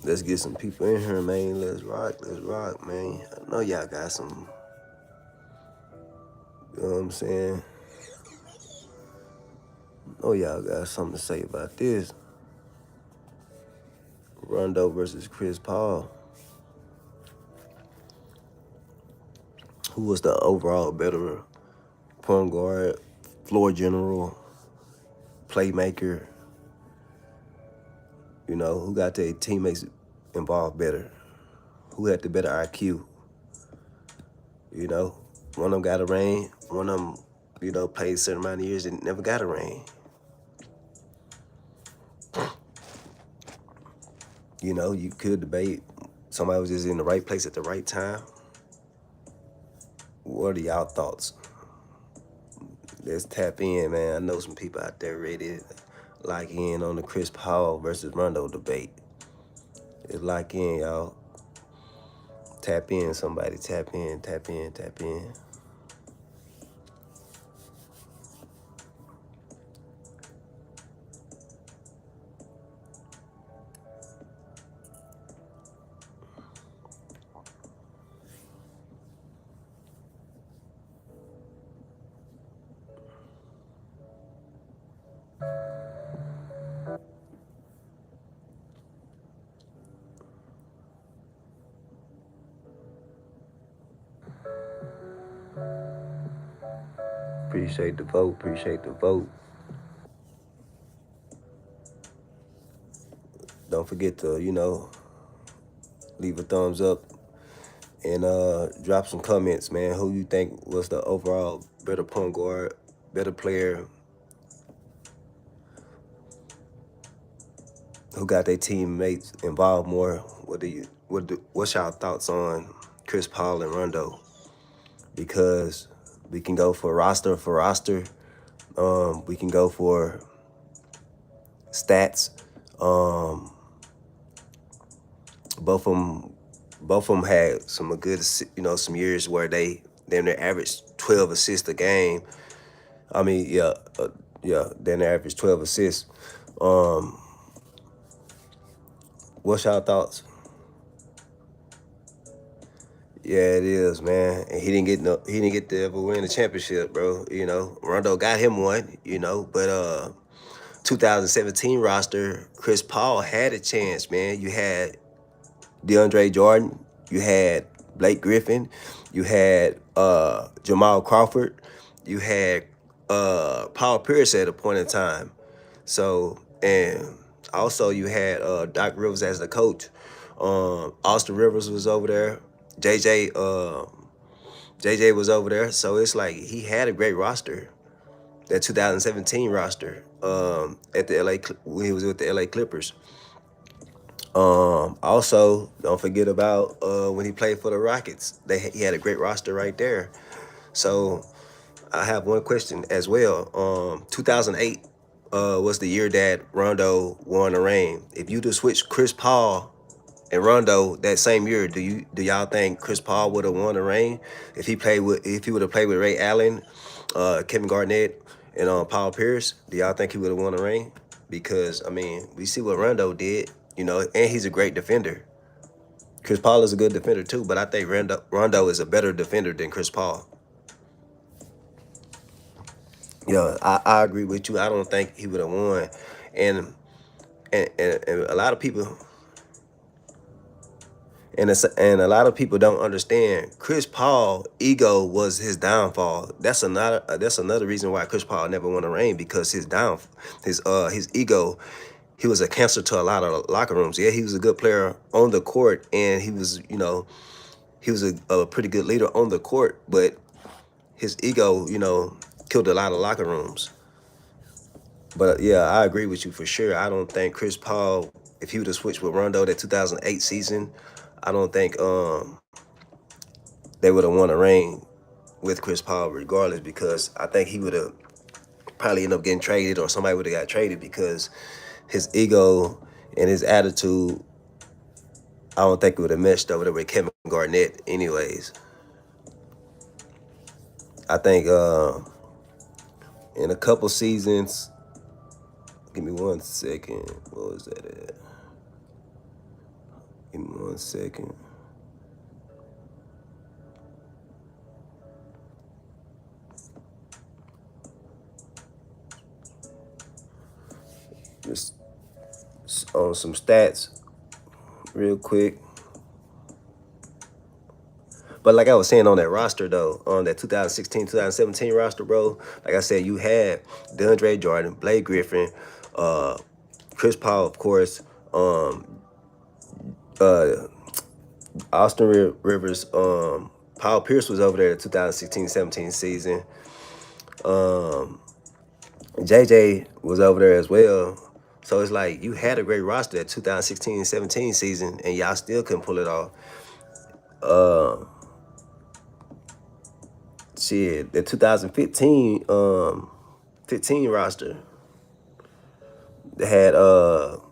Let's get some people in here, man. Let's rock, man. I know y'all got some, you know what I'm saying? I know y'all got something to say about this. Rondo versus Chris Paul. Who was the overall better point guard, floor general, playmaker? You know, who got their teammates involved better? Who had the better IQ? You know, one of them got a ring. One of them, played a certain amount of years and never got a ring. You know, you could debate somebody was just in the right place at the right time. What are y'all thoughts? Let's tap in, man. I know some people out there ready to lock in on the Chris Paul versus Rondo debate. Let's lock in, y'all. Tap in, somebody. Tap in, tap in, tap in. Appreciate the vote. Appreciate the vote. Don't forget to, leave a thumbs up and drop some comments, man. Who you think was the overall better point guard, better player, who got their teammates involved more? What's y'all thoughts on Chris Paul and Rondo? Because we can go for roster for roster. We can go for stats. Um, both of them had some good, some years where they average 12 assists a game. I mean, then they average 12 assists. Um, what's y'all thoughts? Yeah, it is, man. And he didn't get to ever win a championship, bro. You know, Rondo got him one, but 2017 roster, Chris Paul had a chance, man. You had DeAndre Jordan, you had Blake Griffin, you had Jamal Crawford, you had Paul Pierce at a point in time. So, and also you had Doc Rivers as the coach. Austin Rivers was over there. JJ was over there. So it's like he had a great roster. That 2017 roster at the when he was with the LA Clippers. Also, don't forget about when he played for the Rockets. He had a great roster right there. So I have one question as well. 2008 was the year that Rondo won the ring. If you just switch Chris Paul and Rondo that same year, do y'all think Chris Paul would have won the ring if he would have played with Ray Allen, Kevin Garnett, and Paul Pierce? Do y'all think he would have won the ring? Because I mean, we see what Rondo did, and he's a great defender. Chris Paul is a good defender too, but I think Rondo is a better defender than Chris Paul. Yeah, I agree with you. I don't think he would have won, and and a lot of people and a lot of people don't understand. Chris Paul ego was his downfall. That's another reason why Chris Paul never won a ring, because his ego. He was a cancer to a lot of locker rooms. Yeah, he was a good player on the court, and he was a pretty good leader on the court, but his ego, killed a lot of locker rooms. But yeah, I agree with you for sure. I don't think Chris Paul, if he would have switched with Rondo that 2008 season, I don't think they would have won a ring with Chris Paul regardless, because I think he would have probably ended up getting traded, or somebody would have got traded, because his ego and his attitude, I don't think it would have meshed over there with Kevin Garnett anyways. I think in a couple seasons, give me 1 second. What was that at? 1 second. Just on some stats real quick. But like I was saying on that roster though, on that 2016, 2017 roster, bro, like I said, you had DeAndre Jordan, Blake Griffin, uh, Chris Paul, of course, uh, Austin Rivers, Paul Pierce was over there the 2016-17 season. JJ was over there as well. So it's like you had a great roster that 2016-17 season, and y'all still couldn't pull it off. Shit, the 2015 15 roster, they had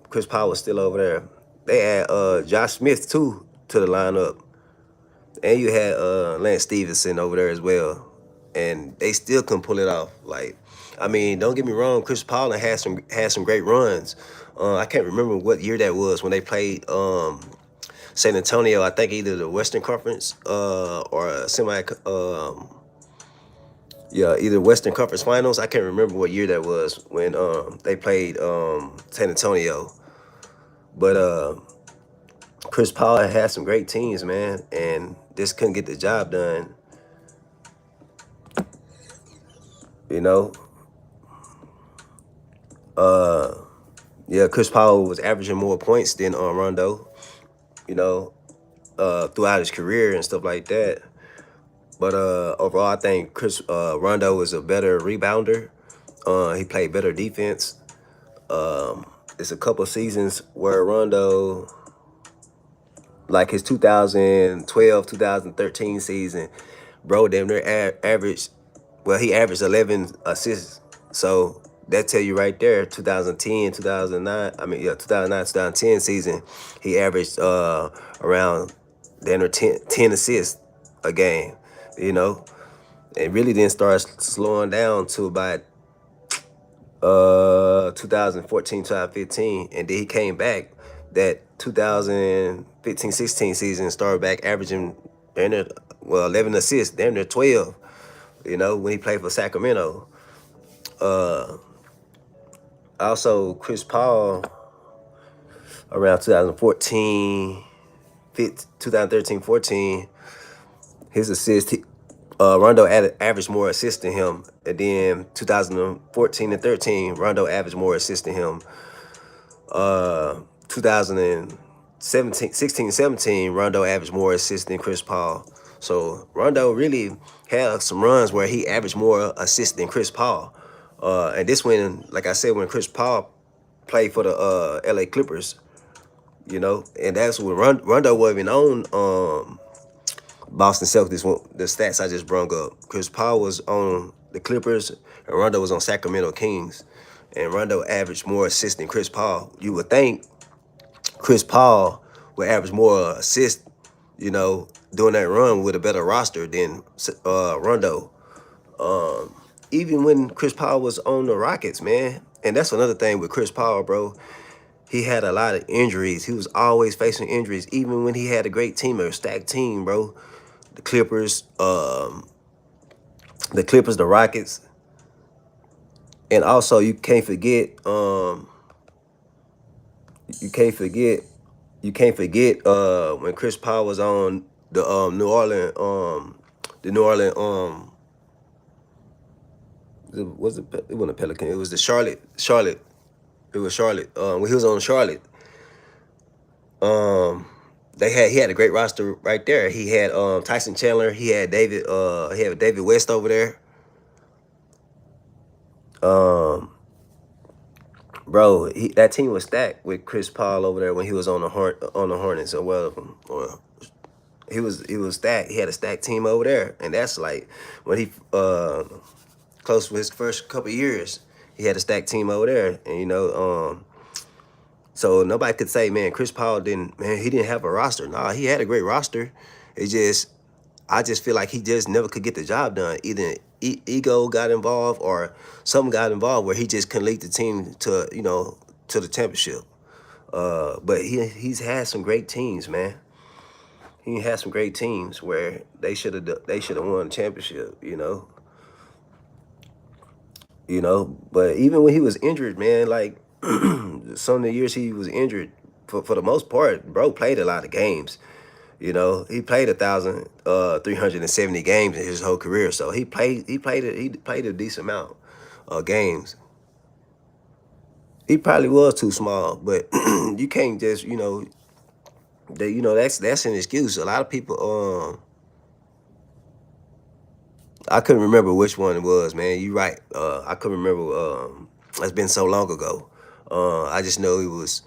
Chris Paul was still over there. They had Josh Smith too to the lineup, and you had Lance Stevenson over there as well, and they still couldn't pull it off. Like, I mean, don't get me wrong, Chris Paul had some great runs. I can't remember what year that was when they played San Antonio. I think either the Western Conference or a semi. Yeah, either Western Conference Finals. I can't remember what year that was when they played San Antonio. But Chris Paul had some great teams, man, and just couldn't get the job done. You know, yeah, Chris Paul was averaging more points than Rondo. You know, throughout his career and stuff like that. But overall, I think Chris Rondo was a better rebounder. He played better defense. It's a couple seasons where Rondo, like his 2012, 2013 season, bro, damn near averaged, well, he averaged 11 assists. So that tell you right there, 2010, 2009, I mean, yeah, 2009, 2010 season, he averaged around damn near 10 assists a game, you know? It really didn't start slowing down to about 2014, 2015, and then he came back that 2015-16 season, started back averaging damn near, well, 11 assists, damn near 12, you know, when he played for Sacramento. Also, Chris Paul around 2014, 2013-14, his assist, Rondo averaged more assists than him. And then 2014 and 13, Rondo averaged more assists than him. 2017, 16, 17, Rondo averaged more assists than Chris Paul. So Rondo really had some runs where he averaged more assists than Chris Paul. And this when, like I said, when Chris Paul played for the LA Clippers, you know, and that's when Rondo wasn't even on Boston Celtics, the stats I just brung up. Chris Paul was on the Clippers, and Rondo was on Sacramento Kings. And Rondo averaged more assists than Chris Paul. You would think Chris Paul would average more assists, you know, doing that run with a better roster than Rondo. Even when Chris Paul was on the Rockets, man. And that's another thing with Chris Paul, bro. He had a lot of injuries. He was always facing injuries, even when he had a great team, a stacked team, bro. The Clippers, the Rockets, and also you can't forget, when Chris Paul was on the New Orleans, it wasn't a Pelican, it was the Charlotte. It was Charlotte. When he was on Charlotte, he had a great roster right there. He had Tyson Chandler. He had David West over there. Bro, that team was stacked with Chris Paul over there when he was on the Hornets. Or he was stacked. He had a stacked team over there, and that's like when he close to his first couple of years, he had a stacked team over there, and you know, so nobody could say, man, Chris Paul he didn't have a roster. Nah, he had a great roster. I just feel like he just never could get the job done. Either ego got involved or something got involved where he just couldn't lead the team to, you know, to the championship. But he's had some great teams, man. he had some great teams where they should have won the championship. But even when he was injured, man, like some of the years he was injured, for the most part, bro played a lot of games. He played 1,370 games in his whole career, so he played a decent amount of games. He probably was too small, but you can't just that's an excuse. A lot of people I couldn't remember which one it was, man. You right. I couldn't remember. It's been so long ago. I just know it was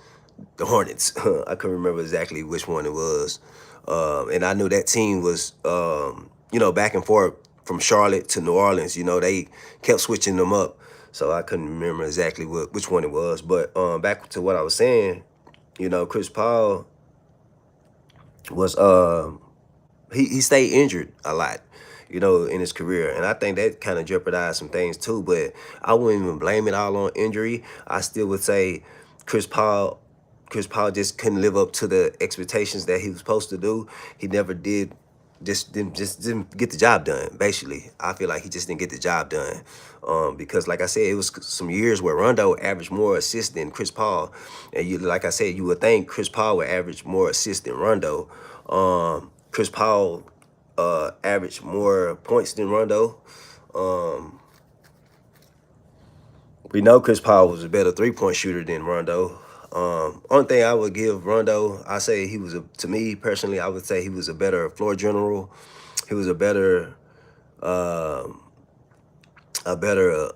the Hornets. I couldn't remember exactly which one it was. And I knew that team was, back and forth from Charlotte to New Orleans. They kept switching them up. So I couldn't remember exactly which one it was. But back to what I was saying, Chris Paul was he stayed injured a lot, in his career. And I think that kind of jeopardized some things too. But I wouldn't even blame it all on injury. I still would say Chris Paul Chris Paul just couldn't live up to the expectations that he was supposed to do. He never did. Just didn't get the job done. Basically, I feel like he just didn't get the job done, because, like I said, it was some years where Rondo averaged more assists than Chris Paul, and like I said, you would think Chris Paul would average more assists than Rondo. Chris Paul averaged more points than Rondo. Um, we know Chris Paul was a better 3-point shooter than Rondo. Only thing I would give Rondo, I say he was to me personally, I would say he was a better floor general. He was um a better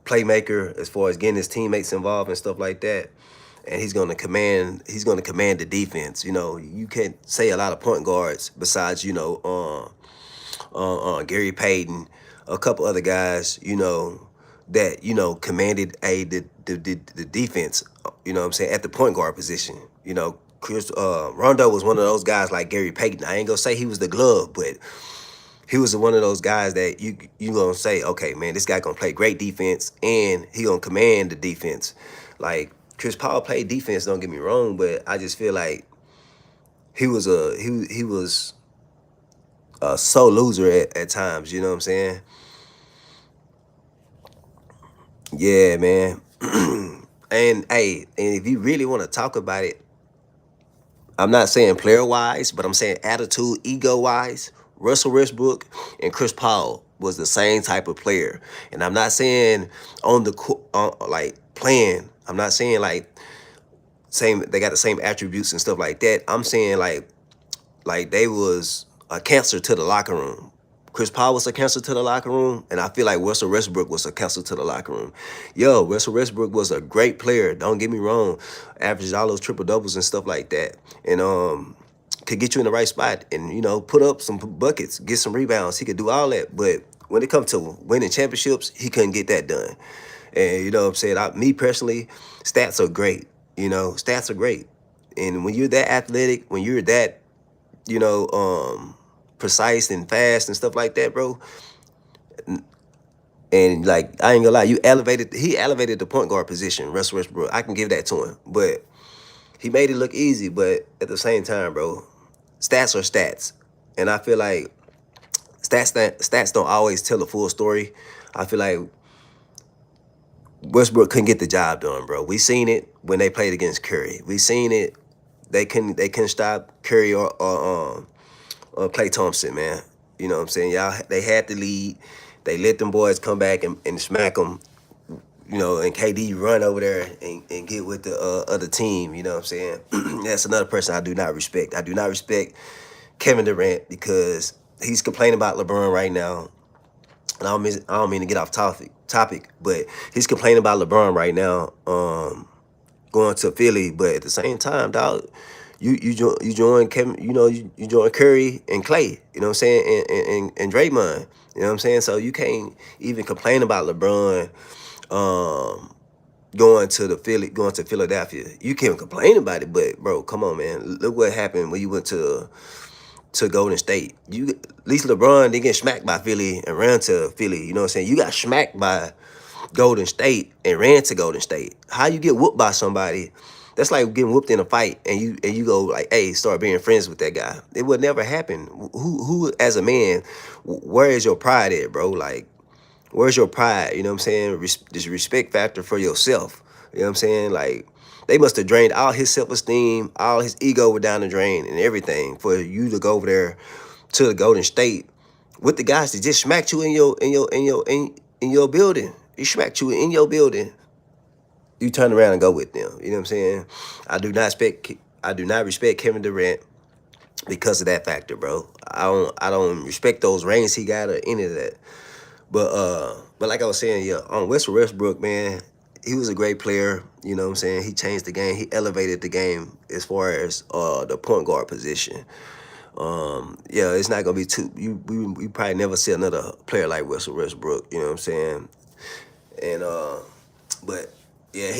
playmaker as far as getting his teammates involved and stuff like that. And he's gonna command the defense. You can't say a lot of point guards besides Gary Payton, a couple other guys, that commanded the defense. You know what I'm saying, at the point guard position. Chris Rondo was one of those guys like Gary Payton. I ain't gonna say he was the glove, but he was one of those guys that you gonna say, okay, man, this guy gonna play great defense and he gonna command the defense. Like Chris Paul played defense, don't get me wrong, but I just feel like he was a so loser at times. You know what I'm saying? Yeah, man. And hey, and if you really want to talk about it, I'm not saying player wise, but I'm saying attitude, ego wise. Russell Westbrook and Chris Paul was the same type of player, and I'm not saying on the like playing. I'm not saying like same. They got the same attributes and stuff like that. I'm saying like they was a cancer to the locker room. Chris Paul was a cancer to the locker room, and I feel like Russell Westbrook was a cancer to the locker room. Yo, Russell Westbrook was a great player. Don't get me wrong, averaged all those triple doubles and stuff like that, and could get you in the right spot and put up some buckets, get some rebounds. He could do all that, but when it comes to winning championships, he couldn't get that done. And you know what I'm saying? Me personally, stats are great. Stats are great, and when you're that athletic, when you're that you know, precise and fast and stuff like that, bro. And like I ain't gonna lie, he elevated the point guard position, Russell Westbrook. I can give that to him. But he made it look easy, but at the same time, bro, stats are stats. And I feel like stats don't always tell the full story. I feel like Westbrook couldn't get the job done, bro. We seen it when they played against Curry. We seen it. They couldn't stop Curry or Klay Thompson, man. You know what I'm saying? Y'all, they had the lead. They let them boys come back and smack them. And KD run over there and get with the other team. You know what I'm saying? That's another person I do not respect. I do not respect Kevin Durant because he's complaining about LeBron right now. And I don't mean to get off topic, but he's complaining about LeBron right now, going to Philly. But at the same time, dog, you join Kevin, you join Curry and Clay, you know what I'm saying, and Draymond, you know what I'm saying. So you can't even complain about LeBron going to Philadelphia. You can't complain about it, but bro, come on, man. Look what happened when you went to Golden State. At least LeBron didn't get smacked by Philly and ran to Philly. You know what I'm saying? You got smacked by Golden State and ran to Golden State. How you get whooped by somebody That's like getting whooped in a fight, and you go like, hey, start being friends with that guy. It would never happen. Who as a man, where is your pride at, bro? Like, where's your pride? You know what I'm saying? This respect factor for yourself. You know what I'm saying? Like, they must have drained all his self-esteem, all his ego were down the drain and everything for you to go over there to the Golden State with the guys that just smacked you in your building. He smacked you in your building. You turn around and go with them. You know what I'm saying? I do not respect Kevin Durant because of that factor, bro. I don't respect those rings he got or any of that. But like I was saying, yeah, on Westbrook, man, he was a great player. You know what I'm saying? He changed the game. He elevated the game as far as the point guard position. Yeah, it's not gonna be too. We probably never see another player like Russell Westbrook. You know what I'm saying? And but yeah,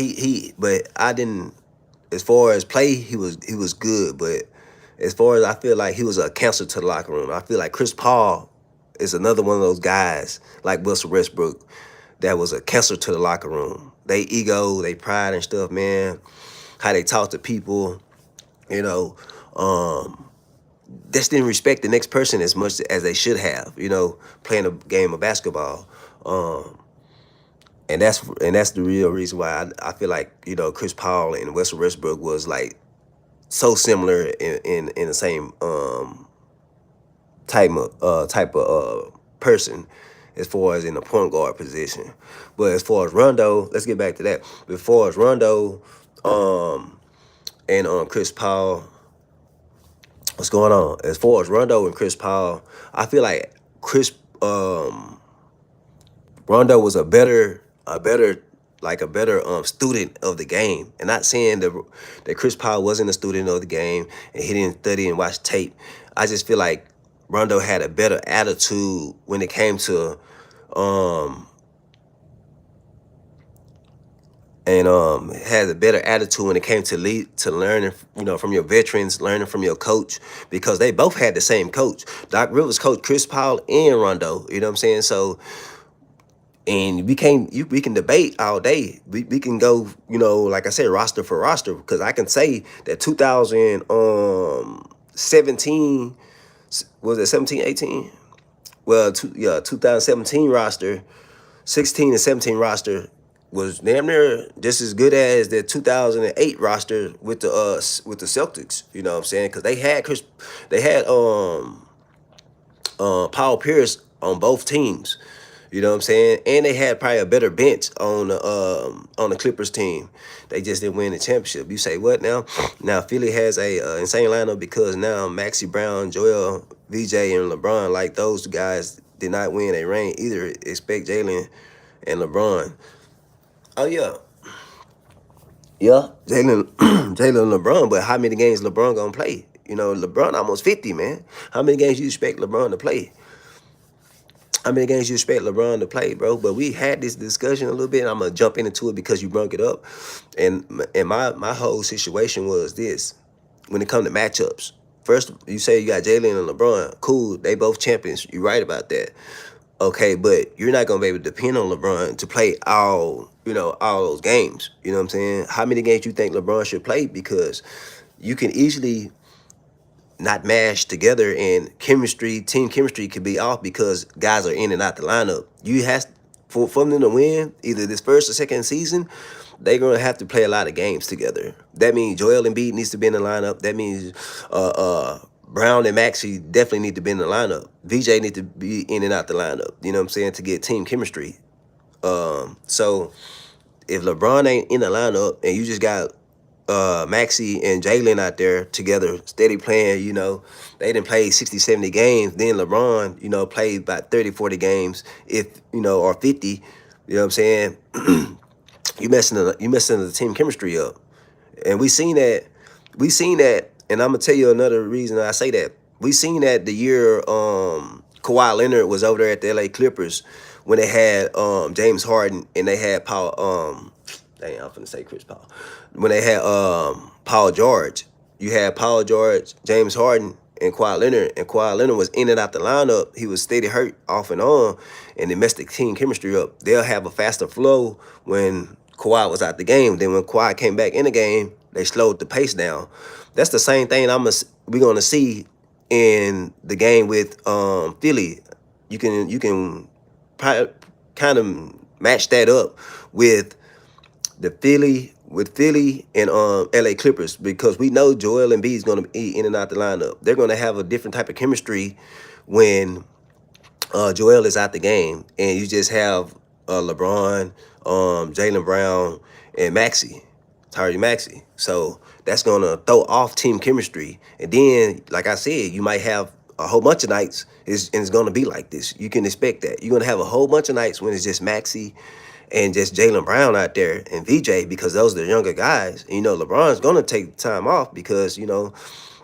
but I didn't. As far as play, he was good, but as far as I feel like he was a cancer to the locker room. I feel like Chris Paul is another one of those guys like Russell Westbrook that was a cancer to the locker room. They ego, they pride and stuff, man. How they talk to people, you know. Just didn't respect the next person as much as they should have, you know, playing a game of basketball. And that's the real reason why I feel like, you know, Chris Paul and Russell Westbrook was like so similar in the same type of person as far as in the point guard position. But as far as Rondo, let's get back to that. As far as Rondo and Chris Paul, what's going on? As far as Rondo and Chris Paul, I feel like Chris Rondo was a better student of the game. And not saying that Chris Paul wasn't a student of the game and he didn't study and watch tape. I just feel like Rondo had a better attitude when it came to had a better attitude when it came to learning, you know, from your veterans, learning from your coach, because they both had the same coach. Doc Rivers coached Chris Paul and Rondo. You know what I'm saying? So, and we can debate all day. We can go, you know, like I said, roster for roster, because I can say that 2017, was it 17, 18? Well, 2017 roster, 16 and 17 roster was damn near just as good as the 2008 roster with the Celtics. You know what I'm saying? Because they had Paul Pierce on both teams. You know what I'm saying? And they had probably a better bench on the Clippers team. They just didn't win the championship. You say what now? Now Philly has a insane lineup because now Maxie Brown, Joel, VJ, and LeBron, like those guys, did not win a ring either. Expect Jalen and LeBron. Oh yeah, yeah, Jalen, Jalen and LeBron. But how many games LeBron gonna play? You know, LeBron almost 50, man. How many games you expect LeBron to play? How many games you expect LeBron to play, bro? But we had this discussion a little bit. I'm gonna jump into it because you brought it up, and my whole situation was this: when it comes to matchups. First, you say you got Jalen and LeBron. Cool, they both champions. You're right about that. Okay, but you're not gonna be able to depend on LeBron to play all those games. You know what I'm saying? How many games you think LeBron should play? Because you can easily not mash together, and team chemistry could be off because guys are in and out the lineup. You have for them to win either this first or second season, they're gonna have to play a lot of games together. That means Joel Embiid needs to be in the lineup. That means Brown and Maxey definitely need to be in the lineup. VJ need to be in and out the lineup. You know what I'm saying, to get team chemistry. So if LeBron ain't in the lineup and you just got Maxey and Jalen out there together, steady playing, you know, they didn't play 60, 70 games. Then LeBron, you know, played about 30, 40 games, if, you know, or 50, you know what I'm saying? you messing the team chemistry up. And we seen that, and I'm gonna tell you another reason I say that. We seen that the year Kawhi Leonard was over there at the LA Clippers when they had James Harden and they had Paul dang, I'm finna say Chris Paul. When they had Paul George. You had Paul George, James Harden, and Kawhi Leonard was in and out the lineup. He was steady hurt off and on, and it messed the team chemistry up. They'll have a faster flow when Kawhi was out the game. Then when Kawhi came back in the game, They slowed the pace down. That's the same thing we're gonna see in the game with Philly. You can kind of match that up with Philly and LA Clippers, because we know Joel Embiid is going to be in and out the lineup. They're going to have a different type of chemistry when Joel is out the game, and you just have LeBron, Jaylen Brown, and Tyrese Maxey. So that's gonna throw off team chemistry. And then, like I said, you might have a whole bunch of nights, and it's gonna be like this. You can expect that. You're gonna have a whole bunch of nights when it's just Maxey and just Jaylen Brown out there and VJ, because those are the younger guys. And, LeBron's gonna take time off because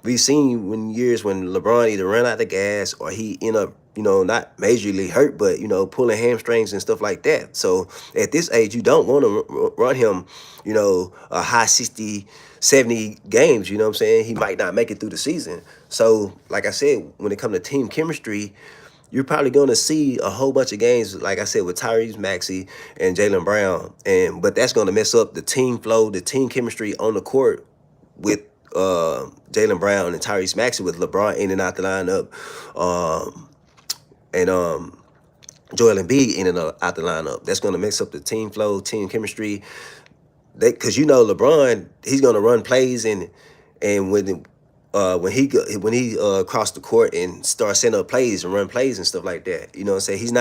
we've seen when years when LeBron either ran out the gas or he end up, not majorly hurt, but pulling hamstrings and stuff like that. So at this age, you don't want to run him, a high 60, 70 games. You know what I'm saying? He might not make it through the season. So like I said, when it comes to team chemistry, you're probably going to see a whole bunch of games, like I said, with Tyrese Maxey and Jaylen Brown, but that's going to mess up the team flow, the team chemistry on the court with Jaylen Brown and Tyrese Maxey, with LeBron in and out the lineup, and Joel Embiid in and out the lineup. That's going to mess up the team flow, team chemistry. Because LeBron, he's going to run plays, and when he cross the court and start setting up plays and run plays and stuff like that, what I'm saying? He's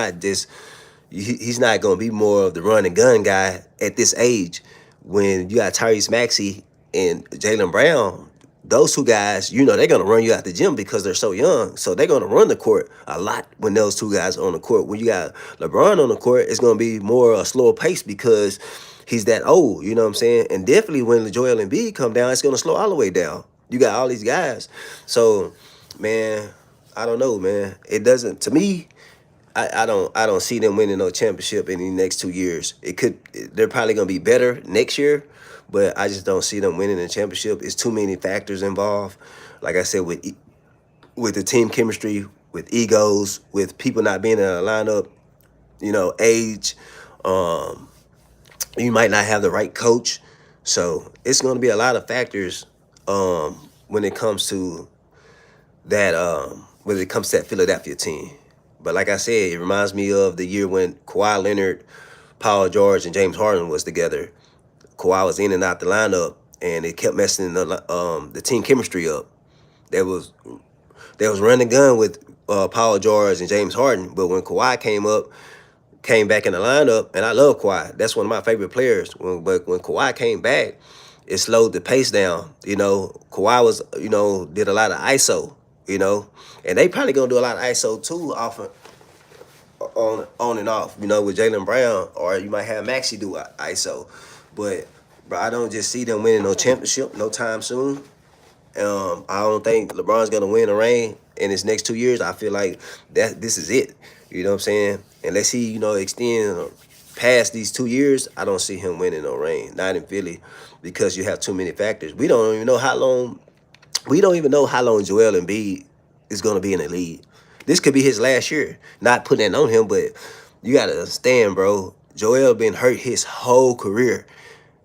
not going to be more of the run and gun guy at this age. When you got Tyrese Maxey and Jaylen Brown, those two guys, they're going to run you out the gym because they're so young. So they're going to run the court a lot when those two guys are on the court. When you got LeBron on the court, it's going to be more a slower pace because he's that old, you know what I'm saying? And definitely when Joel Embiid come down, it's going to slow all the way down. You got all these guys. So, man, I don't know, man. It doesn't, to me, I don't see them winning no championship in the next 2 years. They're probably gonna be better next year, but I just don't see them winning the championship. It's too many factors involved. Like I said, with the team chemistry, with egos, with people not being in a lineup, age. You might not have the right coach. So it's gonna be a lot of factors when it comes to that Philadelphia team. But like I said, it reminds me of the year when Kawhi Leonard, Paul George, and James Harden was together. Kawhi was in and out the lineup, and it kept messing the team chemistry up. There was running gun with Paul George and James Harden, but when Kawhi came back in the lineup, and I love Kawhi. That's one of my favorite players. But when Kawhi came back, it slowed the pace down. Kawhi was, did a lot of ISO, and they probably gonna do a lot of ISO too, on and off, with Jaylen Brown, or you might have Maxey do ISO. But bro, I don't just see them winning no championship no time soon. I don't think LeBron's gonna win a ring in his next 2 years. I feel like this is it. You know what I'm saying? Unless he, extend past these 2 years, I don't see him winning no ring. Not in Philly, because you have too many factors. We don't even know how long Joel Embiid is gonna be in the league. This could be his last year. Not putting it on him, but you gotta understand, bro. Joel been hurt his whole career.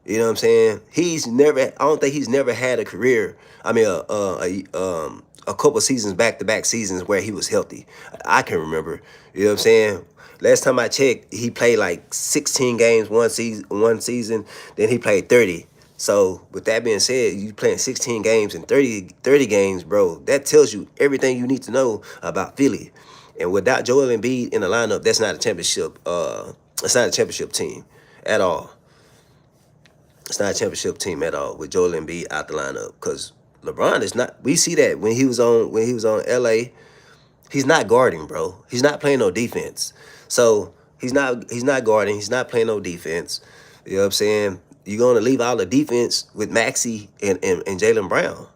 You know what I'm saying? I don't think he's never had a career. I mean, a couple seasons, back-to-back seasons where he was healthy. I can remember. You know what I'm saying? Last time I checked, he played like 16 games one season. Then he played 30. So with that being said, you playing 16 games and 30 games, bro. That tells you everything you need to know about Philly. And without Joel Embiid in the lineup, that's not a championship. It's not a championship team at all. It's not a championship team at all with Joel Embiid out the lineup, because LeBron is not. We see that when he was on LA, he's not guarding, bro. He's not playing no defense. So he's not guarding. He's not playing no defense. You know what I'm saying? You're gonna leave all the defense with Maxey and Jaylen Brown.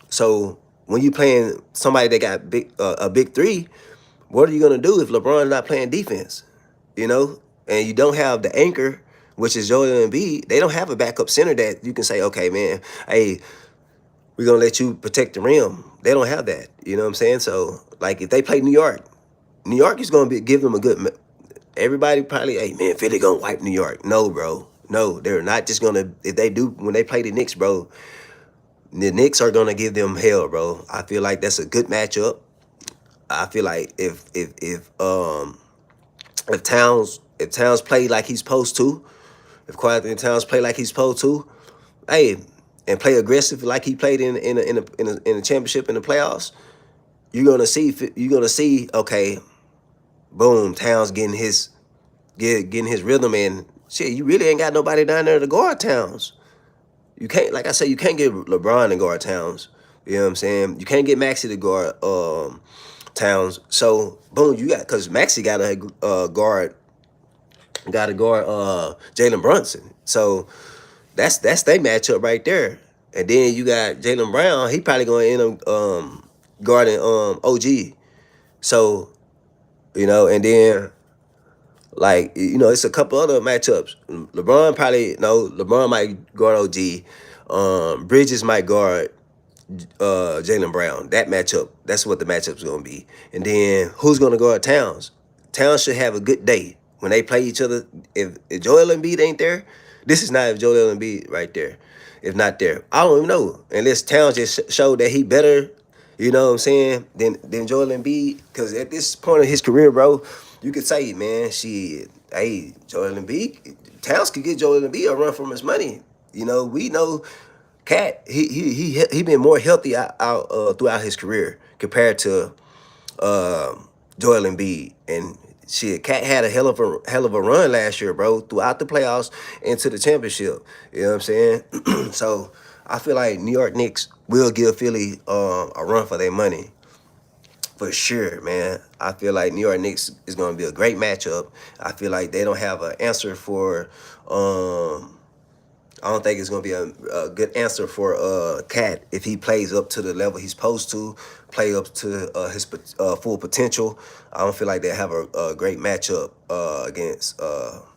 So when you playing somebody that got a big three, what are you gonna do if LeBron's not playing defense? And you don't have the anchor, which is Joel Embiid. They don't have a backup center that you can say, okay, man, hey, we're going to let you protect the rim. They don't have that. You know what I'm saying? So, like, if they play New York is going to give them a good. Everybody probably, hey, man, Philly going to wipe New York. No, bro. No, they're not just gonna. If they do, when they play the Knicks, bro, the Knicks are gonna give them hell, bro. I feel like that's a good matchup. I feel like if Towns play like he's supposed to, if Anthony Towns play like he's supposed to, hey, and play aggressive like he played in the championship in the playoffs, you're gonna see okay, boom, Towns getting his rhythm, and shit. You really ain't got nobody down there to guard Towns. You can't, like I said, you can't get LeBron to guard Towns. You know what I'm saying? You can't get Maxey to guard Towns. So boom, you got, because Maxey got to guard Jalen Brunson. So that's their matchup right there. And then you got Jalen Brown. He probably gonna end up guarding OG. So and then like it's a couple other matchups. LeBron might guard OG. Bridges might guard Jalen Brown. That matchup, that's what the matchup's gonna be. And then who's gonna guard Towns? Towns should have a good day when they play each other. If Joel Embiid ain't there, this is not if Joel Embiid right there. If not there, I don't even know. Unless Towns just showed that he better, you know what I'm saying, than Joel Embiid. Because at this point of his career, bro, you could say, man, shit, hey, Joel Embiid, Towns could get Joel Embiid a run from his money. We know Cat, he been more healthy out throughout his career compared to uh, Joel Embiid. And shit, Cat had a hell of a run last year, bro, throughout the playoffs into the championship. You know what I'm saying? So I feel like New York Knicks will give Philly a run for their money. For sure, man. I feel like New York Knicks is going to be a great matchup. I feel like they don't have an answer for I don't think it's gonna be a good answer for Cat if he plays up to the level he's supposed to, play up to his full potential. I don't feel like they have a great matchup against Karl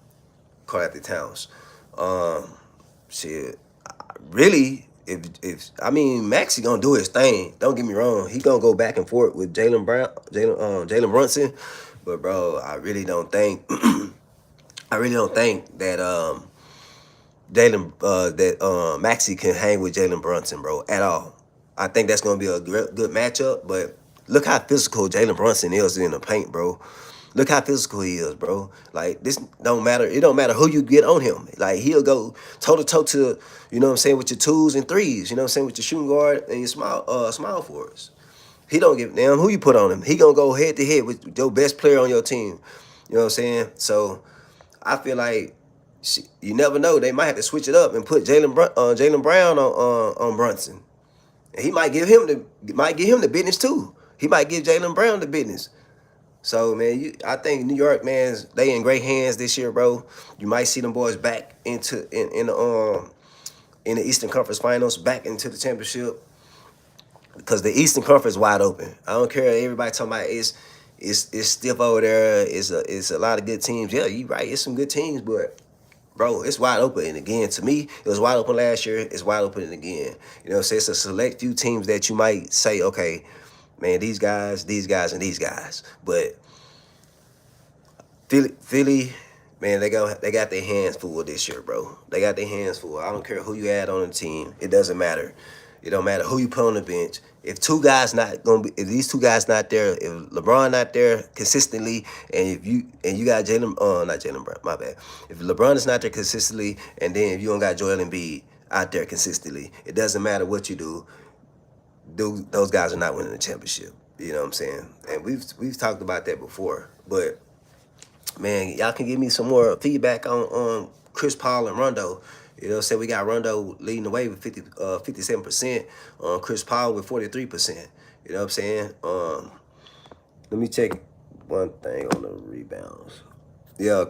Anthony Towns. Um, Shit, really, if I mean Maxie gonna do his thing. Don't get me wrong, he gonna go back and forth with Jalen Brunson, but bro, I really don't think that Maxie can hang with Jalen Brunson, bro, at all. I think that's gonna be a good matchup. But look how physical Jalen Brunson is in the paint, bro. Look how physical he is, bro. Like this don't matter. It don't matter who you get on him. Like he'll go toe to toe to, what I'm saying, with your twos and threes. You know what I'm saying, with your shooting guard and your small forwards. He don't give a damn who you put on him. He gonna go head to head with your best player on your team. You know what I'm saying? So I feel like you never know. They might have to switch it up and put Jalen Brown on Brunson. And he might give him the business too. He might give Jalen Brown the business. So man, I think New York, man, they in great hands this year, bro. You might see them boys back in the Eastern Conference Finals, back into the championship, because the Eastern Conference wide open. I don't care. Everybody talking about it's stiff over there. It's a lot of good teams. Yeah, you right. It's some good teams, but bro, it's wide open. And again, to me, it was wide open last year. It's wide open again. So it's a select few teams that you might say, okay, man, these guys, and these guys. But Philly, man, they got their hands full this year, bro. They got their hands full. I don't care who you add on the team. It doesn't matter. It don't matter who you put on the bench. If these two guys not there, if LeBron not there consistently, and you got not Jalen Brown, my bad. If LeBron is not there consistently, and then if you don't got Joel Embiid out there consistently, it doesn't matter what you do. Those guys are not winning the championship. You know what I'm saying? And we've talked about that before. But man, y'all can give me some more feedback on Chris Paul and Rondo. Say we got Rondo leading the way with 57%, Chris Paul with 43%. You know what I'm saying? Let me check one thing on the rebounds. Yeah,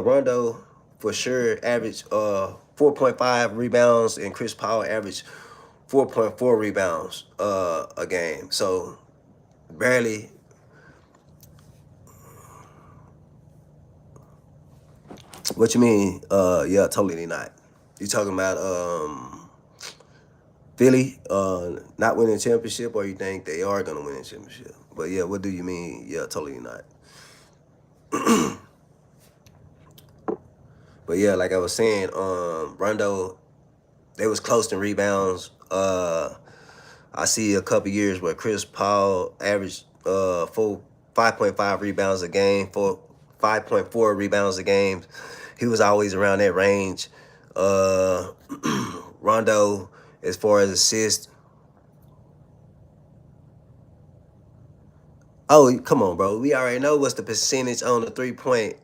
Rondo for sure averaged 4.5 rebounds, and Chris Paul averaged 4.4 rebounds a game. So barely. What you mean? Yeah, totally not. You talking about Philly not winning a championship, or you think they are gonna win a championship? But yeah, what do you mean? Yeah, totally not. But yeah, like I was saying, Rondo, they was close in rebounds. I see a couple years where Chris Paul averaged 5.5 rebounds a game, 5.4 rebounds a game. He was always around that range. Uh, Rondo, as far as assists, oh come on, bro, we already know what's the percentage on the 3 point.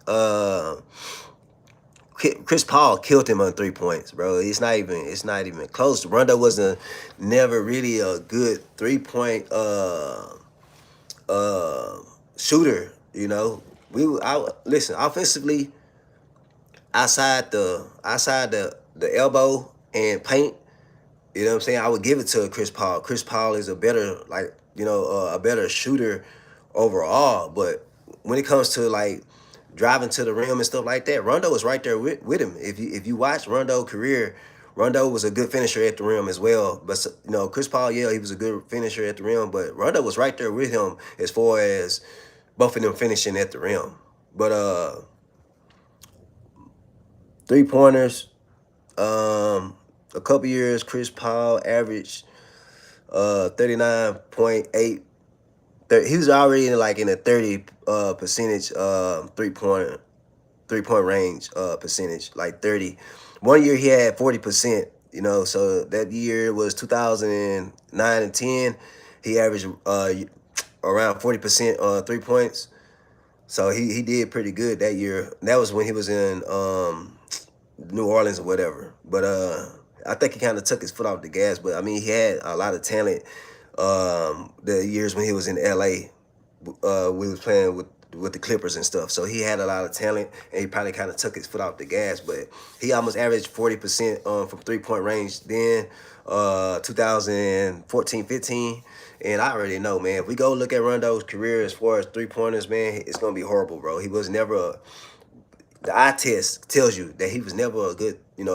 Chris Paul killed him on 3 points, bro. It's not even close. Rondo wasn't never really a good 3 point uh shooter. Listen, offensively, outside the elbow and paint. You know what I'm saying? I would give it to Chris Paul. Chris Paul is a better, a better shooter overall. But when it comes to like driving to the rim and stuff like that, Rondo was right there with him. If you watch Rondo's career, Rondo was a good finisher at the rim as well. But Chris Paul, yeah, he was a good finisher at the rim. But Rondo was right there with him as far as both of them finishing at the rim. But 3 pointers, a couple years, Chris Paul averaged 39.8. He was already in the 30 percentage 3 point range percentage, like 30. One year he had 40%, so that year was 2009 and 10. He averaged around 40% 3 points. So he did pretty good that year. That was when he was in New Orleans or whatever. But I think he kind of took his foot off the gas. But I mean, he had a lot of talent. The years when he was in LA, we was playing with the Clippers and stuff. So he had a lot of talent, and he probably kind of took his foot off the gas. But he almost averaged 40% from 3 point range then, 2014, 15. And I already know, man, if we go look at Rondo's career as far as 3 pointers, man, it's gonna be horrible, bro. He was never the eye test tells you that he was never a good, 3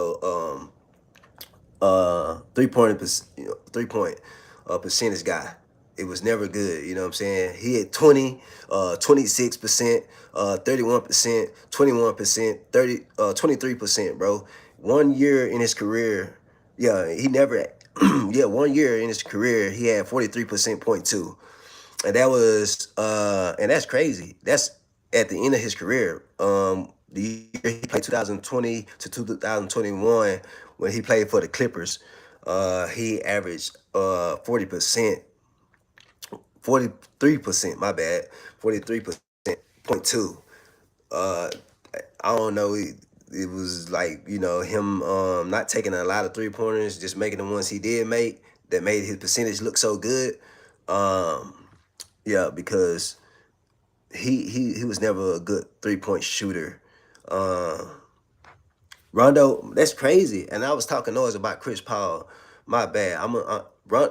point, 3 point percentage guy. It was never good. You know what I'm saying? He had 20, 26%, 31%, 21%, 23%, bro. 1 year in his career, yeah, he never, yeah, 1 year in his career, he had 43% point two. And that's crazy. That's at the end of his career. The year he played 2020 to 2021 when he played for the Clippers, he averaged 40%, 43%, my bad, 43% point two. Uh I don't know. It was like, him not taking a lot of 3 pointers, just making the ones he did make that made his percentage look so good. Um, yeah, because he was never a good 3 point shooter. Uh, Rondo, that's crazy. And I was talking noise about Chris Paul. My bad.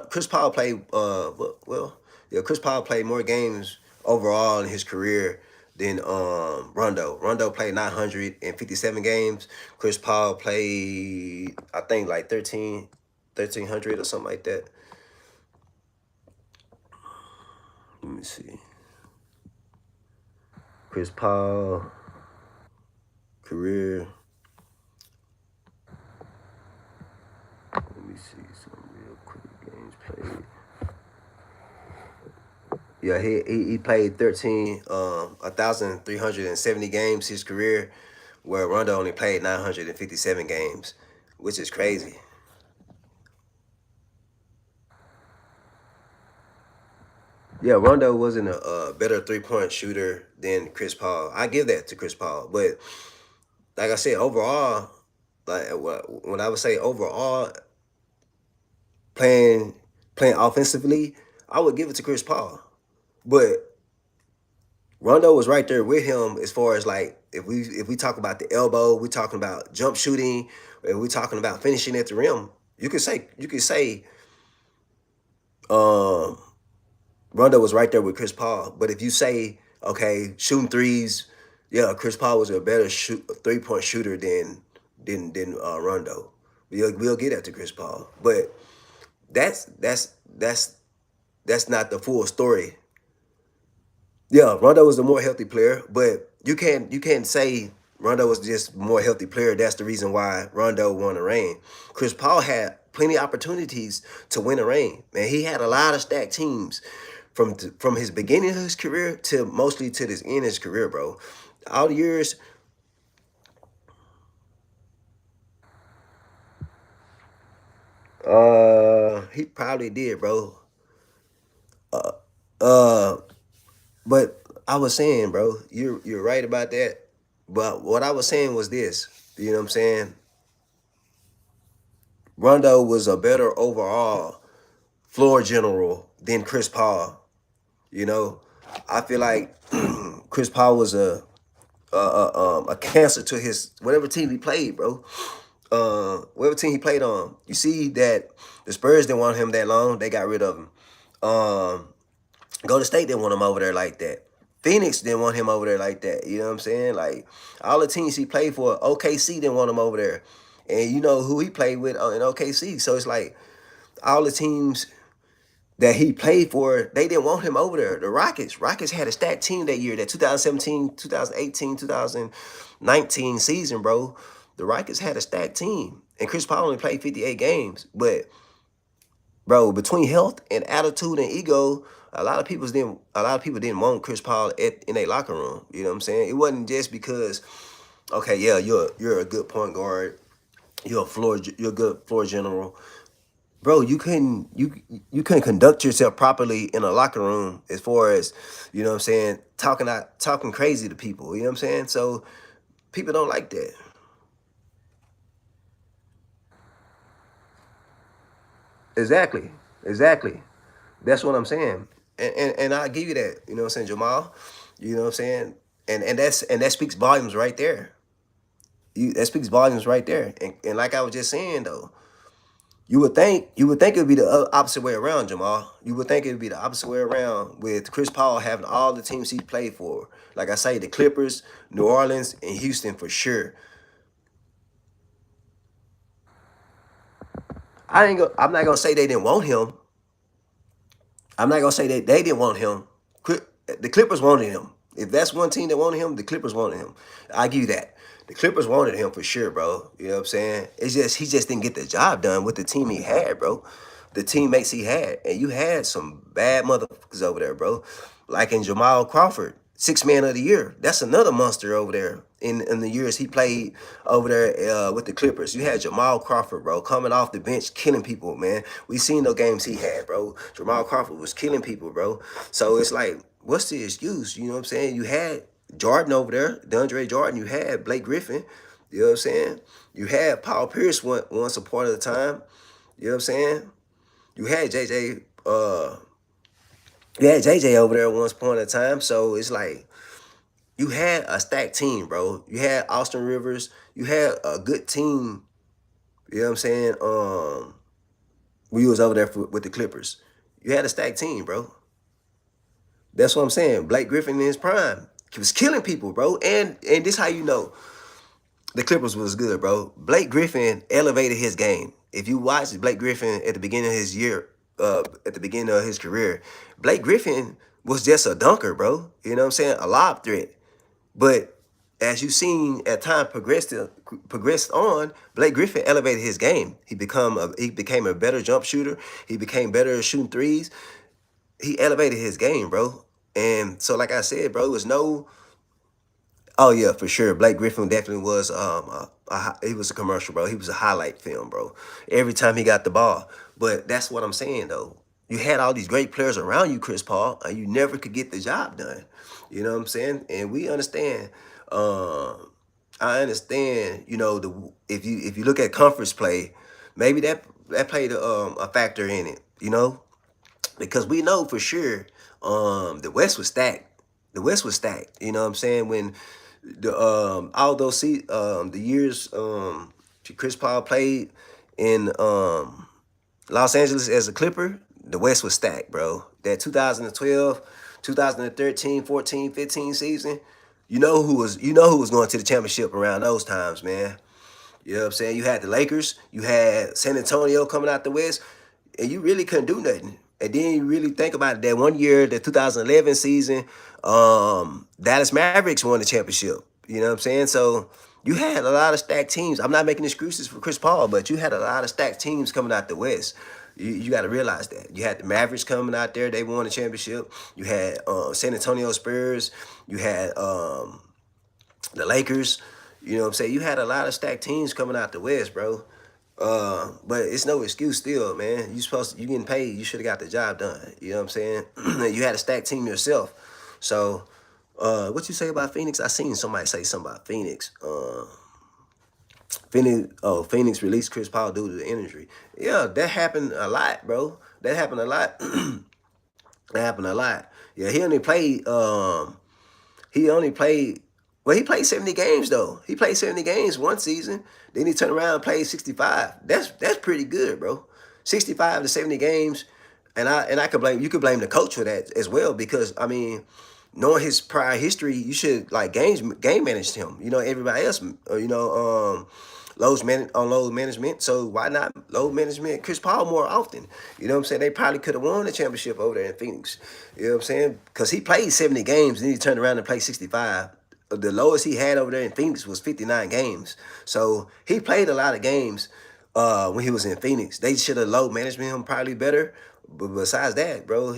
Chris Paul played yeah, Chris Paul played more games overall in his career than Rondo. Rondo played 957 games. Chris Paul played, I think, like 1,300 or something like that. Let me see. Chris Paul career. Let me see some real quick games played. Yeah, he played 1,370 games his career, where Rondo only played 957 games, which is crazy. Yeah, Rondo wasn't a better 3 point shooter than Chris Paul. I give that to Chris Paul, but like I said, overall, when I would say overall playing playing offensively, I would give it to Chris Paul. But Rondo was right there with him as far as like if we talk about the elbow, we talking about jump shooting, and we talking about finishing at the rim. You could say um, Rondo was right there with Chris Paul. But if you say okay, shooting threes, yeah, Chris Paul was a better 3 point shooter than Rondo. We'll get that to Chris Paul, but that's that's that's that's not the full story. Yeah, Rondo was a more healthy player, but you can't say Rondo was just more healthy player. That's the reason why Rondo won the ring. Chris Paul had plenty of opportunities to win a ring. Man, he had a lot of stacked teams from his beginning of his career to mostly to this end of his career, bro. All the years, he probably did, bro. Uh, but I was saying, bro, you're right about that. But what I was saying was this. You know what I'm saying? Rondo was a better overall floor general than Chris Paul. You know, I feel like Chris Paul was a cancer to his whatever team he played, bro. Whatever team he played on. You see that the Spurs didn't want him that long. They got rid of him. Um, Golden State didn't want him over there like that. Phoenix didn't want him over there like that. You know what I'm saying? Like all the teams he played for, OKC didn't want him over there. And you know who he played with in OKC. So it's like all the teams that he played for, they didn't want him over there. The Rockets. Rockets had a stacked team that year, that 2017, 2018, 2019 season, bro. The Rockets had a stacked team. And Chris Paul only played 58 games. But bro, between health and attitude and ego, a lot of people didn't want Chris Paul in a locker room. You know what I'm saying? It wasn't just because, okay, yeah, you're a good point guard, you're a good floor general. Bro, you couldn't conduct yourself properly in a locker room as far as, you know what I'm saying, talking crazy to people. You know what I'm saying? So people don't like that. Exactly. Exactly. That's what I'm saying. And I give you that, you know what I'm saying, Jamal. You know what I'm saying? And that speaks volumes right there. That speaks volumes right there. And like I was just saying though, you would think it would be the opposite way around, Jamal. You would think it would be the opposite way around with Chris Paul having all the teams he played for. Like I say, the Clippers, New Orleans, and Houston for sure. I'm not gonna say they didn't want him. I'm not gonna say that they didn't want him. The Clippers wanted him. If that's one team that wanted him, the Clippers wanted him. I give you that. The Clippers wanted him for sure, bro. You know what I'm saying? It's just he just didn't get the job done with the team he had, bro. The teammates he had, and you had some bad motherfuckers over there, bro. Like in Jamal Crawford, six man of the year. That's another monster over there. In the years he played over there with the Clippers, you had Jamal Crawford, bro, coming off the bench, killing people, man. We seen the games he had, bro. Jamal Crawford was killing people, bro. So it's like, what's the excuse? You know what I'm saying? You had Jordan over there, DeAndre Jordan. You had Blake Griffin. You know what I'm saying? You had Paul Pierce once a part of the time. You know what I'm saying? You had JJ. You had JJ over there once upon a time. So it's like you had a stacked team, bro. You had Austin Rivers. You had a good team. You know what I'm saying? We was over there with the Clippers. You had a stacked team, bro. That's what I'm saying. Blake Griffin in his prime. He was killing people, bro. And this how you know the Clippers was good, bro. Blake Griffin elevated his game. If you watch Blake Griffin at the beginning of his year, at the beginning of his career, Blake Griffin was just a dunker, bro. You know what I'm saying? A lob threat. But as you've seen as time progressed on, Blake Griffin elevated his game. He became a better jump shooter. He became better at shooting threes. He elevated his game, bro. And so, like I said, bro, it was no. Oh yeah, for sure. Blake Griffin definitely was. He was a commercial, bro. He was a highlight film, bro. Every time he got the ball. But that's what I'm saying, though. You had all these great players around you, Chris Paul, and you never could get the job done. You know what I'm saying? And we understand. I understand. You know, if you look at conference play, maybe that played a factor in it. You know, because we know for sure the West was stacked. The West was stacked. You know what I'm saying? When the all those the years Chris Paul played in Los Angeles as a Clipper, the West was stacked, bro. That 2012, 2013, 14, 15 season, you know who was going to the championship around those times, man. You know what I'm saying? You had the Lakers, you had San Antonio coming out the West, and you really couldn't do nothing. And then you really think about it, that one year, the 2011 season, Dallas Mavericks won the championship. You know what I'm saying? So you had a lot of stacked teams. I'm not making excuses for Chris Paul, but you had a lot of stacked teams coming out the West. You got to realize that. You had the Mavericks coming out there. They won the championship. You had San Antonio Spurs. You had the Lakers. You know what I'm saying? You had a lot of stacked teams coming out the West, bro. But it's no excuse still, man. You getting paid. You should have got the job done. You know what I'm saying? You had a stacked team yourself. So, what you say about Phoenix? I seen somebody say something about Phoenix. Phoenix released Chris Paul due to the injury. Yeah, that happened a lot, bro. That happened a lot. That happened a lot. Yeah, he only played, well, he played 70 games though. He played 70 games one season. Then he turned around and played 65. That's pretty good, bro. 65 to 70 games. And I could blame, you could blame the coach for that as well, because I mean, knowing his prior history, you should like game manage him. You know, everybody else, load management. So why not load management Chris Paul more often? You know what I'm saying? They probably could have won the championship over there in Phoenix. You know what I'm saying? Because he played 70 games, and then he turned around and played 65. The lowest he had over there in Phoenix was 59 games. So he played a lot of games when he was in Phoenix. They should have load management him probably better. But besides that, bro,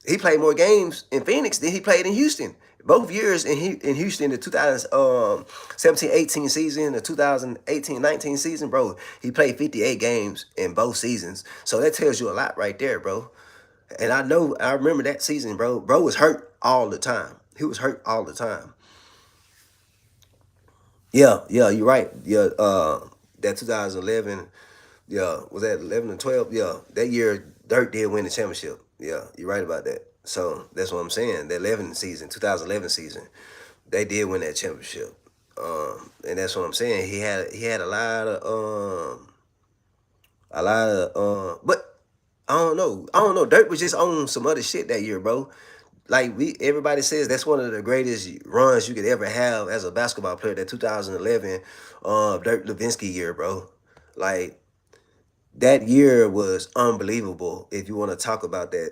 he played more games in Phoenix than he played in Houston. Both years in Houston, the 2017-18 season, the 2018-19 season, bro, he played 58 games in both seasons. So that tells you a lot right there, bro. And I remember that season, bro. Bro was hurt all the time. He was hurt all the time. Yeah, you're right. Yeah, that 2011, yeah, was that 11 and 12? Yeah, that year Dirk did win the championship. Yeah, you're right about that. So that's what I'm saying. The 11 season, 2011 season, they did win that championship. And that's what I'm saying. He had but I don't know. Dirk was just on some other shit that year, bro. Like everybody says that's one of the greatest runs you could ever have as a basketball player. That 2011 Dirk Nowitzki year, bro. Like that year was unbelievable. If you want to talk about that,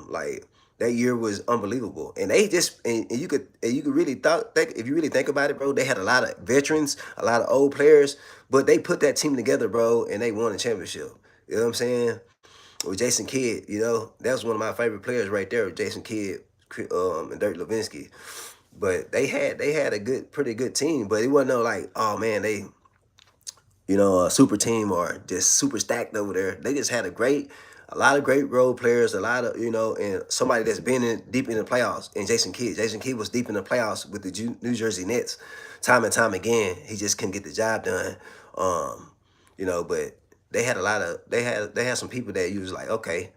like that year was unbelievable, and they just and you could really think, if you really think about it, bro. They had a lot of veterans, a lot of old players, but they put that team together, bro, and they won a championship. You know what I'm saying? With Jason Kidd, that was one of my favorite players right there, Jason Kidd, and Dirk Nowitzki. But they had a pretty good team, but it wasn't no like, oh man, they a super team or just super stacked over there. They just had a lot of great role players, a lot of and somebody that's been deep in the playoffs. And Jason Kidd, was deep in the playoffs with the New Jersey Nets, time and time again. He just couldn't get the job done. But they had they had some people that you was like, okay,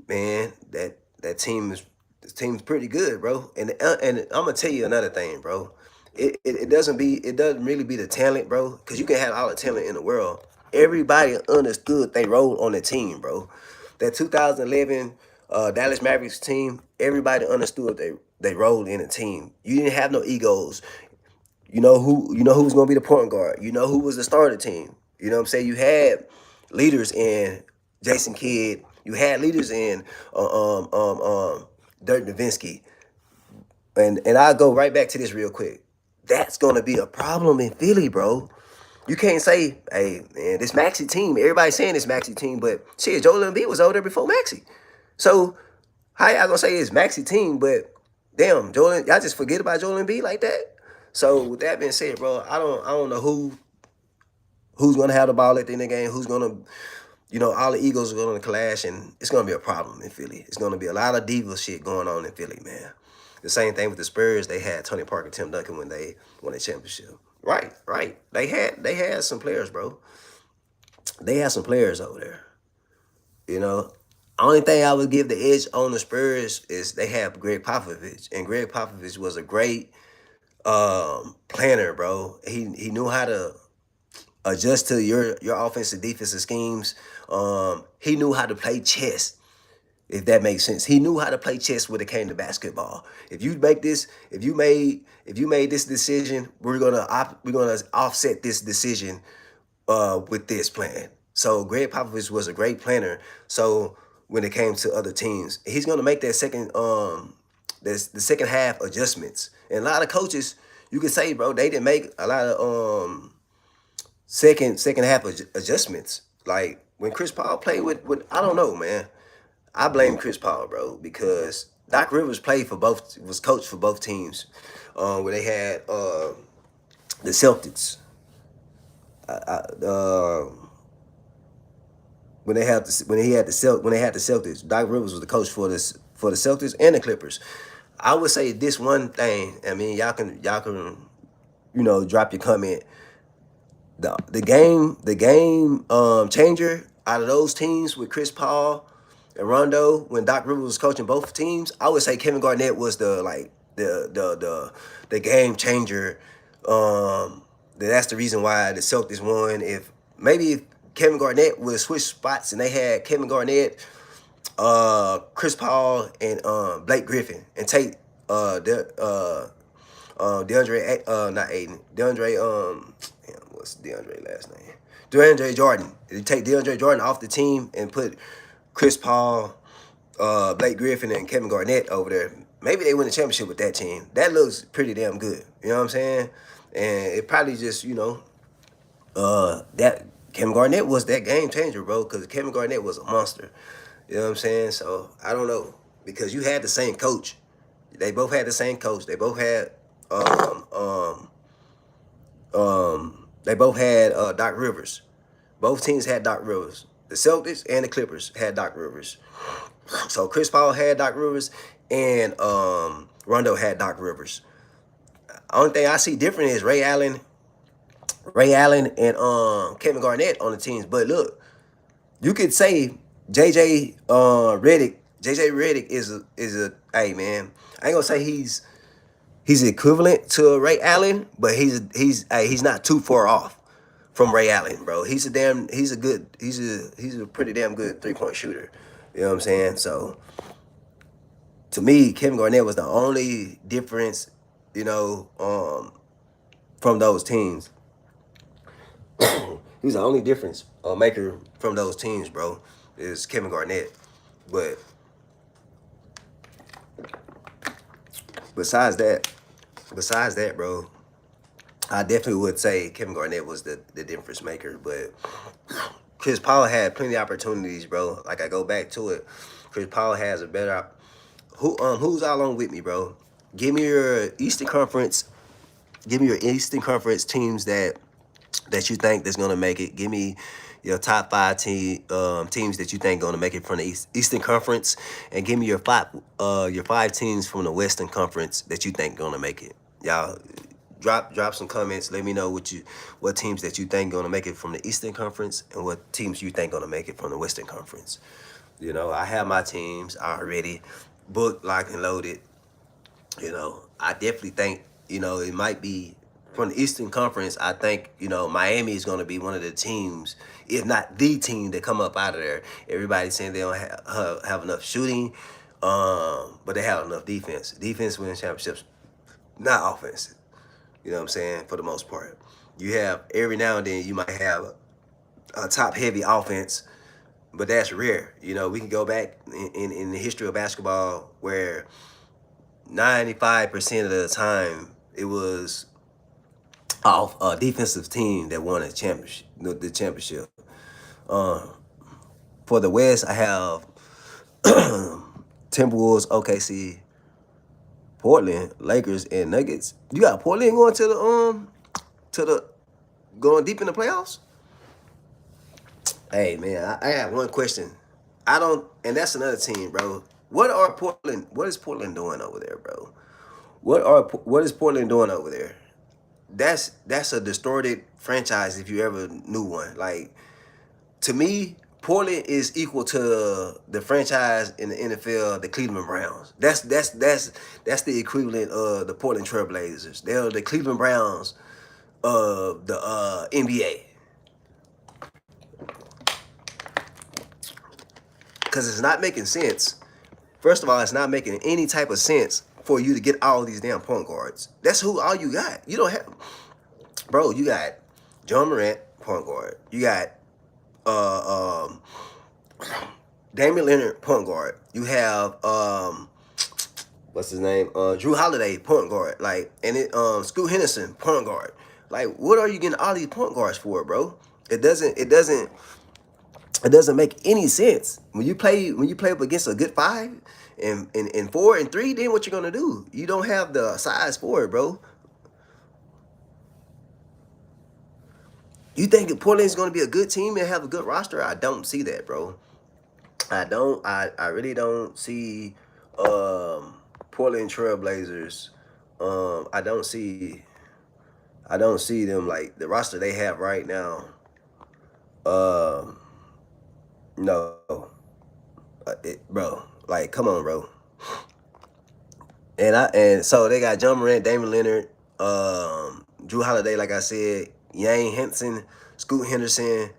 man, that team is this team's pretty good, bro. And I'm gonna tell you another thing, bro. It doesn't really be the talent, bro, because you can have all the talent in the world. Everybody understood they role on the team, bro. That 2011 Dallas Mavericks team, everybody understood they role in a team. You didn't have no egos. You know who was gonna be the point guard. You know who was the starter team. You know what I'm saying? You had leaders in Jason Kidd. You had leaders in Dirk Nowitzki. And I'll go right back to this real quick. That's gonna be a problem in Philly, bro. You can't say, hey man, this Maxi team. Everybody's saying this Maxi team, but shit, Joel Embiid was over there before Maxi. So how y'all gonna say it's Maxi team, but damn, y'all just forget about Joel Embiid like that? So with that being said, bro, I don't know who's gonna have the ball at the end of the game, who's gonna all the egos are gonna clash, and it's gonna be a problem in Philly. It's gonna be a lot of diva shit going on in Philly, man. The same thing with the Spurs. They had Tony Parker, Tim Duncan when they won a championship. Right, right. They had some players, bro. They had some players over there. You know, only thing I would give the edge on the Spurs is they have Greg Popovich, and Greg Popovich was a great planner, bro. He knew how to adjust to your offensive defensive schemes. He knew how to play chess, if that makes sense. He knew how to play chess when it came to basketball. If you made this decision, we're gonna offset this decision with this plan. So Greg Popovich was a great planner. So when it came to other teams, he's gonna make that second the second half adjustments. And a lot of coaches, you could say, bro, they didn't make a lot of second half adjustments. Like when Chris Paul played with I don't know, man. I blame Chris Paul, bro, because Doc Rivers played for both, was coach for both teams, where they had the Celtics. When they had when he had when they had the Celtics, Doc Rivers was the coach for the Celtics and the Clippers. I would say this one thing. I mean, y'all can drop your comment. The game changer out of those teams with Chris Paul and Rondo when Doc Rivers was coaching both teams, I would say Kevin Garnett was the game changer. That's the reason why the Celtics won. If Kevin Garnett would switch spots and they had Kevin Garnett, Chris Paul, and Blake Griffin, and take DeAndre, not Aiden, DeAndre, what's DeAndre last name? DeAndre Jordan. You take DeAndre Jordan off the team and put Chris Paul, Blake Griffin, and Kevin Garnett over there. Maybe they win the championship with that team. That looks pretty damn good. You know what I'm saying? And it probably just, that Kevin Garnett was that game changer, bro, because Kevin Garnett was a monster. You know what I'm saying? So I don't know, because you had the same coach. They both had the same coach. They both had Doc Rivers. Both teams had Doc Rivers. The Celtics and the Clippers had Doc Rivers. So Chris Paul had Doc Rivers, and Rondo had Doc Rivers. Only thing I see different is Ray Allen and Kevin Garnett on the teams. But look, you could say JJ Redick. JJ Redick is a hey man. I ain't gonna say he's equivalent to Ray Allen, but he's not too far off from Ray Allen, bro. He's a pretty damn good 3-point shooter. You know what I'm saying? So to me, Kevin Garnett was the only difference, from those teams. He's the only difference maker from those teams, bro, is Kevin Garnett. But besides that, bro, I definitely would say Kevin Garnett was the difference maker. But Chris Paul had plenty of opportunities, bro. Like, I go back to it. Chris Paul has a better who's all on with me, bro? Give me your Eastern Conference. Give me your Eastern Conference teams that you think that's gonna make it. Give me your top 5 teams that you think gonna make it from the Eastern Conference, and give me your 5 teams from the Western Conference that you think gonna make it. Y'all drop some comments. Let me know what teams that you think gonna make it from the Eastern Conference, and what teams you think gonna make it from the Western Conference. I have my teams already booked, locked, and loaded. I definitely think it might be from the Eastern Conference. I think Miami is going to be one of the teams, if not the team, that come up out of there. Everybody's saying they don't have enough shooting, but they have enough defense. Defense wins championships, not offense. You know what I'm saying? For the most part, you have every now and then you might have a top heavy offense, but that's rare. We can go back in the history of basketball where 95% of the time it was off a defensive team that won a championship, the championship. For the West, I have Timberwolves, OKC, Portland, Lakers, and Nuggets. You got Portland going going deep in the playoffs? Hey man, I have one question. And that's another team, bro. What is Portland doing over there, bro? What is Portland doing over there? That's a distorted franchise if you ever knew one. Like, to me, Portland is equal to the franchise in the NFL, the Cleveland Browns. That's the equivalent of the Portland Trailblazers. They're the Cleveland Browns of the NBA. Because it's not making sense. First of all, it's not making any type of sense for you to get all these damn point guards. That's all you got. You don't have, bro. You got John Morant, point guard. You got Damian Lillard, point guard. You have what's his name? Drew Holiday, point guard. Like, and Scoot Henderson, point guard. Like, what are you getting all these point guards for, bro? It doesn't make any sense. When you play up against a good five and 4 and 3, then what you're gonna do? You don't have the size for it, bro. You think Portland's gonna be a good team and have a good roster? I don't see that, bro. I don't. I really don't see Portland Trailblazers. I don't see. I don't see them like the roster they have right now. Um, no, bro. Like, come on, bro. And so they got John Morant, Damian Leonard, Drew Holiday, like I said, Yang Henson, Scoot Henderson,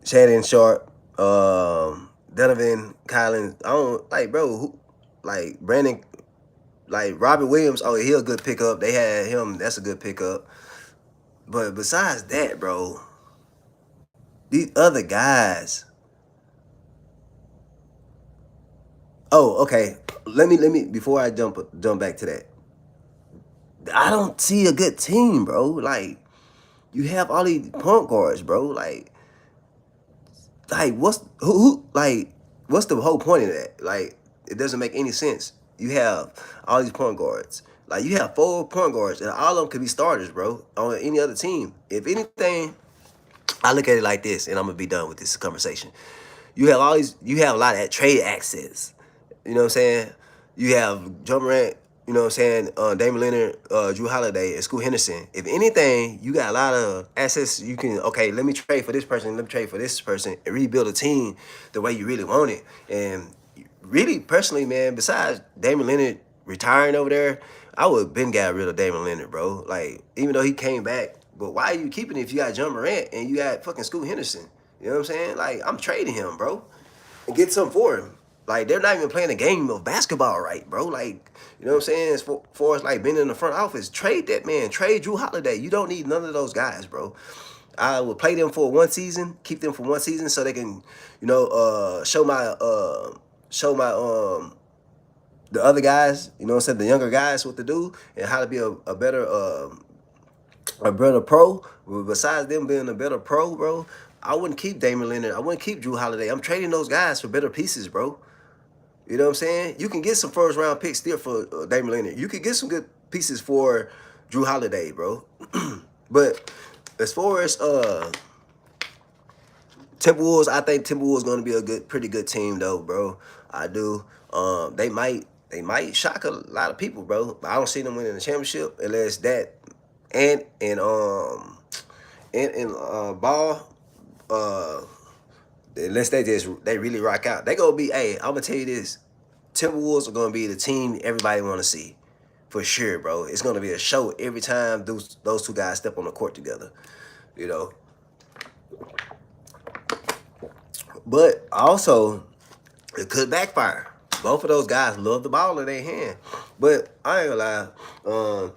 Shannon Sharp, Donovan Collins. I don't like, bro. Like Brandon, like Robert Williams. Oh, he a good pickup. They had him. That's a good pickup. But besides that, bro, these other guys. Oh, okay. Let me before I jump back to that. I don't see a good team, bro. Like, you have all these point guards, bro. Like what's the whole point of that? Like, it doesn't make any sense. You have all these point guards. Like, you have 4 point guards, and all of them could be starters, bro, on any other team. If anything, I look at it like this, and I'm gonna be done with this conversation. You have a lot of trade access. You know what I'm saying? You have John Morant, you know what I'm saying, Damian Leonard, Drew Holiday, and Scoot Henderson. If anything, you got a lot of assets you can, okay, let me trade for this person, let me trade for this person, and rebuild a team the way you really want it. And really, personally, man, besides Damian Leonard retiring over there, I would have been got rid of Damian Leonard, bro. Like, even though he came back, but why are you keeping it if you got John Morant and you got fucking Scoot Henderson? You know what I'm saying? Like, I'm trading him, bro, and get something for him. Like, they're not even playing a game of basketball right, bro. Like, you know what I'm saying? As far as like being in the front office, trade that man. Trade Drew Holiday. You don't need none of those guys, bro. I would play them for 1 season, keep them for 1 season, so they can, show my the other guys, you know what I'm saying, the younger guys what to do and how to be a better pro. But besides them being a better pro, bro, I wouldn't keep Damian Leonard. I wouldn't keep Drew Holiday. I'm trading those guys for better pieces, bro. You know what I'm saying? You can get some first round picks still for Damian Leonard. You could get some good pieces for Drew Holiday, bro. But as far as Timberwolves, I think Timberwolves going to be pretty good team though, bro. I do. They might shock a lot of people, bro. But I don't see them winning the championship unless that and ball. Unless they really rock out. They gonna be. Hey, I'm gonna tell you this. Timberwolves are gonna be the team everybody want to see, for sure, bro. It's gonna be a show every time those 2 guys step on the court together. You know. But also, it could backfire. Both of those guys love the ball in their hand. But I ain't gonna lie,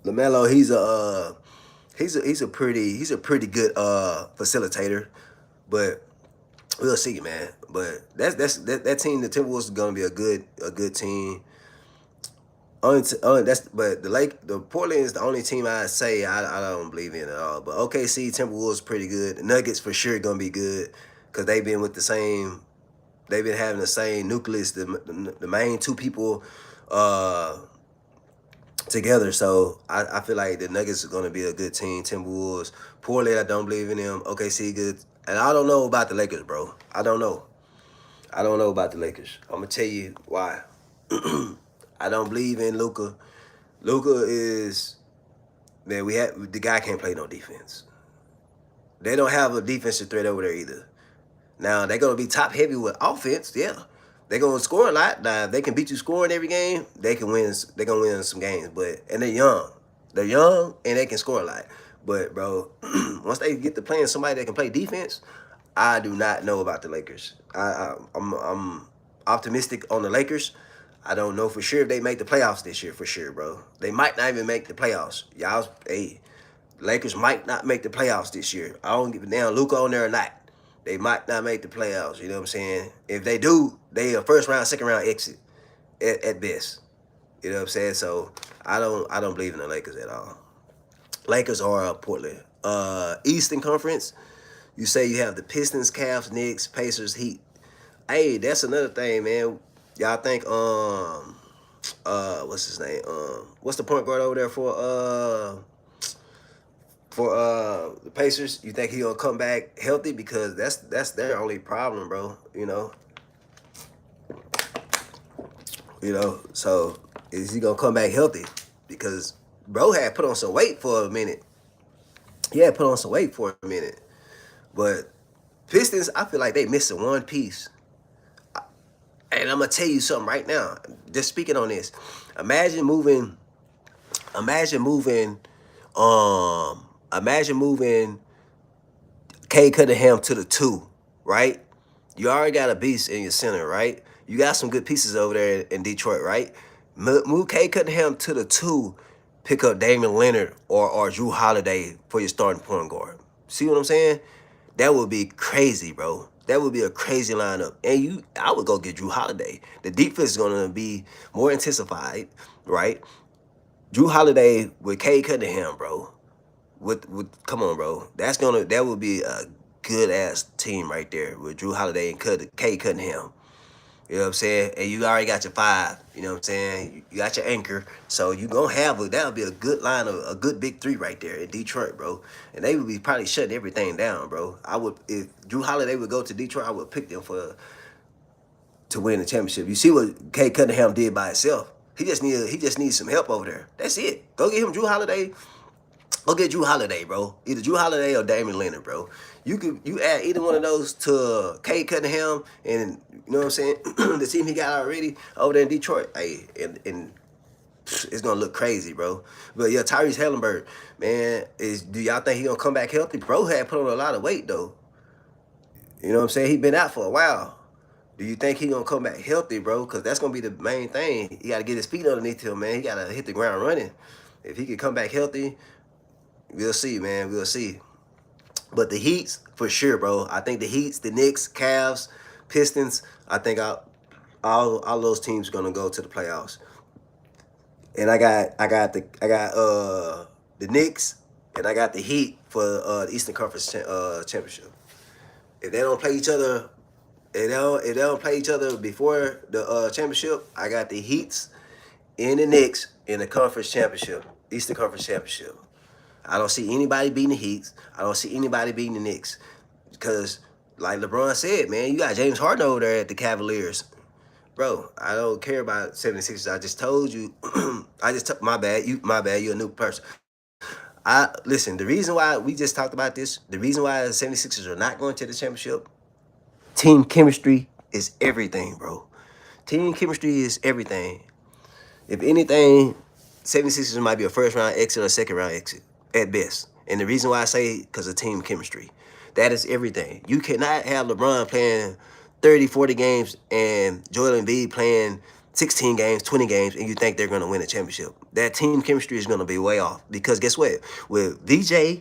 LaMelo, he's a pretty good facilitator. But we'll see, man. But that team, the Timberwolves, is gonna be a good team. But the Portland is the only team I say I don't believe in at all. But OKC, Timberwolves pretty good. The Nuggets for sure gonna be good because they've been having the same nucleus, the main 2 people together. So I feel like the Nuggets are gonna be a good team. Timberwolves, Portland, I don't believe in them. OKC good, and I don't know about the Lakers, bro. I don't know about the Lakers. I'm gonna tell you why. I don't believe in Luka. Luka is, man, the guy can't play no defense. They don't have a defensive threat over there either. Now they're gonna be top heavy with offense, yeah. They're gonna score a lot. Now if they can beat you scoring every game, they can win. They're gonna win some games. And they're young. They're young and they can score a lot. But bro, once they get to playing somebody that can play defense, I do not know about the Lakers. I'm optimistic on the Lakers. I don't know for sure if they make the playoffs this year, for sure, bro. They might not even make the playoffs. Lakers might not make the playoffs this year. I don't give a damn Luka on there or not. they might not make the playoffs. You know what I'm saying? If they do, they a first round, second round exit at best. You know what I'm saying? So I don't believe in the Lakers at all. Lakers are Portland. Eastern Conference. You say you have the Pistons, Cavs, Knicks, Pacers, Heat. Hey, that's another thing, man. Y'all think what's his name? What's the point guard over there for the Pacers? You think he gonna come back healthy? Because that's their only problem, bro. So is he gonna come back healthy? Because bro had put on some weight for a minute. He had put on some weight for a minute. But Pistons, I feel like they missing one piece. And I'm gonna tell you something right now. Just speaking on this. Imagine moving imagine moving imagine moving K Cunningham to the 2, right? You already got a beast in your center, right? You got some good pieces over there in Detroit, right? Move K Cunningham to the 2, pick up Damian Leonard or Drew Holiday for your starting point guard. See what I'm saying? That would be crazy, bro. That would be a crazy lineup. And I would go get Drew Holiday. The defense is gonna be more intensified, right? Drew Holiday with K Cunningham, bro. With come on, bro. That would be a good ass team right there with Drew Holiday and K Cunningham. You know what I'm saying? And you already got your 5. You know what I'm saying? You got your anchor. So you gonna that'll be a good line of a good big 3 right there in Detroit, bro. And they would be probably shutting everything down, bro. If Drew Holiday would go to Detroit, I would pick them to win the championship. You see what K Cunningham did by himself. He just needs some help over there. That's it. Go get him Drew Holiday. Go get Drew Holiday, bro. Either Drew Holiday or Damian Leonard, bro. You add either one of those to K Cunningham, and you know what I'm saying, the team he got already over there in Detroit. Hey, and it's gonna look crazy, bro. But yeah, Tyrese Halliburton, man, do y'all think he gonna come back healthy? Bro had put on a lot of weight though. You know what I'm saying? He been out for a while. Do you think he gonna come back healthy, bro? Because that's gonna be the main thing. He gotta get his feet underneath him, man. He gotta hit the ground running. If he could come back healthy, we'll see, man. We'll see. But the Heats, for sure, bro. I think the Heats, the Knicks, Cavs, Pistons, I think all those teams are gonna go to the playoffs. And I got the Knicks and I got the Heat for the Eastern Conference championship. If they don't play each other, if they don't play each other before the championship, I got the Heats and the Knicks in the conference championship, Eastern Conference championship. I don't see anybody beating the Heats. I don't see anybody beating the Knicks. Because, like LeBron said, man, you got James Harden over there at the Cavaliers. Bro, I don't care about 76ers. I just told you. My bad. You're a new person. Listen, the reason why we just talked about this, the reason why the 76ers are not going to the championship, team chemistry is everything, bro. Team chemistry is everything. If anything, 76ers might be a first round exit or a second round exit at best. And the reason why I say because of team chemistry. That is everything. You cannot have LeBron playing 30, 40 games and Joel Embiid playing 16 games, 20 games, and you think they're going to win a championship. That team chemistry is going to be way off. Because guess what? With VJ,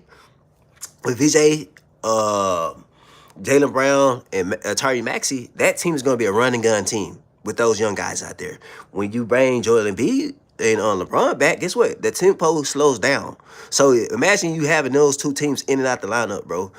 Jaylen Brown, and Tyrese Maxey, that team is going to be a run and gun team with those young guys out there. When you bring Joel Embiid and LeBron back, guess what? The tempo slows down. So imagine you having those two teams in and out the lineup, bro.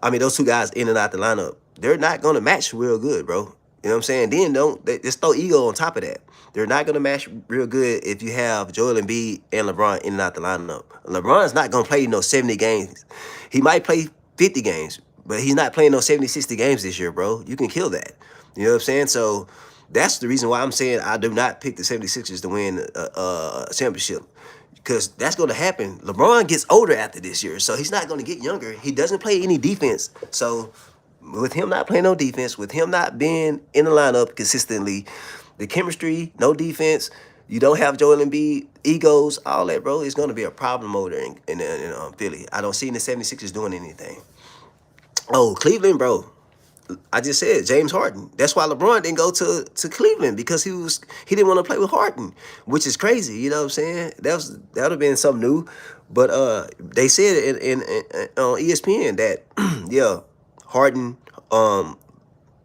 I mean, those two guys in and out the lineup. They're not going to match real good, bro. You know what I'm saying? Then just throw ego on top of that. They're not going to match real good if you have Joel Embiid and LeBron in and out the lineup. LeBron's not going to play 70 games. He might play 50 games, but he's not playing 70, 60 games this year, bro. You can kill that. You know what I'm saying? So that's the reason why I'm saying I do not pick the 76ers to win a championship. Because that's going to happen. LeBron gets older after this year, so he's not going to get younger. He doesn't play any defense. So with him not playing no defense, with him not being in the lineup consistently, the chemistry, no defense, you don't have Joel Embiid, egos, all that, bro, it's going to be a problem over there in Philly. I don't see the 76ers doing anything. Oh, Cleveland, bro. I just said James Harden. That's why LeBron didn't go to Cleveland, because he didn't want to play with Harden, which is crazy. You know what I'm saying? That would have been something new. But they said on ESPN that yeah, Harden that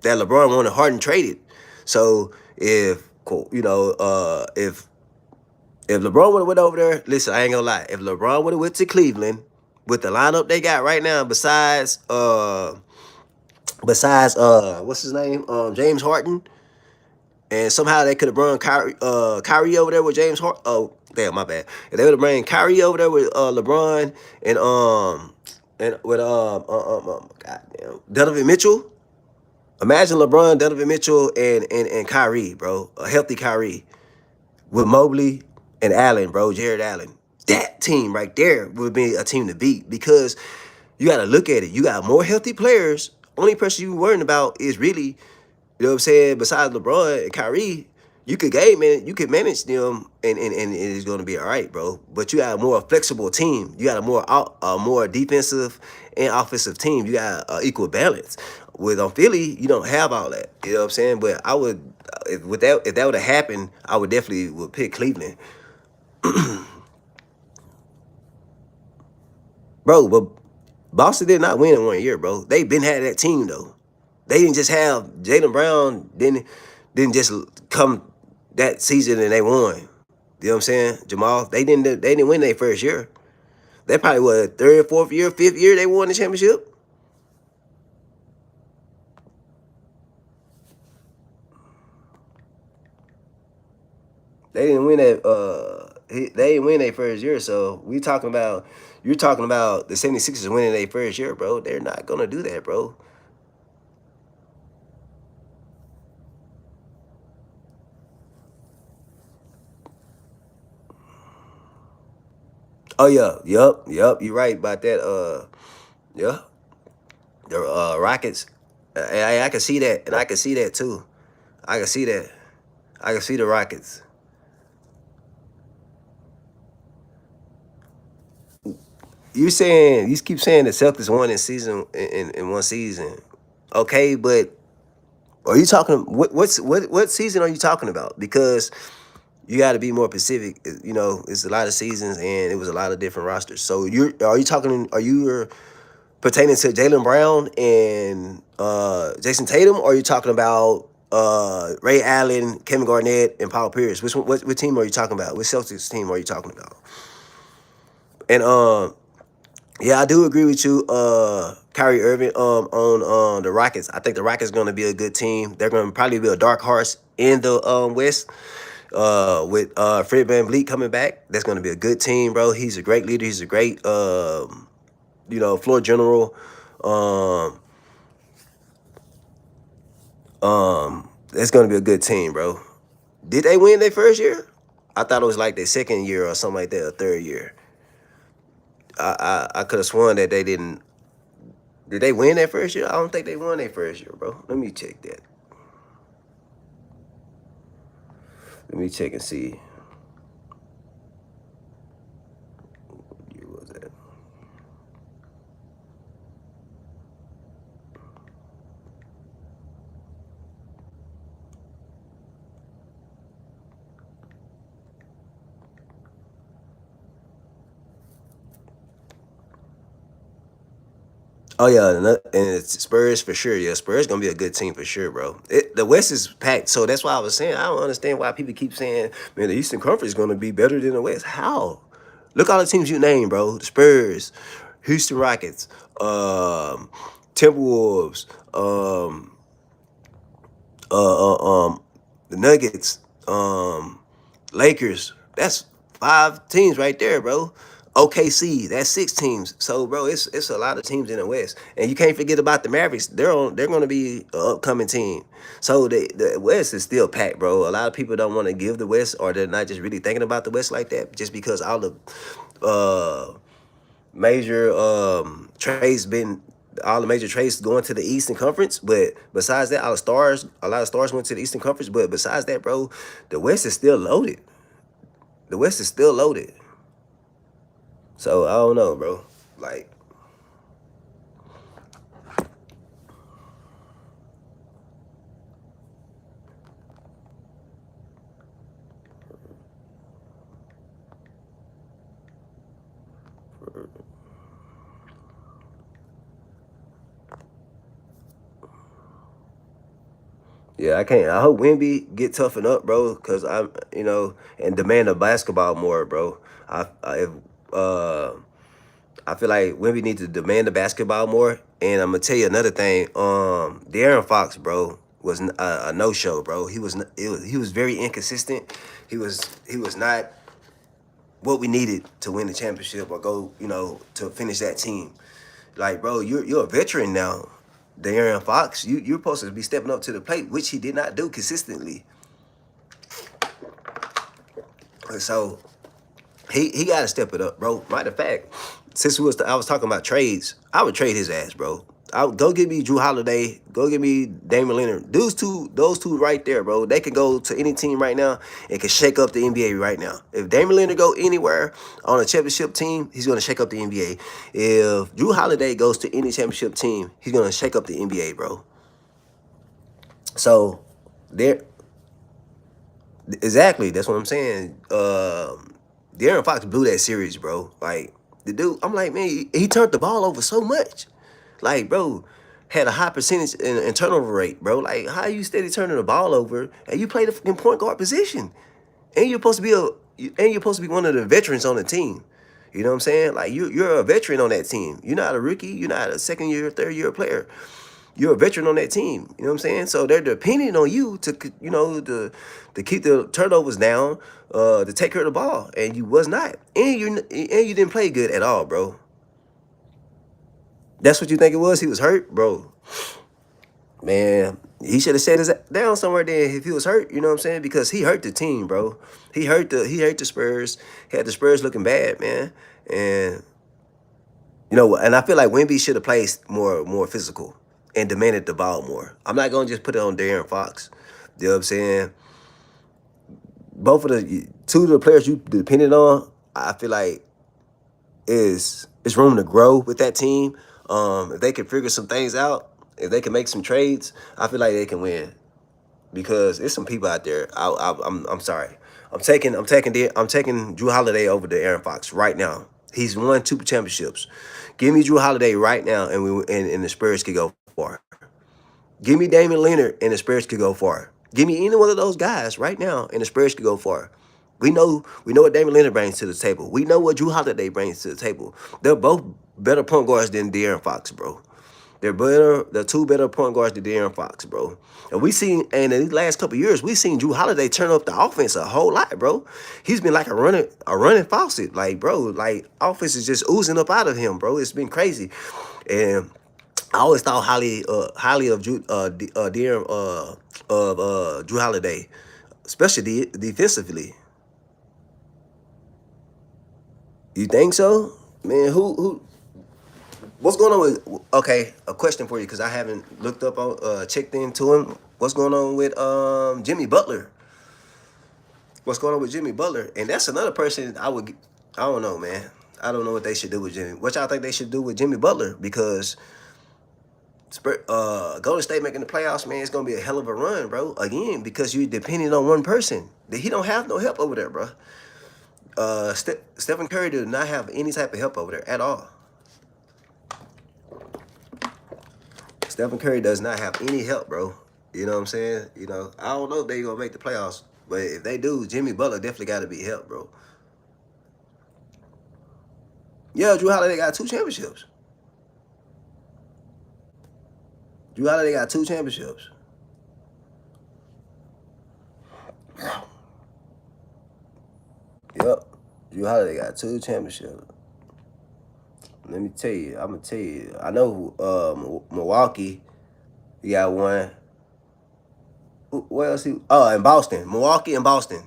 LeBron wanted Harden traded. So if if LeBron would have went over there, listen, I ain't gonna lie. If LeBron would have went to Cleveland with the lineup they got right now, besides what's his name, James Harden, and somehow they could have brought Kyrie over there with James Harden. Oh, damn, my bad. If they would have brought Kyrie over there with LeBron and with goddamn Donovan Mitchell. Imagine LeBron, Donovan Mitchell, and Kyrie, bro. A healthy Kyrie with Mobley and Allen, bro. Jared Allen. That team right there would be a team to beat because you got to look at it. You got more healthy players. Only person you worrying about is really, you know what I'm saying, besides LeBron and Kyrie, you could you could manage them and it's gonna be all right, bro. But you got a more flexible team. You got a more defensive and offensive team. You got equal balance. With on Philly, you don't have all that. You know what I'm saying? But I would if that would have happened, I would definitely would pick Cleveland. Bro, but Boston did not win in 1 year, bro. They been had that team though. They didn't just have Jaylen Brown didn't just come that season and they won. You know what I'm saying? Jamal, they didn't win their first year. They probably what third, fourth year, fifth year they won the championship. They didn't win that they didn't win their first year, so you're talking about the 76ers winning their first year, bro. They're not gonna do that, bro. Oh yeah, yep. You're right about that. Yeah, the Rockets. I can see that, and I can see that too. I can see that. I can see the Rockets. You keep saying the Celtics won in 1 season. Okay, but are you talking what season are you talking about? Because you got to be more specific. You know, it's a lot of seasons and it was a lot of different rosters. So are you pertaining to Jaylen Brown and Jason Tatum, or are you talking about Ray Allen, Kevin Garnett, and Paul Pierce? What team are you talking about? What Celtics team are you talking about? And yeah, I do agree with you, Kyrie Irving, on the Rockets. I think the Rockets going to be a good team. They're going to probably be a dark horse in the West. With Fred VanVleet coming back, that's going to be a good team, bro. He's a great leader. He's a great, floor general. Um, that's going to be a good team, bro. Did they win their first year? I thought it was like their second year or something like that, or third year. I could have sworn that they didn't. Did they win their first year? I don't think they won their first year, bro. Let me check that. Let me check and see. What year was that? Oh yeah, and it's Spurs for sure. Yeah, Spurs gonna be a good team for sure, bro. The West is packed, so that's why I was saying I don't understand why people keep saying, man, the Eastern Conference is gonna be better than the West. How? Look all the teams you named, bro. The Spurs, Houston Rockets, Timberwolves, the Nuggets, Lakers. That's 5 teams right there, bro. OKC, that's 6 teams. So, bro, it's a lot of teams in the West, and you can't forget about the Mavericks. They're going to be an upcoming team. So the West is still packed, bro. A lot of people don't want to give the West, or they're not just really thinking about the West like that, just because all the uh, major trades been all the major trades going to the Eastern Conference. But besides that, a lot of stars went to the Eastern Conference. But besides that, bro, the West is still loaded. The West is still loaded. So I don't know, bro. Like, Yeah, I can't. I hope Wimby get toughened up, bro, because I'm, and demand the basketball more, bro. If uh, I feel like Wimby needs to demand the basketball more. And I'm gonna tell you another thing. De'Aaron Fox, bro, was a no show, bro. He was very inconsistent. He was not what we needed to win the championship or go, to finish that team. Like, bro, you're a veteran now. De'Aaron Fox, you're supposed to be stepping up to the plate, which he did not do consistently. And so he got to step it up, bro. Matter of fact, since I was talking about trades, I would trade his ass, bro. I would go get me Drew Holiday, go get me Damian Leonard. Those two right there, bro. They can go to any team right now and can shake up the NBA right now. If Damian Leonard go anywhere on a championship team, he's gonna shake up the NBA. If Drew Holiday goes to any championship team, he's gonna shake up the NBA, bro. So there, exactly. That's what I'm saying. De'Aaron Fox blew that series, bro. Like the dude, I'm like, man, he turned the ball over so much. Like, bro, had a high percentage in turnover rate, bro. Like, how you steady turning the ball over and you play the fucking point guard position, and you're supposed to be one of the veterans on the team. You know what I'm saying? Like you're a veteran on that team. You're not a rookie. You're not a second year, third year player. You're a veteran on that team. You know what I'm saying? So they're depending on you to to keep the turnovers down, to take care of the ball, and you was not, and you didn't play good at all, bro. That's what you think it was? He was hurt, bro. Man, he should have set his down somewhere there if he was hurt. You know what I'm saying? Because he hurt the team, bro. He hurt the Spurs. He had the Spurs looking bad, man. And and I feel like Wemby should have played more physical and demanded the ball more. I'm not gonna just put it on De'Aaron Fox. You know what I'm saying? Both of the two of the players you depended on, I feel like is room to grow with that team. If they can figure some things out, if they can make some trades, I feel like they can win. Because there's some people out there. I'm sorry. I'm taking Drew Holiday over to Aaron Fox right now. He's won 2 championships. Give me Drew Holiday right now, and the Spurs could go far. Give me Damian Leonard, and the Spurs could go far. Give me any one of those guys right now, and the Spurs could go far. We know what Damian Leonard brings to the table. We know what Drew Holiday brings to the table. They're both better point guards than De'Aaron Fox, bro. They're two better point guards than De'Aaron Fox, bro. And in these last couple of years, we seen Drew Holiday turn up the offense a whole lot, bro. He's been like a running faucet, like, bro. Like, offense is just oozing up out of him, bro. It's been crazy, and I always thought highly of Drew Holiday, especially defensively. You think so, man? Who What's going on with? Okay, a question for you because I haven't looked up on checked into him. What's going on with Jimmy Butler? What's going on with Jimmy Butler? And that's another person I don't know, man. I don't know what they should do with Jimmy. What y'all think they should do with Jimmy Butler? Because Golden State making the playoffs, man, it's gonna be a hell of a run, bro. Again, because you're depending on one person. He don't have no help over there, bro. Stephen Curry did not have any type of help over there at all. Stephen Curry does not have any help, bro. You know what I'm saying? I don't know if they gonna make the playoffs, but if they do, Jimmy Butler definitely got to be helped, bro. Yeah, Drew Holiday got 2 championships. Drew Holiday got 2 championships. Yep. Drew Holiday got 2 championships. Let me tell you. I'm gonna tell you. I know Milwaukee. He got one. Where else? In Boston. Milwaukee and Boston.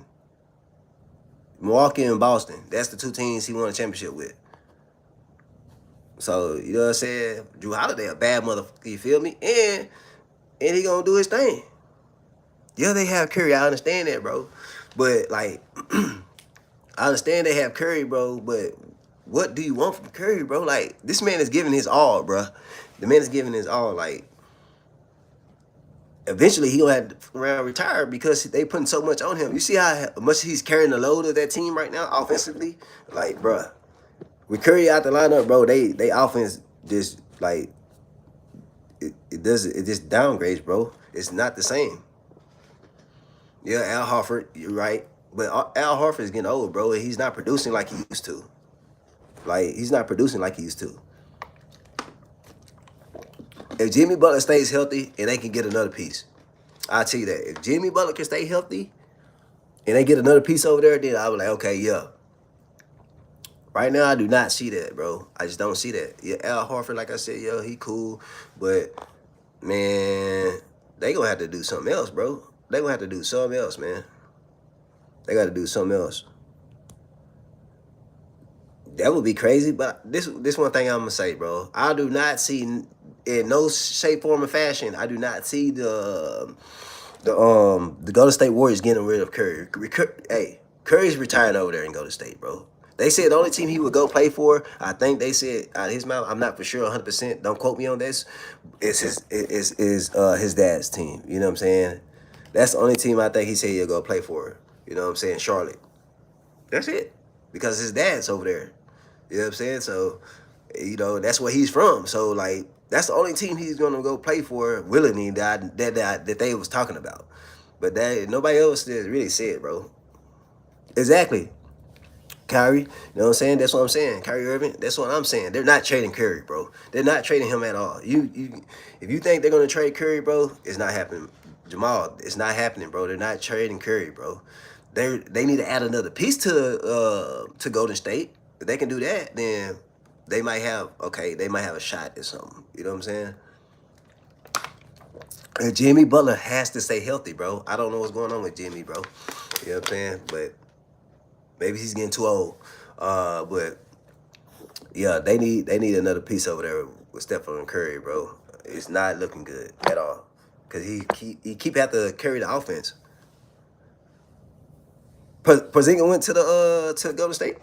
Milwaukee and Boston. That's the 2 teams he won a championship with. So, you know what I'm saying? Drew Holiday a bad motherfucker, you feel me? And he gonna do his thing. Yeah, they have Curry. I understand that, bro. But, like, I understand they have Curry, bro, but what do you want from Curry, bro? Like, this man is giving his all, bro. The man is giving his all. Like, eventually he gonna have to retire because they putting so much on him. You see how much he's carrying the load of that team right now offensively? Like, bro, with Curry out the lineup, bro, they offense just like it just downgrades, bro. It's not the same. Yeah, Al Horford, you're right. But Al Horford is getting old, bro. He's not producing like he used to. Like he's not producing like he used to. If Jimmy Butler stays healthy and they can get another piece, I'll tell you that. If Jimmy Butler can stay healthy and they get another piece over there, then I'll be like, okay, yeah. Right now, I do not see that, bro. I just don't see that. Yeah, Al Horford, like I said, yo, he cool, but man, they gonna have to do something else, bro. They gonna have to do something else, man. They got to do something else. That would be crazy, but this one thing I'm gonna say, bro. I do not see in no shape, form, or fashion. I do not see the Golden State Warriors getting rid of Curry. Hey, Curry's retiring over there in Golden State, bro. They said the only team he would go play for, I think they said out of his mouth, I'm not for sure 100%, don't quote me on this, is his dad's team. You know what I'm saying? That's the only team I think he said he'll go play for. You know what I'm saying? Charlotte. That's it. Because his dad's over there. You know what I'm saying? So, that's where he's from. So, like, that's the only team he's gonna go play for willingly that they was talking about. But that nobody else did really said, bro. Exactly. Kyrie, you know what I'm saying? That's what I'm saying. Kyrie Irving, that's what I'm saying. They're not trading Curry, bro. They're not trading him at all. If you think they're gonna trade Curry, bro, it's not happening. Jamal, it's not happening, bro. They're not trading Curry, bro. They need to add another piece to Golden State. If they can do that, then they might have a shot at something. You know what I'm saying? And Jimmy Butler has to stay healthy, bro. I don't know what's going on with Jimmy, bro. You know what I'm saying? But maybe he's getting too old. But yeah, they need another piece over there with Stephen Curry, bro. It's not looking good at all. Cause he keep have to carry the offense. Porzingis went to the Golden State.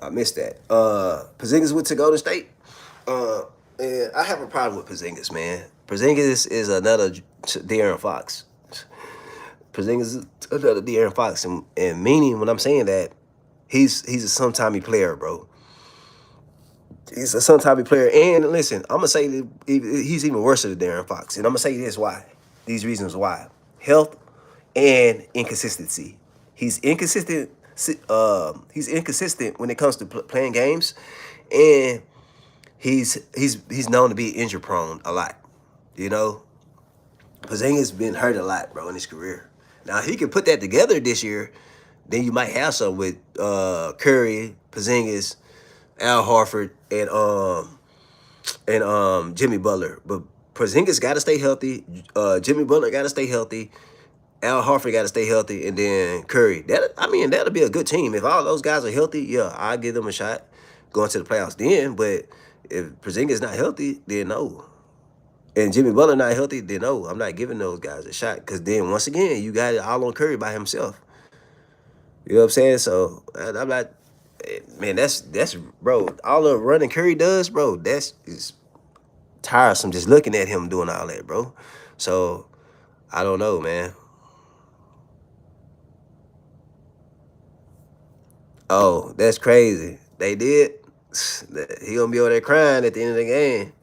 I missed that. Porzingis went to Golden State. And I have a problem with Porzingis, man. Porzingis is another De'Aaron Fox. Porzingis is another De'Aaron Fox, and meaning when I'm saying that, he's a sometimey player, bro. He's a sometimey player. And listen, I'm gonna say that he's even worse than De'Aaron Fox, and I'm gonna say this why. These reasons why: health and inconsistency. He's inconsistent. He's inconsistent when it comes to playing games, and he's known to be injury prone a lot. You know, Porzingis been hurt a lot, bro, in his career. Now he can put that together this year, then you might have some with Curry, Porzingis, Al Horford, and Jimmy Butler. But Porzingis got to stay healthy. Jimmy Butler got to stay healthy. Al Horford got to stay healthy, and then Curry. That'll be a good team if all those guys are healthy. Yeah, I'll give them a shot going to the playoffs then. But if Porzingis not healthy, then no. And Jimmy Butler not healthy, then no, I'm not giving those guys a shot. Because then once again, you got it all on Curry by himself. You know what I'm saying? So I'm not, man. That's bro. All the running Curry does, bro. That's is tiresome just looking at him doing all that, bro. So I don't know, man. Oh, that's crazy. They did. He gonna be over there crying at the end of the game.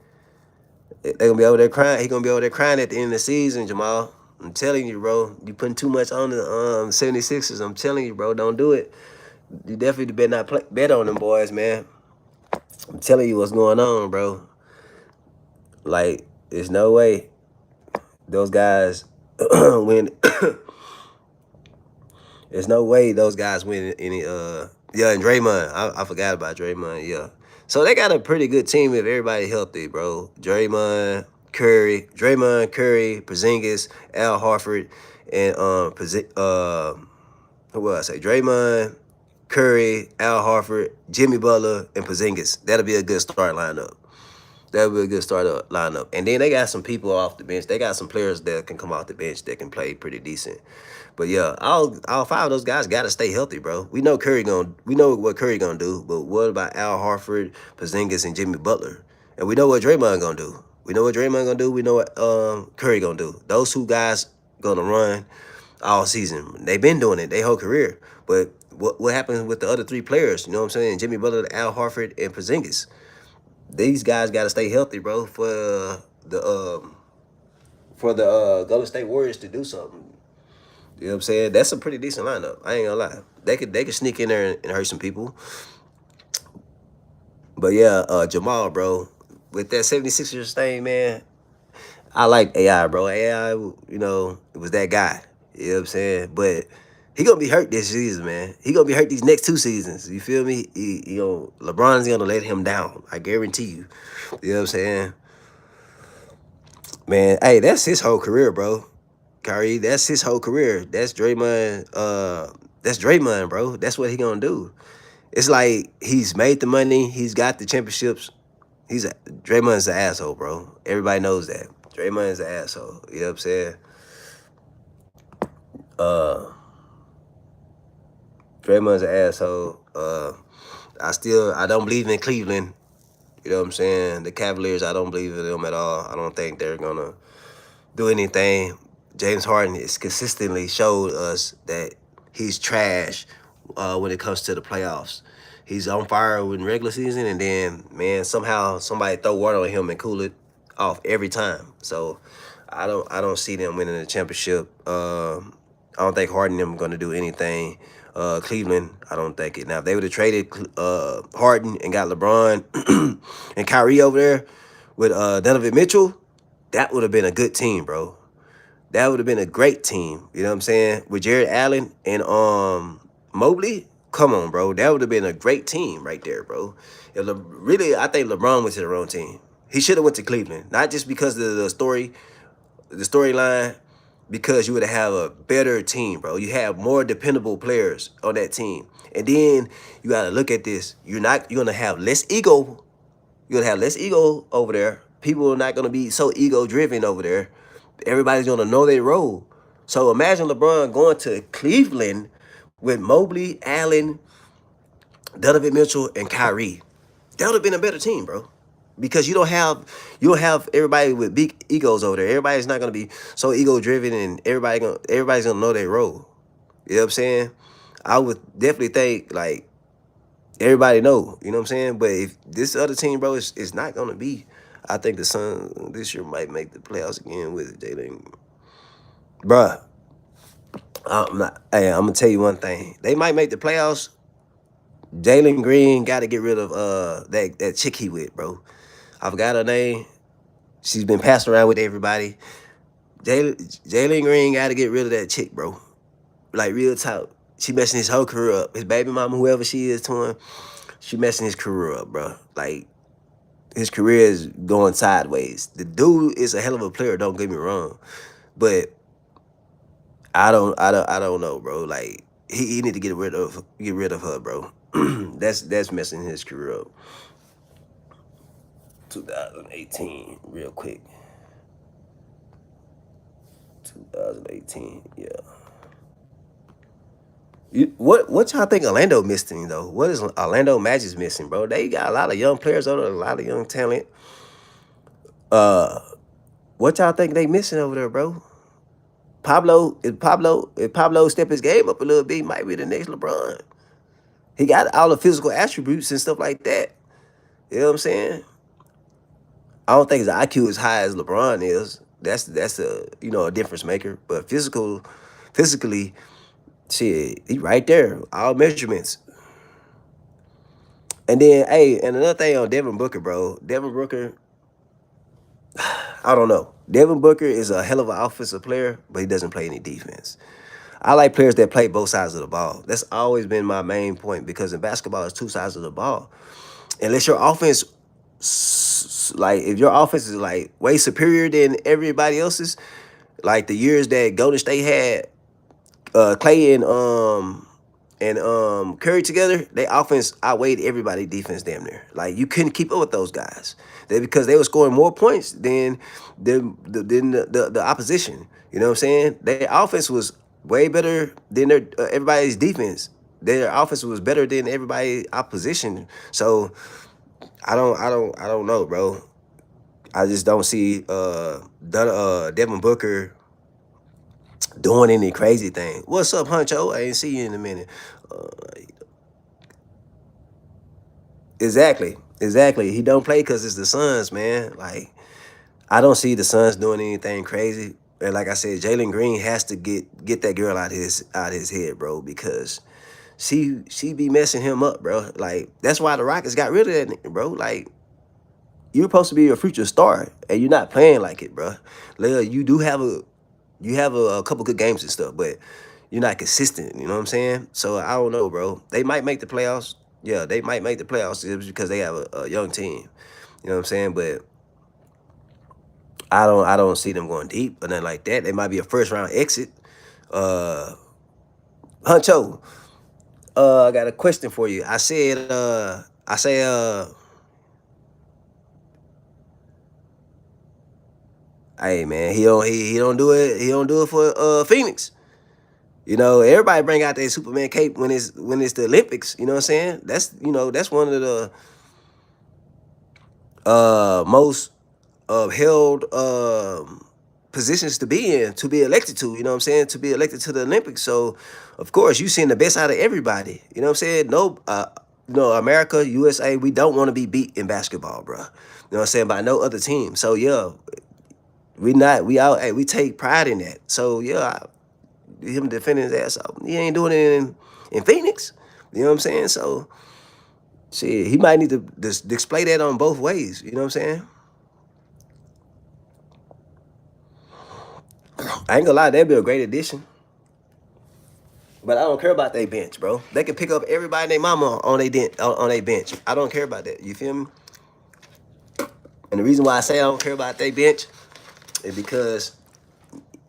They gonna be over there crying. He gonna be over there crying at the end of the season, Jamal. I'm telling you, bro. You putting too much on the 76ers. I'm telling you, bro. Don't do it. You definitely better not bet on them boys, man. I'm telling you what's going on, bro. Like, there's no way those guys win. There's no way those guys win any. Yeah, and Draymond. I forgot about Draymond. Yeah. So they got a pretty good team if everybody healthy, bro. Draymond, Curry, Porzingis, Al Horford, and who else I say? Draymond, Curry, Al Horford, Jimmy Butler, and Porzingis. That'll be a good start lineup. That'll be a good start lineup. And then they got some people off the bench. They got some players that can come off the bench that can play pretty decent. But yeah, all five of those guys gotta stay healthy, bro. We know what Curry gonna do, but what about Al Horford, Porzingis, and Jimmy Butler? And we know what Draymond gonna do. We know what Draymond gonna do. We know what Curry gonna do. Those two guys gonna run all season. They've been doing it their whole career. But what happens with the other three players? You know what I'm saying? Jimmy Butler, Al Horford, and Porzingis. These guys got to stay healthy, bro, the Golden State Warriors to do something. You know what I'm saying? That's a pretty decent lineup. I ain't gonna lie. They could sneak in there and hurt some people. But yeah, Jamal, bro, with that 76ers thing, man, I like AI, bro. AI, it was that guy. You know what I'm saying? But he gonna be hurt this season, man. He gonna be hurt these next 2 seasons. You feel me? LeBron's gonna let him down. I guarantee you. You know what I'm saying? Man, hey, that's his whole career, bro. Kyrie, that's his whole career. That's Draymond. That's Draymond, bro. That's what he gonna do. It's like he's made the money. He's got the championships. Draymond's an asshole, bro. Everybody knows that. Draymond's an asshole. You know what I'm saying? Uh, Draymond's an asshole. I don't believe in Cleveland. You know what I'm saying? The Cavaliers, I don't believe in them at all. I don't think they're gonna do anything. James Harden has consistently showed us that he's trash when it comes to the playoffs. He's on fire in regular season, and then man, somehow somebody throw water on him and cool it off every time. So I don't see them winning the championship. I don't think Harden and them going to do anything. Cleveland, I don't think it. Now, if they would have traded Harden and got LeBron and Kyrie over there with Donovan Mitchell, that would have been a good team, bro. That would have been a great team. You know what I'm saying? With Jared Allen and Mobley, come on, bro. That would have been a great team right there, bro. Really, I think LeBron went to the wrong team. He should have went to Cleveland, not just because of the storyline, because you would have a better team, bro. You have more dependable players on that team. And then you got to look at this. You're going to have less ego. You're going to have less ego over there. People are not going to be so ego driven over there. Everybody's going to know their role. So imagine LeBron going to Cleveland with Mobley, Allen, Donovan Mitchell, and Kyrie. That would have been a better team, bro. Because you don't have everybody with big egos over there. Everybody's not gonna be so ego driven, and everybody's gonna know their role. You know what I'm saying? I would definitely think like everybody know. You know what I'm saying? But if this other team, bro, is not gonna be. I think the Suns this year might make the playoffs again with Jalen. Bruh, I'm gonna tell you one thing. They might make the playoffs. Jalen Green got to get rid of that chick he with, bro. I forgot her name. She's been passed around with everybody. Jalen Green got to get rid of that chick, bro. Like real talk. She messing his whole career up. His baby mama, whoever she is to him, she messing his career up, bro. Like his career is going sideways. The dude is a hell of a player. Don't get me wrong, but I don't know, bro. Like he need to get rid of her, bro. That's messing his career up. 2018, real quick. 2018, yeah. What y'all think Orlando missing though? What is Orlando Magic's missing, bro? They got a lot of young players over there, a lot of young talent. Uh, what y'all think they missing over there, bro? If Pablo step his game up a little bit, he might be the next LeBron. He got all the physical attributes and stuff like that. You know what I'm saying? I don't think his IQ is high as LeBron is. That's a difference maker. But physically, shit, he right there, all measurements. And then, hey, and another thing on Devin Booker, bro. Devin Booker, I don't know. Devin Booker is a hell of an offensive player, but he doesn't play any defense. I like players that play both sides of the ball. That's always been my main point because in basketball, it's two sides of the ball. Unless your offense, like if your offense is like way superior than everybody else's, like the years that Golden State had Clay and Curry together, they offense outweighed everybody defense damn near. Like you couldn't keep up with those guys. Because they were scoring more points than the opposition. You know what I'm saying? Their offense was way better than everybody's defense. Their offense was better than everybody's opposition. So I don't know, bro. I just don't see Devin Booker doing any crazy thing. What's up, Huncho? I ain't see you in a minute. Uh, exactly. Exactly. He don't play because it's the Suns, man. Like I don't see the Suns doing anything crazy. And like I said, Jalen Green has to get that girl out his head, bro, because she be messing him up, bro. Like that's why the Rockets got rid of that nigga, bro. Like you're supposed to be a future star, and you're not playing like it, bro. Lil, you have a couple good games and stuff, but you're not consistent. You know what I'm saying? So I don't know, bro. They might make the playoffs. Yeah, they might make the playoffs just because they have a young team. You know what I'm saying? But I don't see them going deep or nothing like that. They might be a first round exit. Uh, Huncho, I got a question for you. Hey man, he don't do it. He don't do it for Phoenix. You know, everybody bring out their Superman cape when it's the Olympics. You know what I'm saying? That's one of the most held positions to be in, to be elected to. You know what I'm saying? To be elected to the Olympics. So, of course, you seeing the best out of everybody. You know what I'm saying? No, America, USA, we don't want to be beat in basketball, bro. You know what I'm saying? By no other team. So yeah, we take pride in that. So yeah, him defending his ass off. He ain't doing it in Phoenix. You know what I'm saying? So shit, he might need to display that on both ways. You know what I'm saying? I ain't gonna lie, that'd be a great addition. But I don't care about their bench, bro. They can pick up everybody and their mama on their bench. I don't care about that. You feel me? And the reason why I say I don't care about their bench is because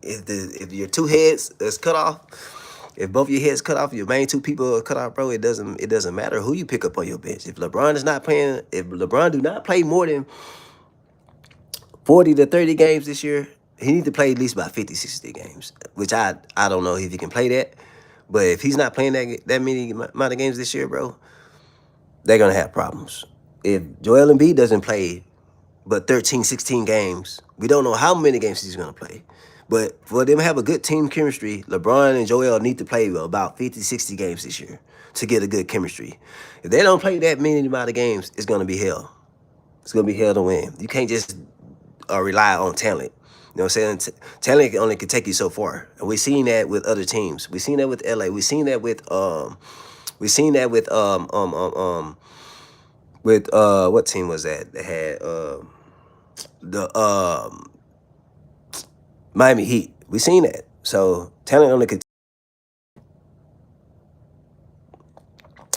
if your two heads is cut off, if both your heads cut off, your main two people are cut off, bro, it doesn't matter who you pick up on your bench. If LeBron is not playing, if LeBron do not play more than 40 to 30 games this year, he needs to play at least about 50, 60 games, which I don't know if he can play that. But if he's not playing that many amount of games this year, bro, they're going to have problems. If Joel Embiid doesn't play but 13, 16 games, we don't know how many games he's going to play. But for them to have a good team chemistry, LeBron and Joel need to play about 50, 60 games this year to get a good chemistry. If they don't play that many amount of games, it's going to be hell. It's going to be hell to win. You can't just rely on talent. You know what I'm saying? Talent only can take you so far. And we've seen that with other teams. We've seen that with LA. We've seen that with what team was that? They had the Miami Heat. We've seen that. So talent only could.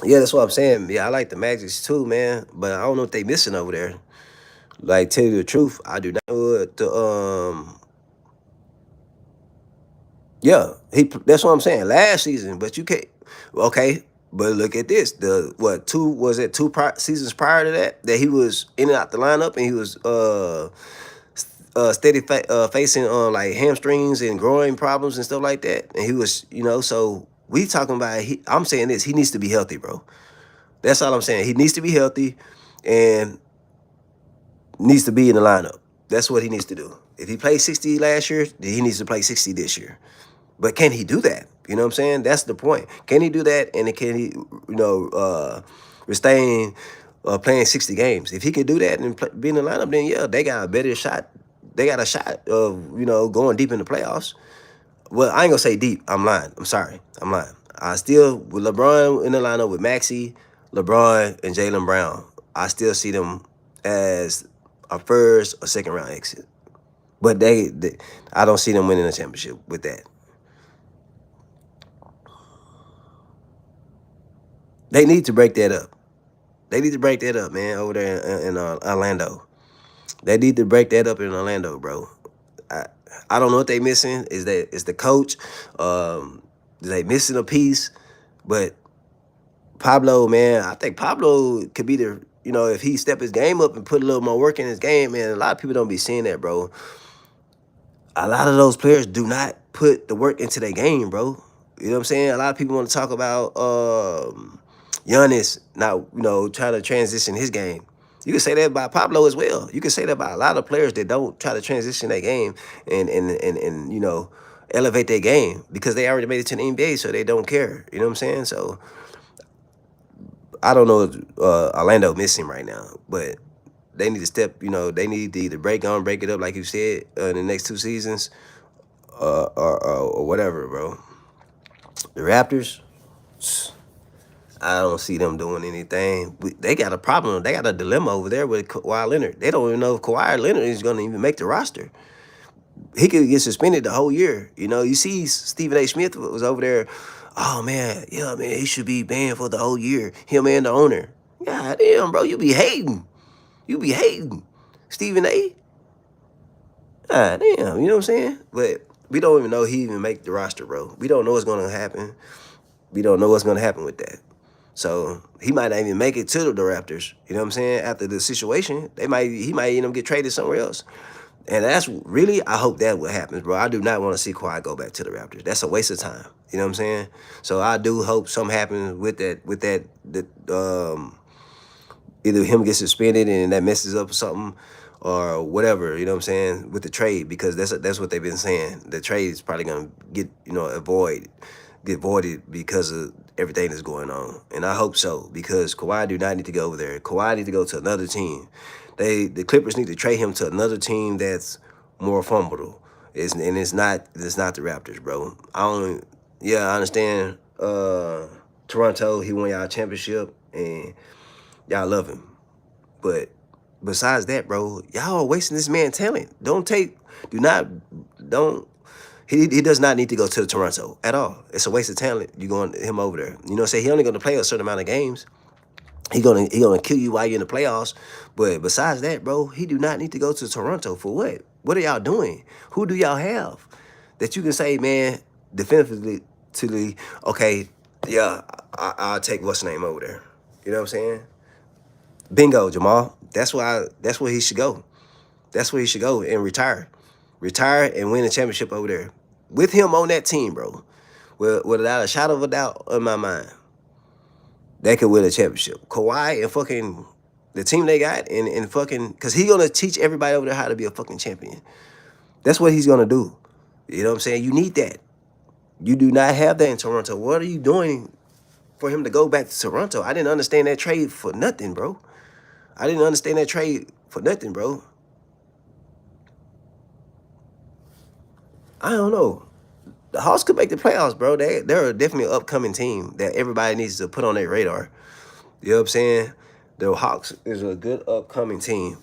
Yeah, that's what I'm saying. Yeah, I like the Magics too, man. But I don't know what they missing over there. Like, tell you the truth, I do not know what the yeah, that's what I'm saying. Last season, but you can't. Okay, but look at this. The what two was it? Seasons prior to that he was in and out the lineup, and he was steady facing like hamstrings and growing problems and stuff like that. And he was, so we talking about. I'm saying this. He needs to be healthy, bro. That's all I'm saying. He needs to be healthy, and needs to be in the lineup. That's what he needs to do. If he played 60 last year, then he needs to play 60 this year. But can he do that? You know what I'm saying? That's the point. Can he do that? And can he, sustain playing 60 games? If he could do that and be in the lineup, then yeah, they got a better shot. They got a shot of, going deep in the playoffs. Well, I ain't gonna say deep. I'm lying. I'm sorry. I'm lying. I still, with LeBron in the lineup with Maxey, LeBron, and Jaylen Brown, I still see them as a first or second round exit. But I don't see them winning a championship with that. They need to break that up. They need to break that up, man, over there in Orlando. They need to break that up in Orlando, bro. I, I don't know what they missing. Is the coach? They missing a piece? But Pablo, man, I think Pablo could be if he step his game up and put a little more work in his game, man. A lot of people don't be seeing that, bro. A lot of those players do not put the work into their game, bro. You know what I'm saying? A lot of people want to talk about Giannis not, trying to transition his game. You can say that about Pablo as well. You can say that about a lot of players that don't try to transition their game and elevate their game because they already made it to the NBA, so they don't care. You know what I'm saying? So I don't know if Orlando missing right now, but they need to step. They need to either break it up like you said in the next 2 seasons, or whatever, bro. The Raptors, I don't see them doing anything. They got a problem. They got a dilemma over there with Kawhi Leonard. They don't even know if Kawhi Leonard is going to even make the roster. He could get suspended the whole year. You see Stephen A. Smith was over there. Oh man, yeah, man, he should be banned for the whole year. Him and the owner. God damn, bro, you be hating. You be hating. Stephen A. God damn, you know what I'm saying? But we don't even know he even make the roster, bro. We don't know what's gonna happen. We don't know what's gonna happen with that. So he might not even make it to the Raptors. You know what I'm saying? After the situation, he might end up get traded somewhere else. And that's really, I hope that what happens, bro. I do not want to see Kawhi go back to the Raptors. That's a waste of time. You know what I'm saying? So I do hope something happens with that, either him gets suspended and that messes up something, or whatever, you know what I'm saying, with the trade, because that's what they've been saying. The trade is probably gonna get, get voided because of everything that's going on. And I hope so, because Kawhi do not need to go over there. Kawhi need to go to another team. The Clippers need to trade him to another team that's more formidable. It's not the Raptors, bro. I understand Toronto, he won y'all a championship and y'all love him. But besides that, bro, y'all are wasting this man's talent. Don't he does not need to go to Toronto at all. It's a waste of talent. You going him over there. Say he only gonna play a certain amount of games. He gonna kill you while you're in the playoffs. But besides that, bro, he do not need to go to Toronto for what? What are y'all doing? Who do y'all have that you can say, man, definitively, okay, yeah, I'll take what's name over there. You know what I'm saying? Bingo, Jamal. That's where he should go. That's where he should go and retire. Retire and win a championship over there. With him on that team, bro. Without a shadow of a doubt in my mind, they could win a championship. Kawhi and fucking the team they got and fucking, because he's gonna teach everybody over there how to be a fucking champion. That's what he's gonna do. You know what I'm saying? You need that. You do not have that in Toronto. What are you doing for him to go back to Toronto? I didn't understand that trade for nothing, bro. I didn't understand that trade for nothing, bro. I don't know. The Hawks could make the playoffs, bro. They're definitely an upcoming team that everybody needs to put on their radar. You know what I'm saying? The Hawks is a good upcoming team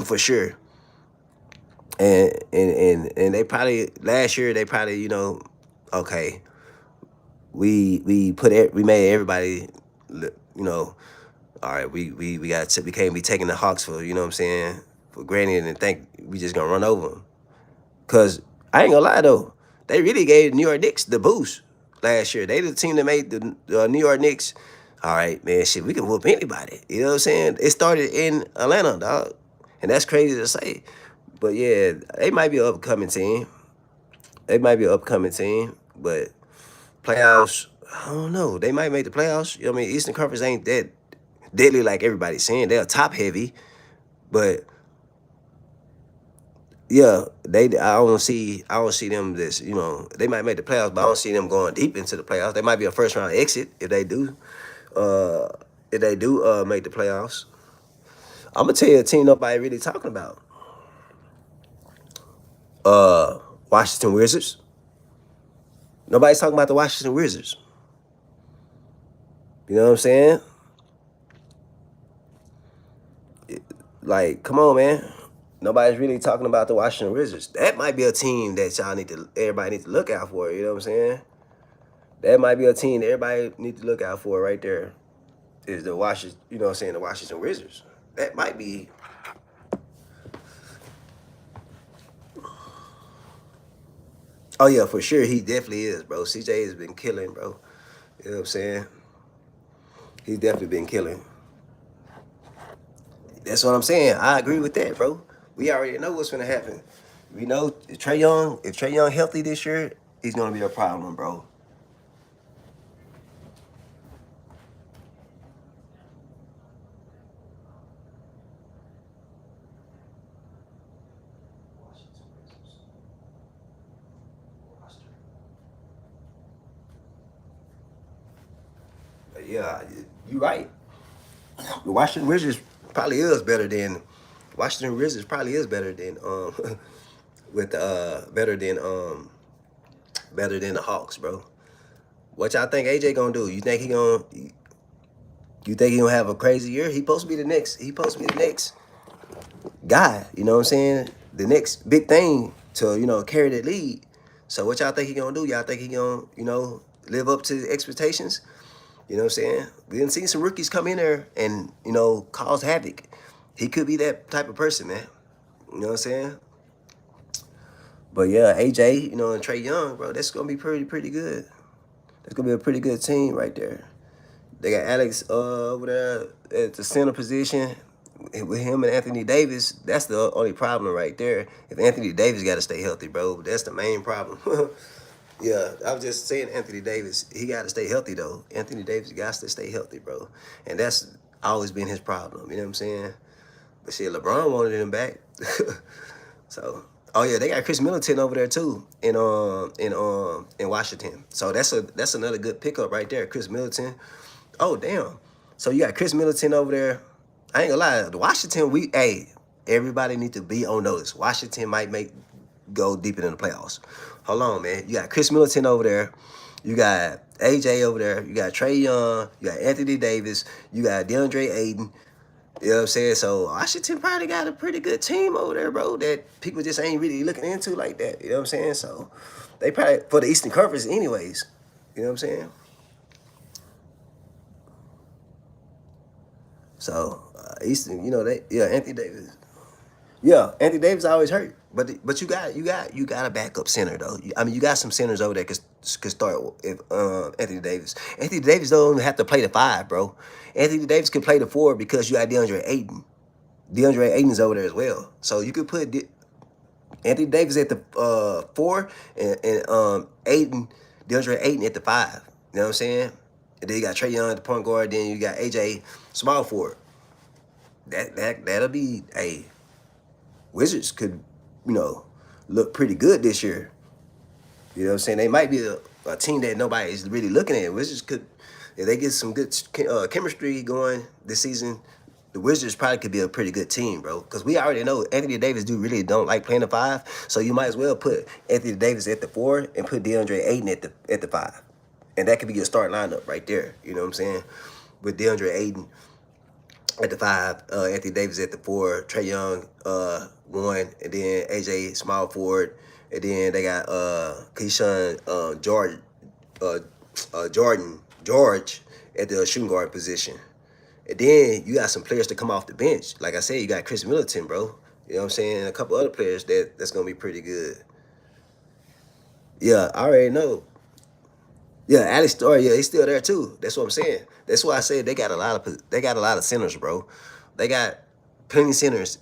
for sure. And they probably last year they probably okay, we made everybody all right, we can't be taking the Hawks for what I'm saying, for granted, and think we just gonna run over them. Cause I ain't gonna lie though, they really gave New York Knicks the boost last year. They the team that made the New York Knicks. All right, man, shit, we can whoop anybody. You know what I'm saying? It started in Atlanta, dog, and that's crazy to say. But yeah, they might be an upcoming team. They might be an upcoming team, but playoffs, I don't know. They might make the playoffs. You know what I mean? Eastern Conference ain't that deadly like everybody's saying. They're top heavy, but yeah, I don't see them this, they might make the playoffs, but I don't see them going deep into the playoffs. They might be a first round exit if they do. Make the playoffs. I'm gonna tell you a team nobody really talking about. Washington Wizards. Nobody's talking about the Washington Wizards. You know what I'm saying? Like, come on, man. Nobody's really talking about the Washington Wizards. That might be a team that everybody needs to look out for. You know what I'm saying? That might be a team that everybody needs to look out for right there. Is the Washington, the Washington Wizards. That might be. Oh yeah, for sure, he definitely is, bro. CJ has been killing, bro. You know what I'm saying? He's definitely been killing. That's what I'm saying. I agree with that, bro. We already know what's gonna happen. We know if Trae Young healthy this year, he's gonna be a problem, bro. Yeah, you right. The Washington Wizards probably is better than Washington Wizards probably is better than with better than the Hawks, bro. What y'all think AJ gonna do? You think he gonna have a crazy year? He supposed to be the next. He supposed to be the next guy. You know what I'm saying? The next big thing to carry that lead. So what y'all think he gonna do? Y'all think he gonna live up to the expectations? You know what I'm saying? We didn't see some rookies come in there and cause havoc. He could be that type of person, man. You know what I'm saying? But yeah, AJ, and Trey Young, bro, that's gonna be pretty good. That's gonna be a pretty good team right there. They got Alex over there at the center position with him and Anthony Davis. That's the only problem right there. If Anthony Davis got to stay healthy, bro, that's the main problem. Yeah, I was just saying Anthony Davis. He got to stay healthy though. Anthony Davis got to stay healthy, bro, and that's always been his problem. You know what I'm saying? But shit, LeBron wanted him back. So, oh yeah, they got Chris Middleton over there too in Washington. So that's another good pickup right there, Chris Middleton. Oh damn. So you got Chris Middleton over there. I ain't gonna lie, the Washington, everybody need to be on notice. Washington might go deeper in the playoffs. Hold on, man. You got Chris Middleton over there. You got AJ over there. You got Trey Young. You got Anthony Davis. You got DeAndre Ayton. You know what I'm saying? So Washington probably got a pretty good team over there, bro, that people just ain't really looking into like that. You know what I'm saying? So they probably for the Eastern Conference anyways. You know what I'm saying? So Eastern, Anthony Davis. Yeah, Anthony Davis always hurt, but you got a backup center though. I mean, you got some centers over there could start if Anthony Davis. Anthony Davis don't even have to play the five, bro. Anthony Davis could play the four because you got DeAndre Ayton. DeAndre Ayton's over there as well, so you could put Anthony Davis at the four and Ayton, DeAndre Ayton at the five. You know what I'm saying? And then you got Trey Young at the point guard. Then you got AJ small forward. That'll be a Wizards could, look pretty good this year. You know what I'm saying? They might be a team that nobody is really looking at. Wizards could, if they get some good chemistry going this season, the Wizards probably could be a pretty good team, bro. Because we already know Anthony Davis really don't like playing the five, so you might as well put Anthony Davis at the four and put DeAndre Ayton at the five, and that could be your start lineup right there. You know what I'm saying? With DeAndre Ayton at the five, Anthony Davis at the four, Trey Young one, and then AJ small forward, and then they got Keyshawn George at the shooting guard position. And then you got some players to come off the bench. Like I said, you got Chris Middleton, bro. You know what I'm saying? And a couple other players that's gonna be pretty good. Yeah, I already know. Yeah, Alex Story, yeah, he's still there too. That's what I'm saying. That's why I said they got a lot of centers, bro. They got plenty of centers.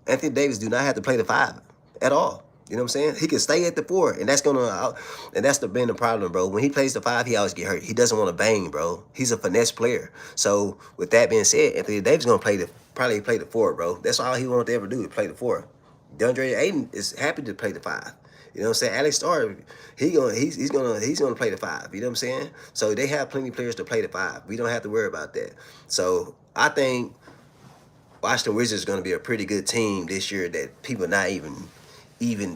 Anthony Davis do not have to play the five at all. You know what I'm saying? He can stay at the four, and that's been the problem, bro. When he plays the five, he always get hurt. He doesn't want to bang, bro. He's a finesse player. So with that being said, Anthony Davis gonna probably play the four, bro. That's all he wanted to ever do is play the four. DeAndre Ayton is happy to play the five. You know what I'm saying? Alex Starr, he's gonna play the five. You know what I'm saying? So they have plenty of players to play the five. We don't have to worry about that. So I think Washington Wizards is gonna be a pretty good team this year that people not even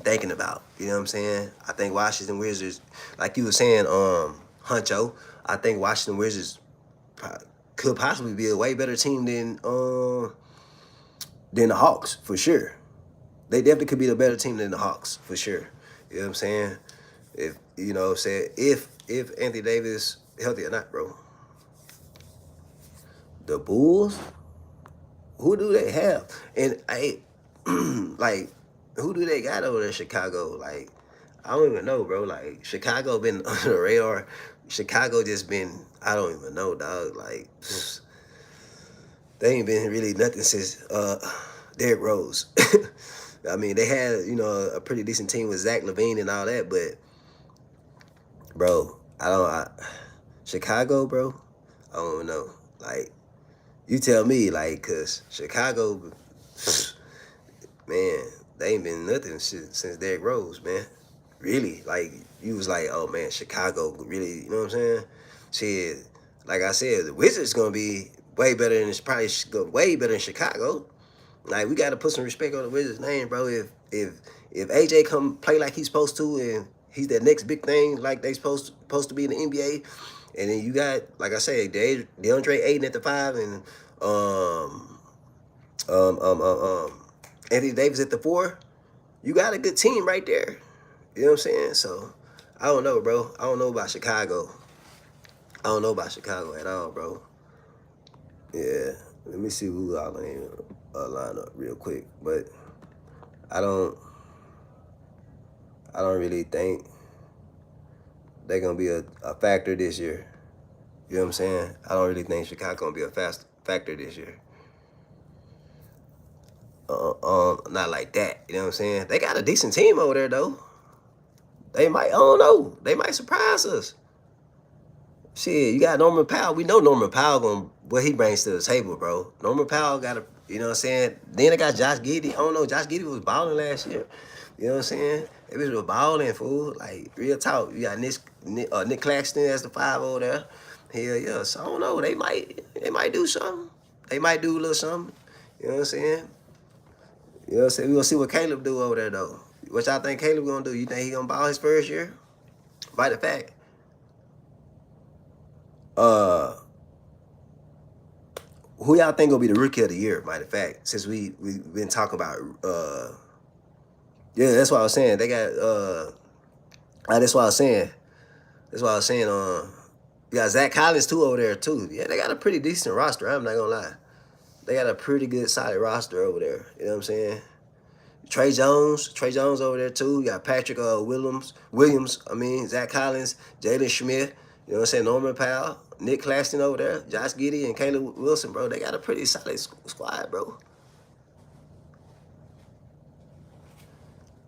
thinking about. You know what I'm saying? I think Washington Wizards, like you were saying, Huncho, I think Washington Wizards could possibly be a way better team than the Hawks for sure. They definitely could be a better team than the Hawks for sure. You know what I'm saying? If Anthony Davis healthy or not, bro. The Bulls, who do they have? And like, who do they got over there in Chicago? Like, I don't even know, bro. Like, Chicago been under the radar. Chicago just been, I don't even know, dog. Like, they ain't been really nothing since Derrick Rose. I mean, they had, a pretty decent team with Zach LaVine and all that, but, bro, Chicago, bro, I don't know. Like, you tell me, like, because Chicago, man, they ain't been nothing since Derrick Rose, man. Really, like, you was like, oh, man, Chicago really, you know what I'm saying? Shit, like I said, the Wizards going to be, way better than way better than Chicago. Like we got to put some respect on the Wizards' name, bro. If AJ come play like he's supposed to, and he's that next big thing like they supposed to be in the NBA, and then you got, like I said, DeAndre Ayton at the 5, and um um um um, um Anthony Davis at the 4. You got a good team right there. You know what I'm saying? So I don't know, bro. I don't know about Chicago. I don't know about Chicago at all, bro. Yeah. Let me see who I'll line up real quick. But I don't I don't really think they're gonna be a factor this year. You know what I'm saying? I don't really think Chicago gonna be a fast factor this year. Not like that. You know what I'm saying? They got a decent team over there though. They might, I don't know. They might surprise us. Shit, you got Norman Powell. We know Norman Powell gonna what he brings to the table, bro. Norman Powell got a, you know what I'm saying. Then they got Josh Giddey. I don't know. Josh Giddey was balling last year. You know what I'm saying? They was balling, fool. Like real talk. You got Nick Claxton as the 5 over there. Hell yeah. So I don't know. They might do something. They might do a little something. You know what I'm saying? You know what I'm saying? We gonna see what Caleb do over there though. What y'all think Caleb gonna do? You think he gonna ball his first year? By the fact. Uh Who y'all think gonna be the rookie of the year? Matter of fact, since we've been talking about yeah, that's what I was saying. They got that's what I was saying. That's what I was saying. You got Zach Collins too over there too. Yeah, they got a pretty decent roster. I'm not gonna lie. They got a pretty good solid roster over there. You know what I'm saying? Trey Jones over there too. You got Patrick Williams. I mean Zach Collins, Jalen Schmidt. You know what I'm saying? Norman Powell, Nick Claxton over there, Josh Giddey, and Caleb Wilson, bro. They got a pretty solid squad, bro.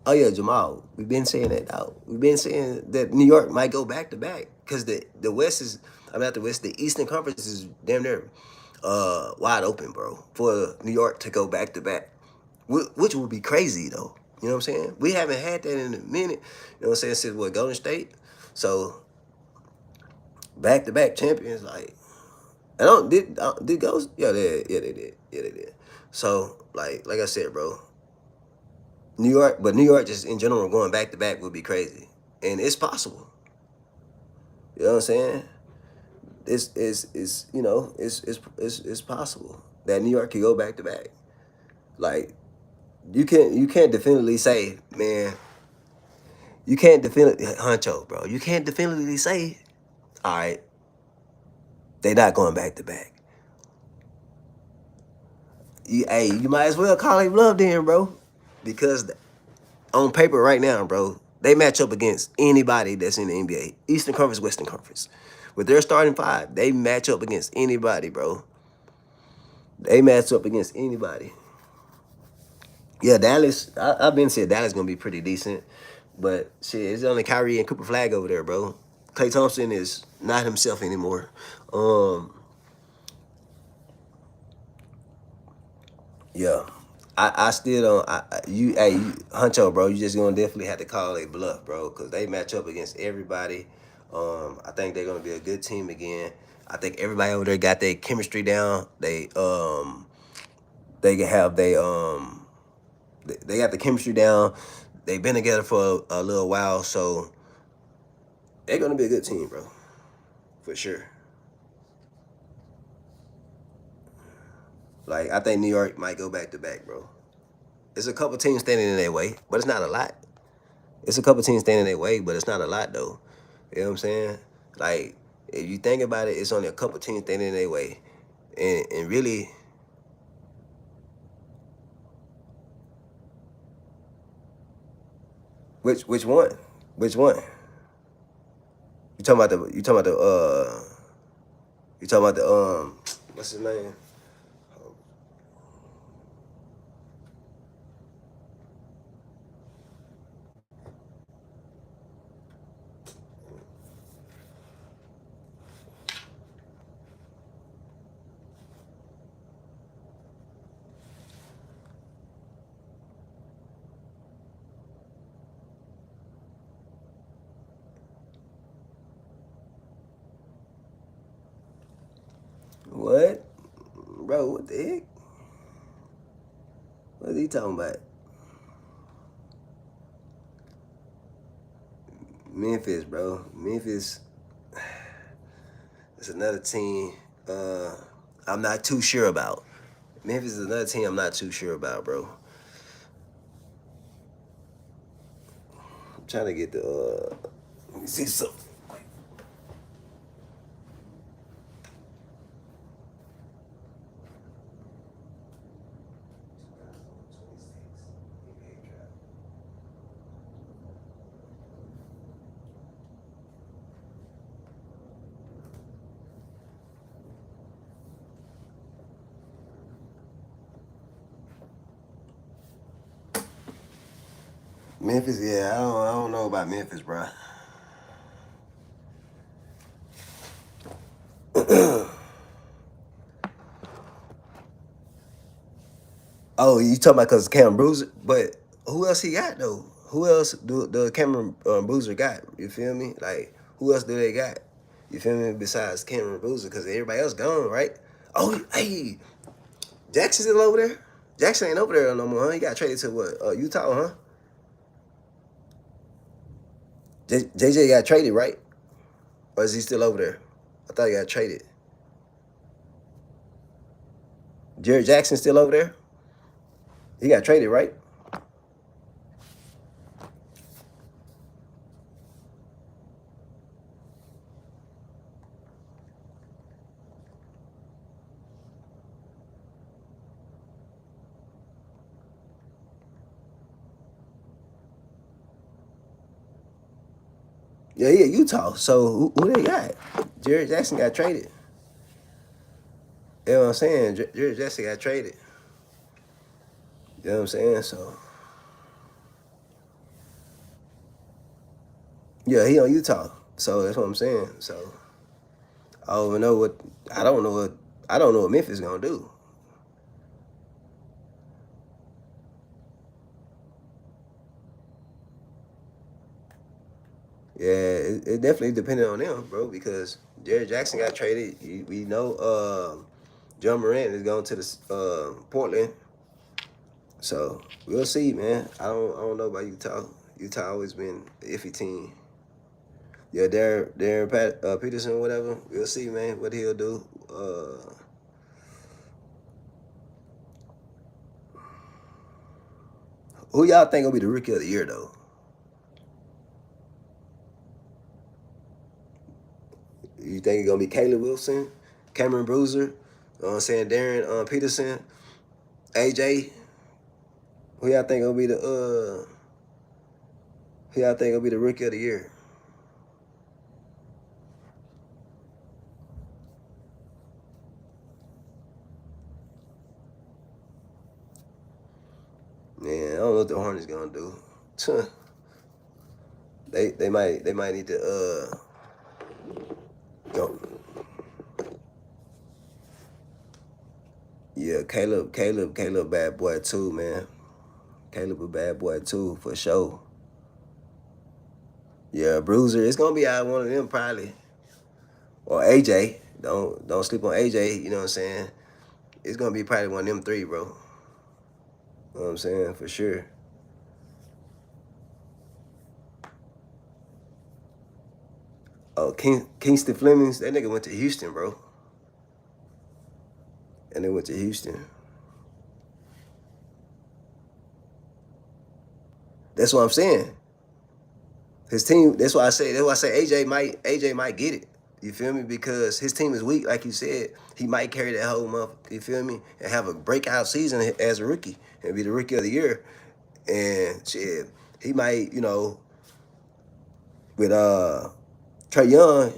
Oh yeah, Jamal. We've been saying that out. We've been saying that New York might go back to back because the West is, I mean not the West, the Eastern Conference is damn near wide open, bro, for New York to go back to back, which would be crazy though. You know what I'm saying? We haven't had that in a minute. You know what I'm saying? Since what, Golden State. So back to back champions, like I don't did Ghost? Yeah they did. So like I said, bro. New York, but New York just in general going back to back would be crazy, and it's possible. You know what I'm saying? It's you know it's possible that New York could go back to back. Like you can't definitively say, man. You can't definitively Huncho, bro. You can't definitively say, all right, they not going back to back. You might as well call him bluff then, bro, because on paper right now, bro, they match up against anybody that's in the NBA. Eastern Conference, Western Conference. With their starting 5, they match up against anybody, bro. They match up against anybody. Yeah, Dallas, I've been saying Dallas going to be pretty decent. But shit, it's only Kyrie and Cooper Flag over there, bro. Klay Thompson is not himself anymore. Um, yeah. I still don't. Huncho, bro, you just gonna definitely have to call a bluff, bro, because they match up against everybody. I think they're gonna be a good team again. I think everybody over there got their chemistry down. They can have they got the chemistry down. They've been together for a little while, so they're gonna be a good team, bro, for sure. Like I think New York might go back to back, bro. There's a couple teams standing in their way, but it's not a lot. It's a couple teams standing in their way, but it's not a lot though. You know what I'm saying? Like if you think about it, it's only a couple teams standing in their way, and really, which one? Which one? You talking about the what's his name? What? Bro, what the heck? What is he talking about? Memphis, bro. Memphis is another team I'm not too sure about. Memphis is another team I'm not too sure about, bro. I'm trying to get the let me see something. Memphis, yeah, I don't know about Memphis, bro. Oh, you talking about because Cameron Bruiser? But who else he got though? Who else do the Cameron Bruiser got? You feel me? Like who else do they got? You feel me? Besides Cameron Bruiser, because everybody else gone, right? Oh, hey, Jackson's still over there. Jackson ain't over there no more, huh? He got traded to what? Utah, huh? JJ got traded, right? Or is he still over there? I thought he got traded. Jared Jackson still over there? He got traded, right? Yeah, he at Utah. So who they got? Jared Jackson got traded. You know what I'm saying? Jared Jackson got traded. You know what I'm saying? So yeah, he on Utah. So that's what I'm saying. So I don't even know what I don't know what I don't know what Memphis gonna do. Yeah, it definitely depended on them, bro, because Jared Jackson got traded. We know John Morant is going to the Portland. So we'll see, man. I don't know about Utah. Utah always been an iffy team. Yeah, Peterson, whatever. We'll see, man, what he'll do. Who y'all think will be the rookie of the year, though? You think it's gonna be Caleb Wilson, Cameron Bruiser, saying Darren Peterson, AJ? Who y'all think gonna be the who y'all think gonna be the rookie of the year? Man, I don't know what the Hornets gonna do. They might need to go. Yeah, Caleb bad boy too, man. Caleb a bad boy too, for sure. Yeah, Bruiser, it's gonna be out one of them probably. Or AJ. Don't sleep on AJ, you know what I'm saying? It's gonna be probably one of them three, bro. You know what I'm saying? For sure. Oh, Kingston Flemings, that nigga went to Houston, bro. And they went to Houston. That's what I'm saying. His team. That's why I say. That's why I say AJ might get it. You feel me? Because his team is weak, like you said. He might carry that whole month. You feel me? And have a breakout season as a rookie and be the rookie of the year. And shit, he might, with Trey Young,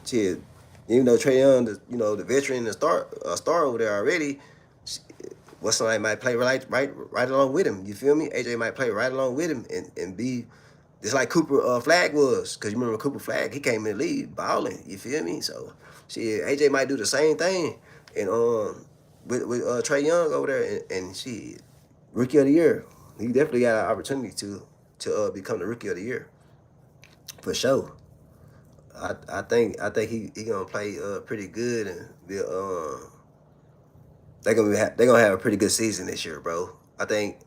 shit. Even though Trey Young, the veteran, the star over there already. What's somebody might play right along with him. You feel me? AJ might play right along with him and be just like Cooper Flag was, because you remember Cooper Flag, he came in the league balling. You feel me? So, shit, AJ might do the same thing, and with Trey Young over there, and shit, rookie of the year, he definitely got an opportunity to become the rookie of the year, for sure. I think he gonna play pretty good and be they're gonna have a pretty good season this year, bro. I think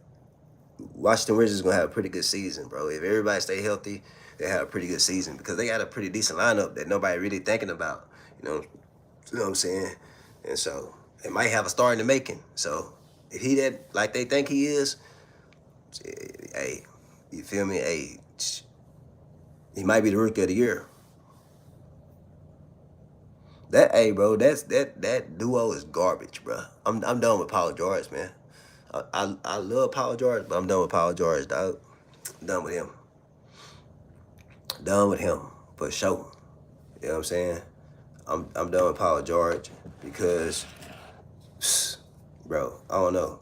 Washington Wizards is gonna have a pretty good season, bro. If everybody stay healthy, they have a pretty good season because they got a pretty decent lineup that nobody really thinking about. You know, you know what I'm saying? And so they might have a star in the making. So if he that like they think he is, hey, you feel me? Hey, he might be the rookie of the year. Hey, bro, that duo is garbage, bro. I'm done with Paul George, man. I love Paul George, but I'm done with Paul George, dog. Done with him. Done with him for sure. You know what I'm saying? I'm done with Paul George because, bro, I don't know.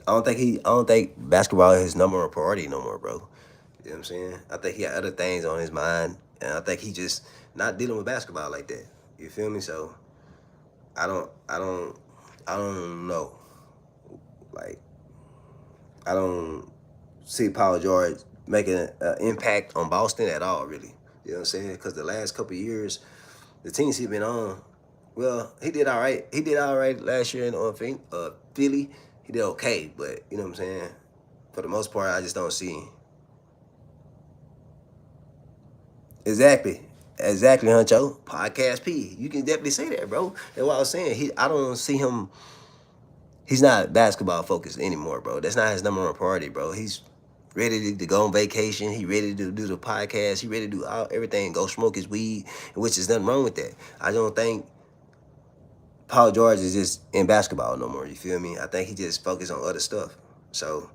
I don't think basketball is his number one priority no more, bro. You know what I'm saying? I think he got other things on his mind, and I think he just not dealing with basketball like that. You feel me? So I don't, I don't, I don't know. Like I don't see Paul George making an impact on Boston at all, really. You know what I'm saying? Because the last couple of years, the teams he been on, well, he did all right. He did all right last year in Philly. He did okay, but you know what I'm saying. For the most part, I just don't see him. Exactly. Exactly, Huncho. Podcast P. You can definitely say that, bro. That's what I was saying. I don't see him. He's not basketball focused anymore, bro. That's not his number one priority, bro. He's ready to go on vacation. He ready to do the podcast. He ready to do everything. Go smoke his weed, which is nothing wrong with that. I don't think Paul George is just in basketball no more. You feel me? I think he just focused on other stuff. So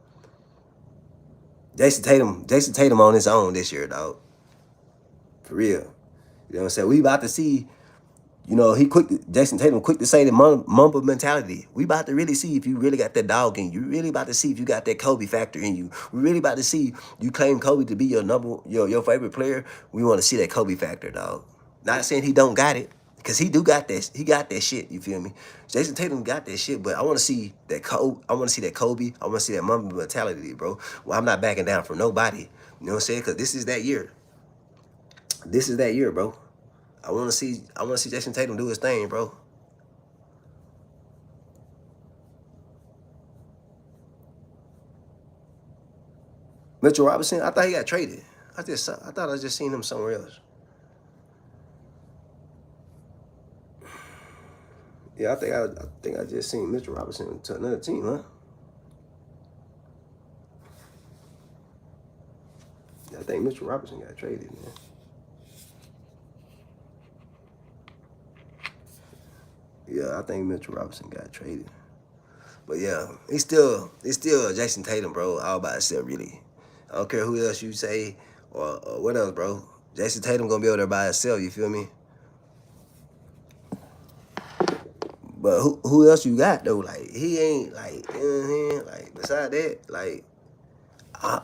Jason Tatum on his own this year, dog. For real. You know what I'm saying? We about to see. You know, Jason Tatum quick to say the mamba mentality. We about to really see if you really got that dog in you. You really about to see if you got that Kobe factor in you. We really about to see you claim Kobe to be your favorite player. We want to see that Kobe factor, dog. Not saying he don't got it, because he do got that. He got that shit. You feel me? Jason Tatum got that shit, but I want to see that Kobe. I want to see that Kobe. I want to see that mamba mentality, bro. Well, I'm not backing down from nobody. You know what I'm saying? Because this is that year. This is that year, bro. I want to see Jason Tatum do his thing, bro. Mitchell Robinson, I thought he got traded. I thought I just seen him somewhere else. Yeah, I think I just seen Mitchell Robinson to another team, huh? Yeah, I think Mitchell Robinson got traded, man. Yeah, I think Mitchell Robinson got traded. But yeah, he's still Jason Tatum, bro, all by himself, really. I don't care who else you say or what else, bro. Jason Tatum gonna be over there by himself, you feel me? But who else you got though? Like he ain't like, you know what I'm saying? Like beside that, like I,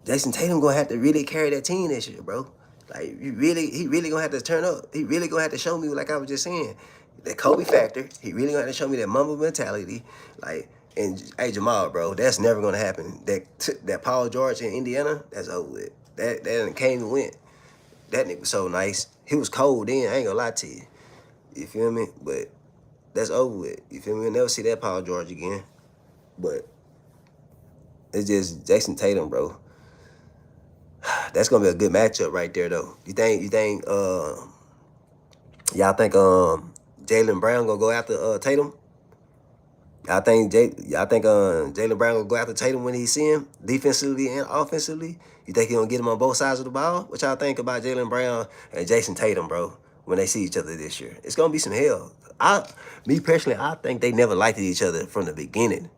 Jason Tatum gonna have to really carry that team this year, bro. Like he really gonna have to turn up. He really gonna have to show me, like I was just saying, that Kobe factor. He really gonna have to show me that mamba mentality. Like, and hey Jamal, bro, that's never gonna happen. That Paul George in Indiana, that's over with. That came and went. That nigga was so nice. He was cold then. I ain't gonna lie to you. You feel me? But that's over with. You feel me? We'll never see that Paul George again. But it's just Jason Tatum, bro. That's gonna be a good matchup right there, though. Y'all think Jaylen Brown gonna go after Tatum? Y'all think Jaylen Brown gonna go after Tatum when he see him defensively and offensively? You think he gonna get him on both sides of the ball? What y'all think about Jaylen Brown and Jason Tatum, bro, when they see each other this year? It's gonna be some hell. Me personally, I think they never liked each other from the beginning.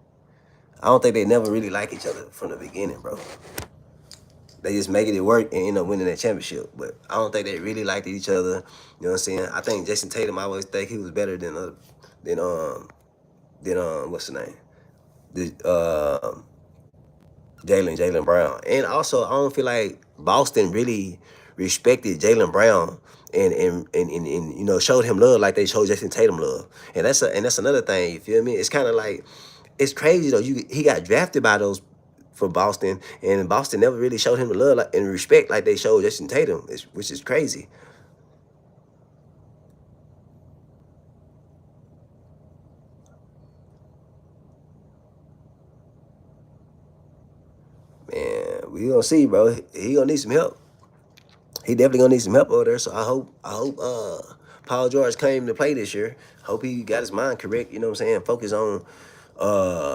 I don't think they never really liked each other from the beginning, bro. They just making it work and end up winning that championship. But I don't think they really liked each other. You know what I'm saying? I think Jason Tatum, I always think he was better than what's the name? The Jaylen Brown. And also I don't feel like Boston really respected Jaylen Brown and you know showed him love like they showed Jason Tatum love. And that's another thing, you feel me? It's kind of like it's crazy though. He got drafted by those for Boston, and Boston never really showed him the love and respect like they showed Jason Tatum, which is crazy. We gonna see, bro. He gonna need some help. He definitely gonna need some help over there. So I hope Paul George came to play this year. Hope he got his mind correct, you know what I'm saying? Focus on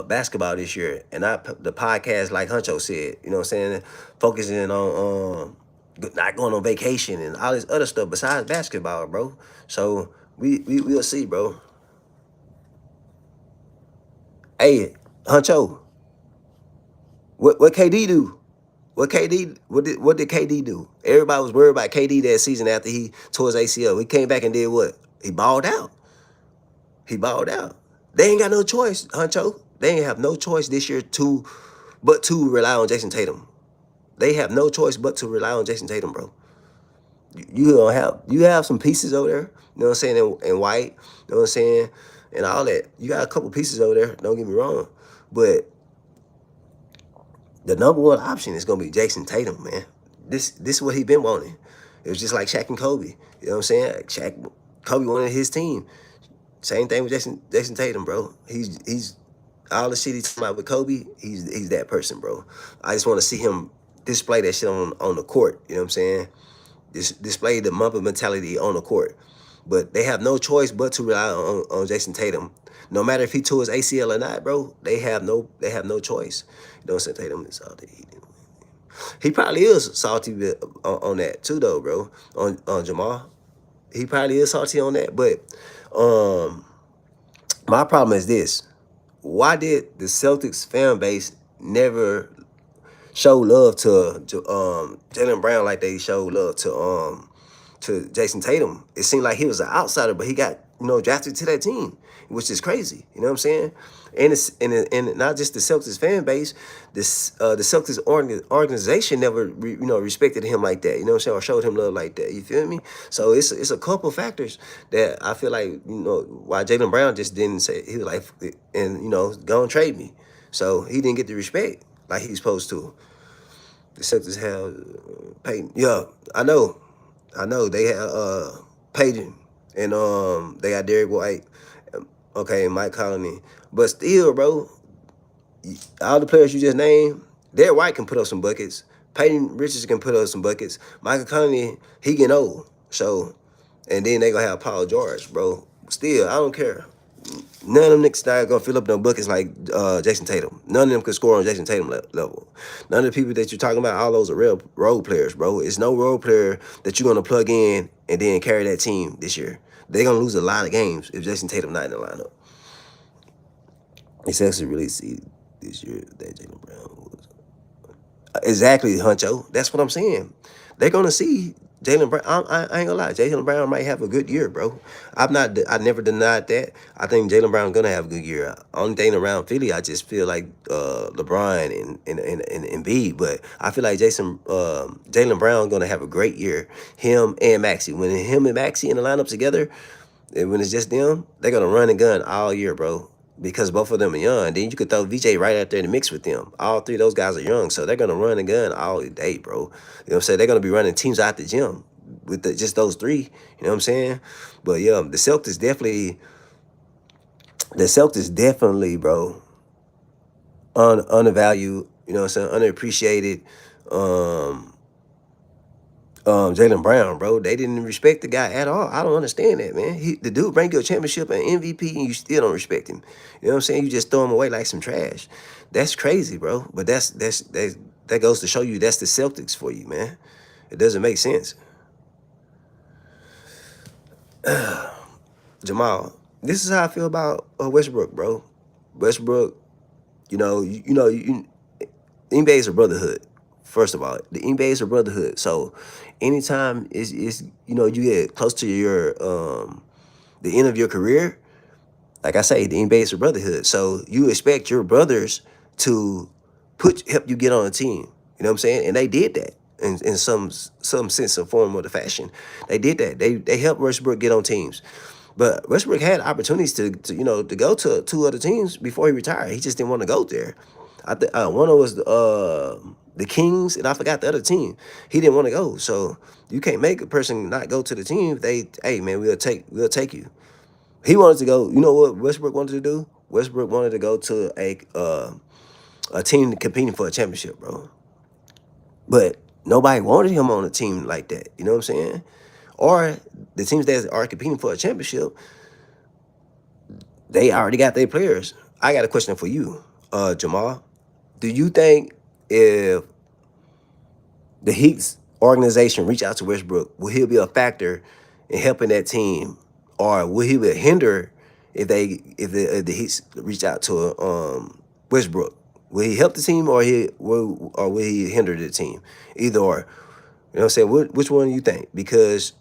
basketball this year. And not the podcast like Huncho said, you know what I'm saying? Focusing on not going on vacation and all this other stuff besides basketball, bro. So we'll see, bro. Hey, Huncho, what KD do? What did KD do? Everybody was worried about KD that season after he tore his ACL. He came back and did what? He balled out. He balled out. They ain't got no choice, Huncho. They ain't have no choice this year to rely on Jason Tatum. They have no choice but to rely on Jason Tatum, bro. You have some pieces over there, you know what I'm saying, and White, you know what I'm saying, and all that. You got a couple pieces over there, don't get me wrong. But the number one option is gonna be Jason Tatum, man. This is what he been wanting. It was just like Shaq and Kobe. You know what I'm saying? Kobe wanted his team. Same thing with Jason Tatum, bro. He's all the shit he's talking about with Kobe. He's that person, bro. I just want to see him display that shit on the court. You know what I'm saying? Display the Mamba mentality on the court. But they have no choice but to rely on Jason Tatum. No matter if he tore his ACL or not, bro, they have no choice. You know what I'm saying? Tatum is salty. He probably is salty on that too, though, bro. On Jamal, he probably is salty on that. But my problem is this: why did the Celtics fan base never show love to Jaylen Brown like they showed love to Jason Tatum? It seemed like he was an outsider, but he got drafted to that team, which is crazy. You know what I'm saying? And not just the Celtics fan base, the Celtics organization never respected him like that. You know what I'm saying? Or showed him love like that. You feel me? So it's a couple factors that I feel like why Jaylen Brown just didn't say. He was like, and go and trade me. So he didn't get the respect like he's supposed to. The Celtics have Peyton. Yeah, I know. They have Peyton and they got Derek White, okay, and Mike Conley. But still, bro, all the players you just named, Derek White can put up some buckets. Peyton Richards can put up some buckets. Michael Conley, he getting old. So, and then they gonna have Paul George, bro. Still, I don't care. None of them niggas not gonna fill up no buckets like Jason Tatum. None of them could score on Jason Tatum level. None of the people that you're talking about, all those are real role players, bro. It's no role player that you're gonna plug in and then carry that team this year. They're gonna lose a lot of games if Jason Tatum not in the lineup. It's actually really see this year that Jaylen Brown was exactly, Huncho. That's what I'm saying. They're gonna see Jaylen Brown. I ain't gonna lie. Jaylen Brown might have a good year, bro. I never denied that. I think Jaylen Brown gonna have a good year. Only thing around Philly, I just feel like LeBron and Embiid. But I feel like Jaylen Brown gonna have a great year. Him and Maxey. When him and Maxey in the lineup together, and when it's just them, they're gonna run and gun all year, bro. Because both of them are young. Then you could throw VJ right out there in the mix with them. All three of those guys are young, so they're gonna run and gun all day, bro. You know what I'm saying? They're gonna be running teams out the gym with just those three. You know what I'm saying? But yeah, the Celtics definitely, bro, undervalued. You know what I'm saying? Underappreciated. Jaylen Brown, bro, they didn't respect the guy at all. I don't understand that, man. The dude bring you a championship and MVP, and you still don't respect him. You know what I'm saying? You just throw him away like some trash. That's crazy, bro. But that goes to show you that's the Celtics for you, man. It doesn't make sense. Jamal, this is how I feel about Westbrook, bro. Westbrook, NBA is a brotherhood. First of all, the NBA is a brotherhood. So anytime you get close to your the end of your career, like I say, the NBA is a brotherhood. So you expect your brothers to help you get on a team. You know what I'm saying? And they did that in some sense or form or the fashion. They did that. They helped Westbrook get on teams. But Westbrook had opportunities to go to two other teams before he retired. He just didn't want to go there. I think one of was the Kings, and I forgot the other team. He didn't want to go. So you can't make a person not go to the team if hey man, we'll take you. He wanted to go. You know what Westbrook wanted to do? Westbrook wanted to go to a team competing for a championship, bro. But nobody wanted him on a team like that. You know what I'm saying? Or the teams that are competing for a championship, they already got their players. I got a question for you, Jamal. Do you think if the Heat's organization reach out to Westbrook, will he be a factor in helping that team, or will he be a hinder if the Heat reach out to Westbrook? Will he help the team, or will he hinder the team? Either or. You know what I'm saying? Which one do you think? Because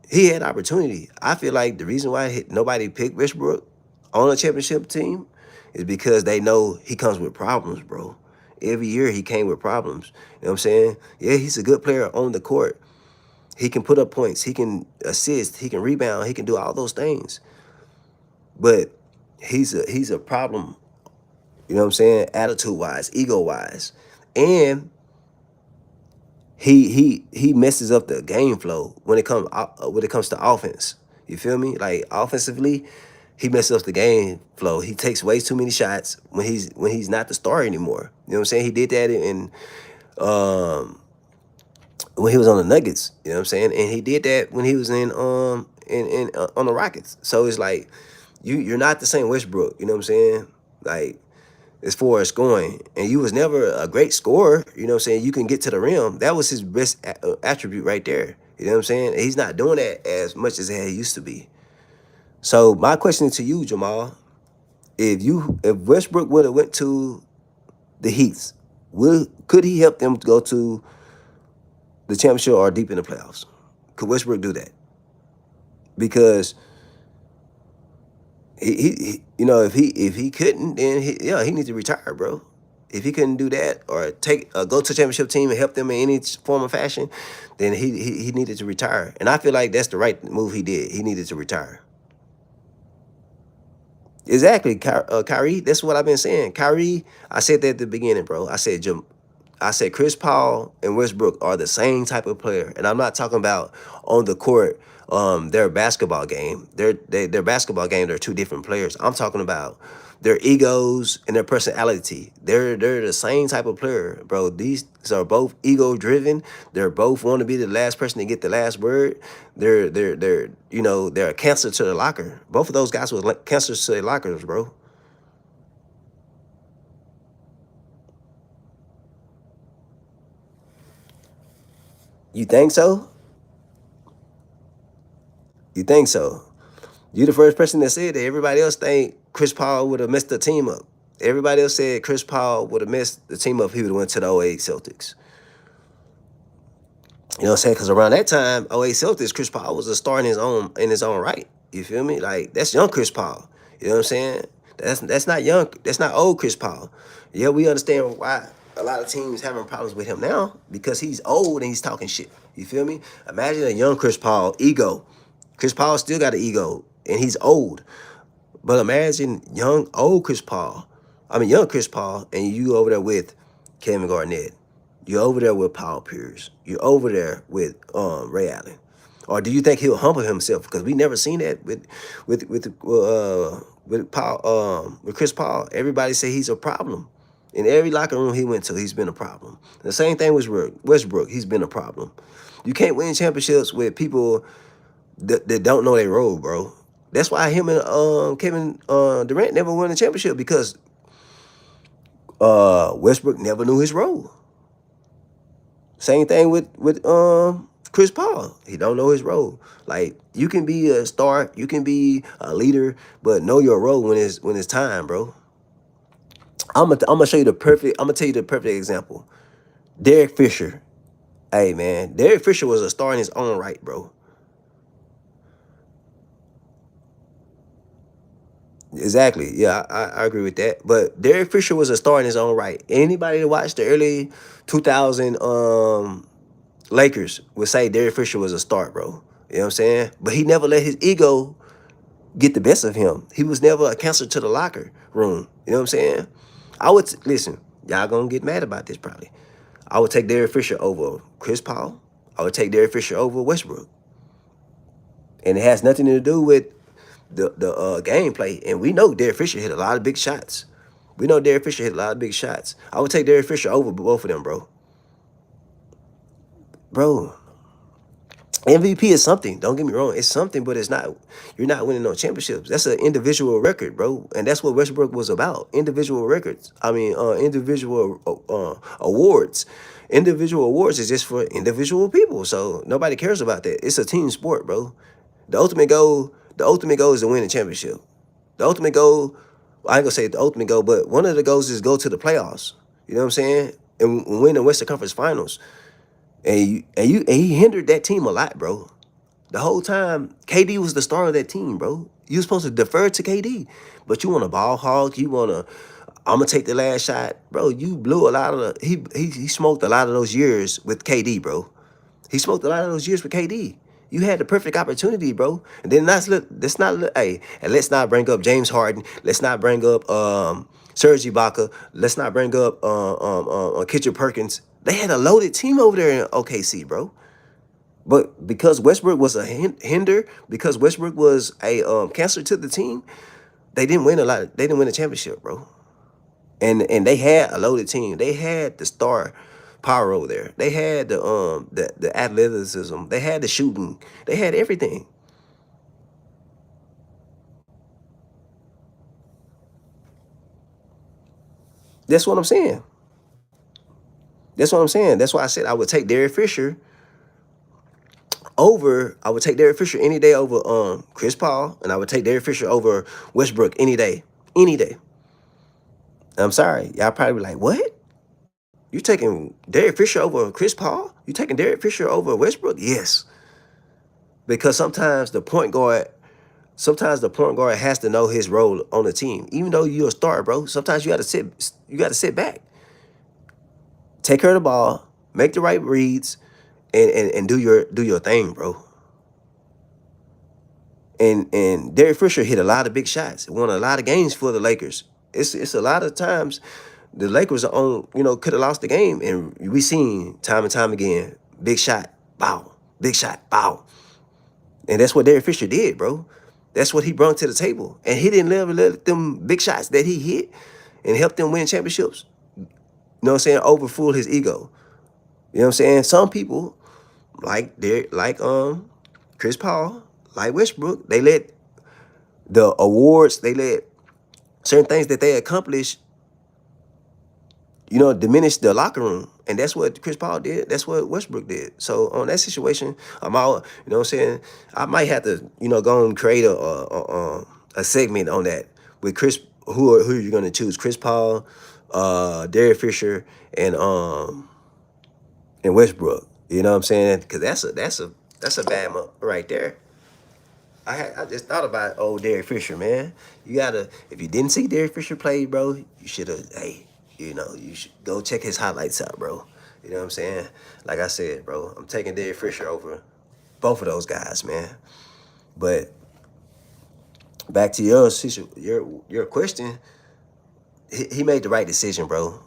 he had opportunity. I feel like the reason why nobody picked Westbrook on a championship team is because they know he comes with problems, bro. Every year he came with problems. You know what I'm saying? Yeah, he's a good player on the court. He can put up points. He can assist. He can rebound. He can do all those things. But he's a problem. You know what I'm saying? Attitude wise, ego wise, and he messes up the game flow when it comes to offense. You feel me? Like offensively, he messes up the game flow. He takes way too many shots when he's not the star anymore. You know what I'm saying? He did that um when he was on the Nuggets. You know what I'm saying? And he did that when he was in on the Rockets. So it's like you're not the same Westbrook. You know what I'm saying? Like as far as scoring. And you was never a great scorer. You know what I'm saying? You can get to the rim. That was his best attribute right there. You know what I'm saying? He's not doing that as much as he used to be. So my question to you, Jamal, if Westbrook would have went to the Heats, could he help them go to the championship or deep in the playoffs? Could Westbrook do that? Because if he couldn't, then he needs to retire, bro. If he couldn't do that or take go to a championship team and help them in any form or fashion, then he needed to retire. And I feel like that's the right move he did. He needed to retire. Exactly, Kyrie. That's what I've been saying. Kyrie, I said that at the beginning, bro. I said Chris Paul and Westbrook are the same type of player, and I'm not talking about on the court. Their basketball game, their basketball game. They're two different players. I'm talking about their egos and their personality. They're the same type of player, bro. These are both ego driven. They're both want to be the last person to get the last word. They're a cancer to the locker. Both of those guys was like cancers to their lockers, bro. You think so? You think so? You the first person that said that. Everybody else think Chris Paul would have messed the team up. Everybody else said Chris Paul would have messed the team up if he would have went to the '08 Celtics. You know what I'm saying? Because around that time, '08 Celtics, Chris Paul was a star in his own right. You feel me? Like that's young Chris Paul. You know what I'm saying? That's not young. That's not old Chris Paul. Yeah, we understand why a lot of teams having problems with him now because he's old and he's talking shit. You feel me? Imagine a young Chris Paul ego. Chris Paul still got an ego and he's old. But imagine old Chris Paul. I mean, young Chris Paul, and you over there with Kevin Garnett. You're over there with Paul Pierce. You're over there with Ray Allen. Or do you think he'll humble himself? Because we never seen that with Paul with Chris Paul. Everybody say he's a problem. In every locker room he went to, he's been a problem. The same thing with Westbrook. He's been a problem. You can't win championships with people that don't know their role, bro. That's why him and Kevin Durant never won a championship because Westbrook never knew his role. Same thing with Chris Paul. He don't know his role. Like you can be a star, you can be a leader, but know your role when it's time, bro. I'm gonna show you the perfect. I'm gonna tell you the perfect example. Derek Fisher. Hey man, Derek Fisher was a star in his own right, bro. Exactly. Yeah, I agree with that. But Derek Fisher was a star in his own right. Anybody that watched the early 2000 Lakers would say Derek Fisher was a star, bro. You know what I'm saying? But he never let his ego get the best of him. He was never a cancer to the locker room. You know what I'm saying? Listen, y'all gonna get mad about this probably. I would take Derek Fisher over Chris Paul. I would take Derek Fisher over Westbrook. And it has nothing to do with the gameplay. And we know Derek Fisher hit a lot of big shots. We know Derek Fisher hit a lot of big shots. I would take Derek Fisher over both of them, bro. bro. MVP is something. Don't get me wrong. It's something, but it's not. You're not winning no championships. That's an individual record, bro. And that's what Westbrook was about. Individual records. I mean, individual awards. Individual awards is just for individual people. So nobody cares about that. It's a team sport, bro. The ultimate goal. The ultimate goal is to win a championship. The ultimate goal. I ain't gonna say the ultimate goal, but one of the goals is go to the playoffs. You know what I'm saying? And win the Western Conference Finals. And he hindered that team a lot, bro. The whole time, KD was the star of that team, bro. You were supposed to defer to KD, but you want to ball hog. You want to, I'm gonna take the last shot, bro. You blew a lot of the. He smoked a lot of those years with KD, bro. He smoked a lot of those years with KD. You had the perfect opportunity, bro. And then let's not hey, and let's not bring up James Harden. Let's not bring up Serge Ibaka. Let's not bring up Kitchen Perkins. They had a loaded team over there in OKC, bro. But because Westbrook was a hinder, because Westbrook was a cancer to the team, they didn't win a lot. They didn't win a championship, bro. And they had a loaded team. They had the star power over there. They had the athleticism. They had the shooting. They had everything. That's what I'm saying. That's what I'm saying. That's why I said I would take Derek Fisher over. I would take Derek Fisher any day over Chris Paul, and I would take Derek Fisher over Westbrook any day. Any day. I'm sorry. Y'all probably be like, what? You taking Derek Fisher over Chris Paul? You taking Derek Fisher over Westbrook? Yes. Because sometimes the point guard has to know his role on the team. Even though you're a star, bro, sometimes you gotta sit back. Take care of the ball, make the right reads, and do your thing, bro. And Derek Fisher hit a lot of big shots, won a lot of games for the Lakers. It's a lot of times the Lakers are on, could have lost the game, and we seen time and time again, big shot, bow, big shot, bow. And that's what Derek Fisher did, bro. That's what he brought to the table. And he didn't ever let them big shots that he hit and help them win championships, overfool his ego. You know what I'm saying? Some people, like Chris Paul, like Westbrook, they let the awards, they let certain things that they accomplish, diminish the locker room. And that's what Chris Paul did. That's what Westbrook did. So on that situation, I'm out, you know what I'm saying? I might have to, go and create a segment on that with Chris, who are you gonna choose? Chris Paul, Derek Fisher, and Westbrook. You know what I'm saying? Because that's a bad month right there. I just thought about old Derek Fisher, man. You gotta, if you didn't see Derek Fisher play, bro, you should have. Hey, you should go check his highlights out, bro. You know what I'm saying? Like I said, bro, I'm taking Derek Fisher over both of those guys, man. But back to your question, he made the right decision, bro.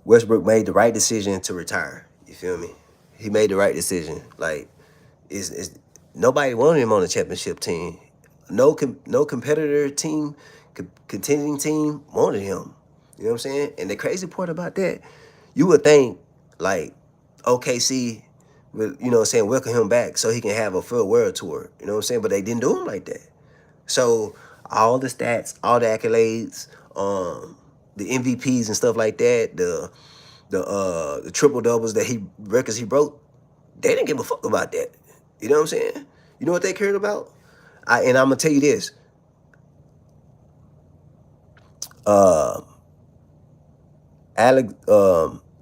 Westbrook made the right decision to retire. You feel me? He made the right decision. Like, is nobody wanted him on the championship team. No competitor team, contending team wanted him. You know what I'm saying? And the crazy part about that, you would think like OKC would, welcome him back so he can have a full world tour. You know what I'm saying? But they didn't do him like that. So all the stats, all the accolades, the MVPs and stuff like that, the triple doubles records he broke, they didn't give a fuck about that. You know what I'm saying? You know what they cared about? And I'm gonna tell you this.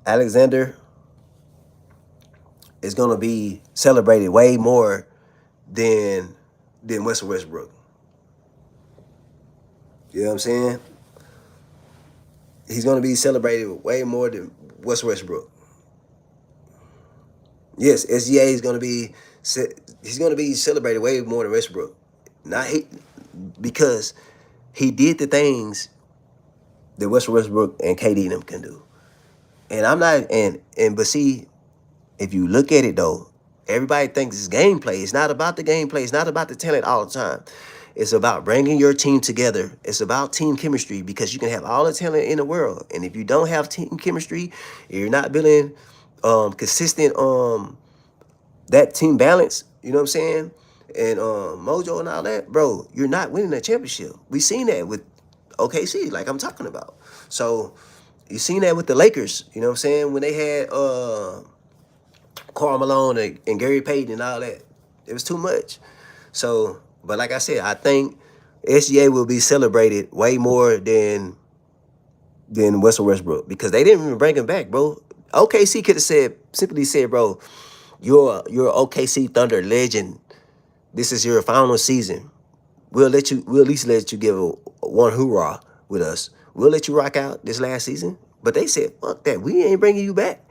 Alexander is gonna be celebrated way more than Russell Westbrook. You know what I'm saying? He's gonna be celebrated way more than Russell Westbrook. Yes, SGA is gonna be he's gonna be celebrated way more than Westbrook. Not he, because he did the things that Russell Westbrook and KD and them can do. And I'm not but see, if you look at it though, everybody thinks it's gameplay. It's not about the gameplay. It's not about the talent all the time. It's about bringing your team together. It's about team chemistry, because you can have all the talent in the world, and if you don't have team chemistry, you're not building consistent that team balance, you know what I'm saying? And mojo and all that, bro, you're not winning a championship. We seen that with OKC, like I'm talking about. So you seen that with the Lakers, you know what I'm saying? When they had Karl Malone and Gary Payton and all that. It was too much. So, but like I said, I think SGA will be celebrated way more than Russell Westbrook because they didn't even bring him back, bro. OKC could have simply said, bro, you're OKC Thunder legend. This is your final season. We'll at least let you give one hoorah with us. We'll let you rock out this last season. But they said, fuck that. We ain't bringing you back.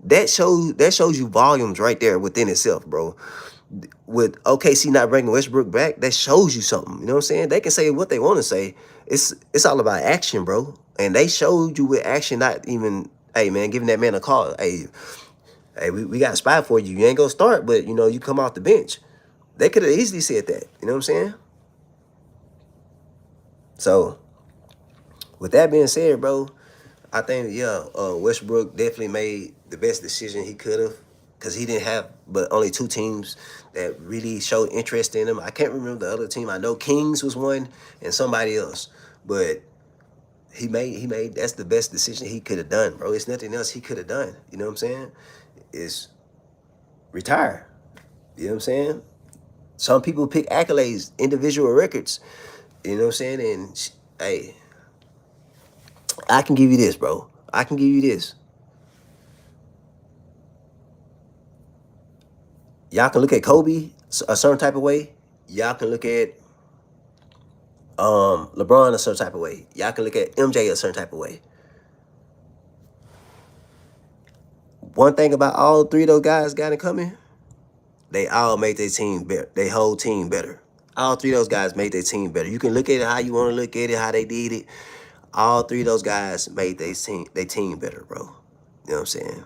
That shows you volumes right there within itself, bro. With OKC not bringing Westbrook back, that shows you something. You know what I'm saying? They can say what they want to say. It's all about action, bro. And they showed you with action, not even, hey man, giving that man a call. Hey, we got a spot for you. You ain't gonna start, but you come off the bench. They could have easily said that. You know what I'm saying? So with that being said, bro, I think Westbrook definitely made the best decision he could have, because he didn't have but only two teams that really showed interest in him. I can't remember the other team. I know Kings was one and somebody else, but he made that's the best decision he could have done, bro. It's nothing else he could have done. You know what I'm saying? Is retire. You know what I'm saying? Some people pick accolades, individual records. You know what I'm saying? And hey, I can give you this, bro. I can give you this. Y'all can look at Kobe a certain type of way. Y'all can look at LeBron a certain type of way. Y'all can look at MJ a certain type of way. One thing about all three of those guys got in common, they all made their team better, their whole team better. All three of those guys made their team better. You can look at it how you want to look at it, how they did it. All three of those guys made their team better, bro. You know what I'm saying?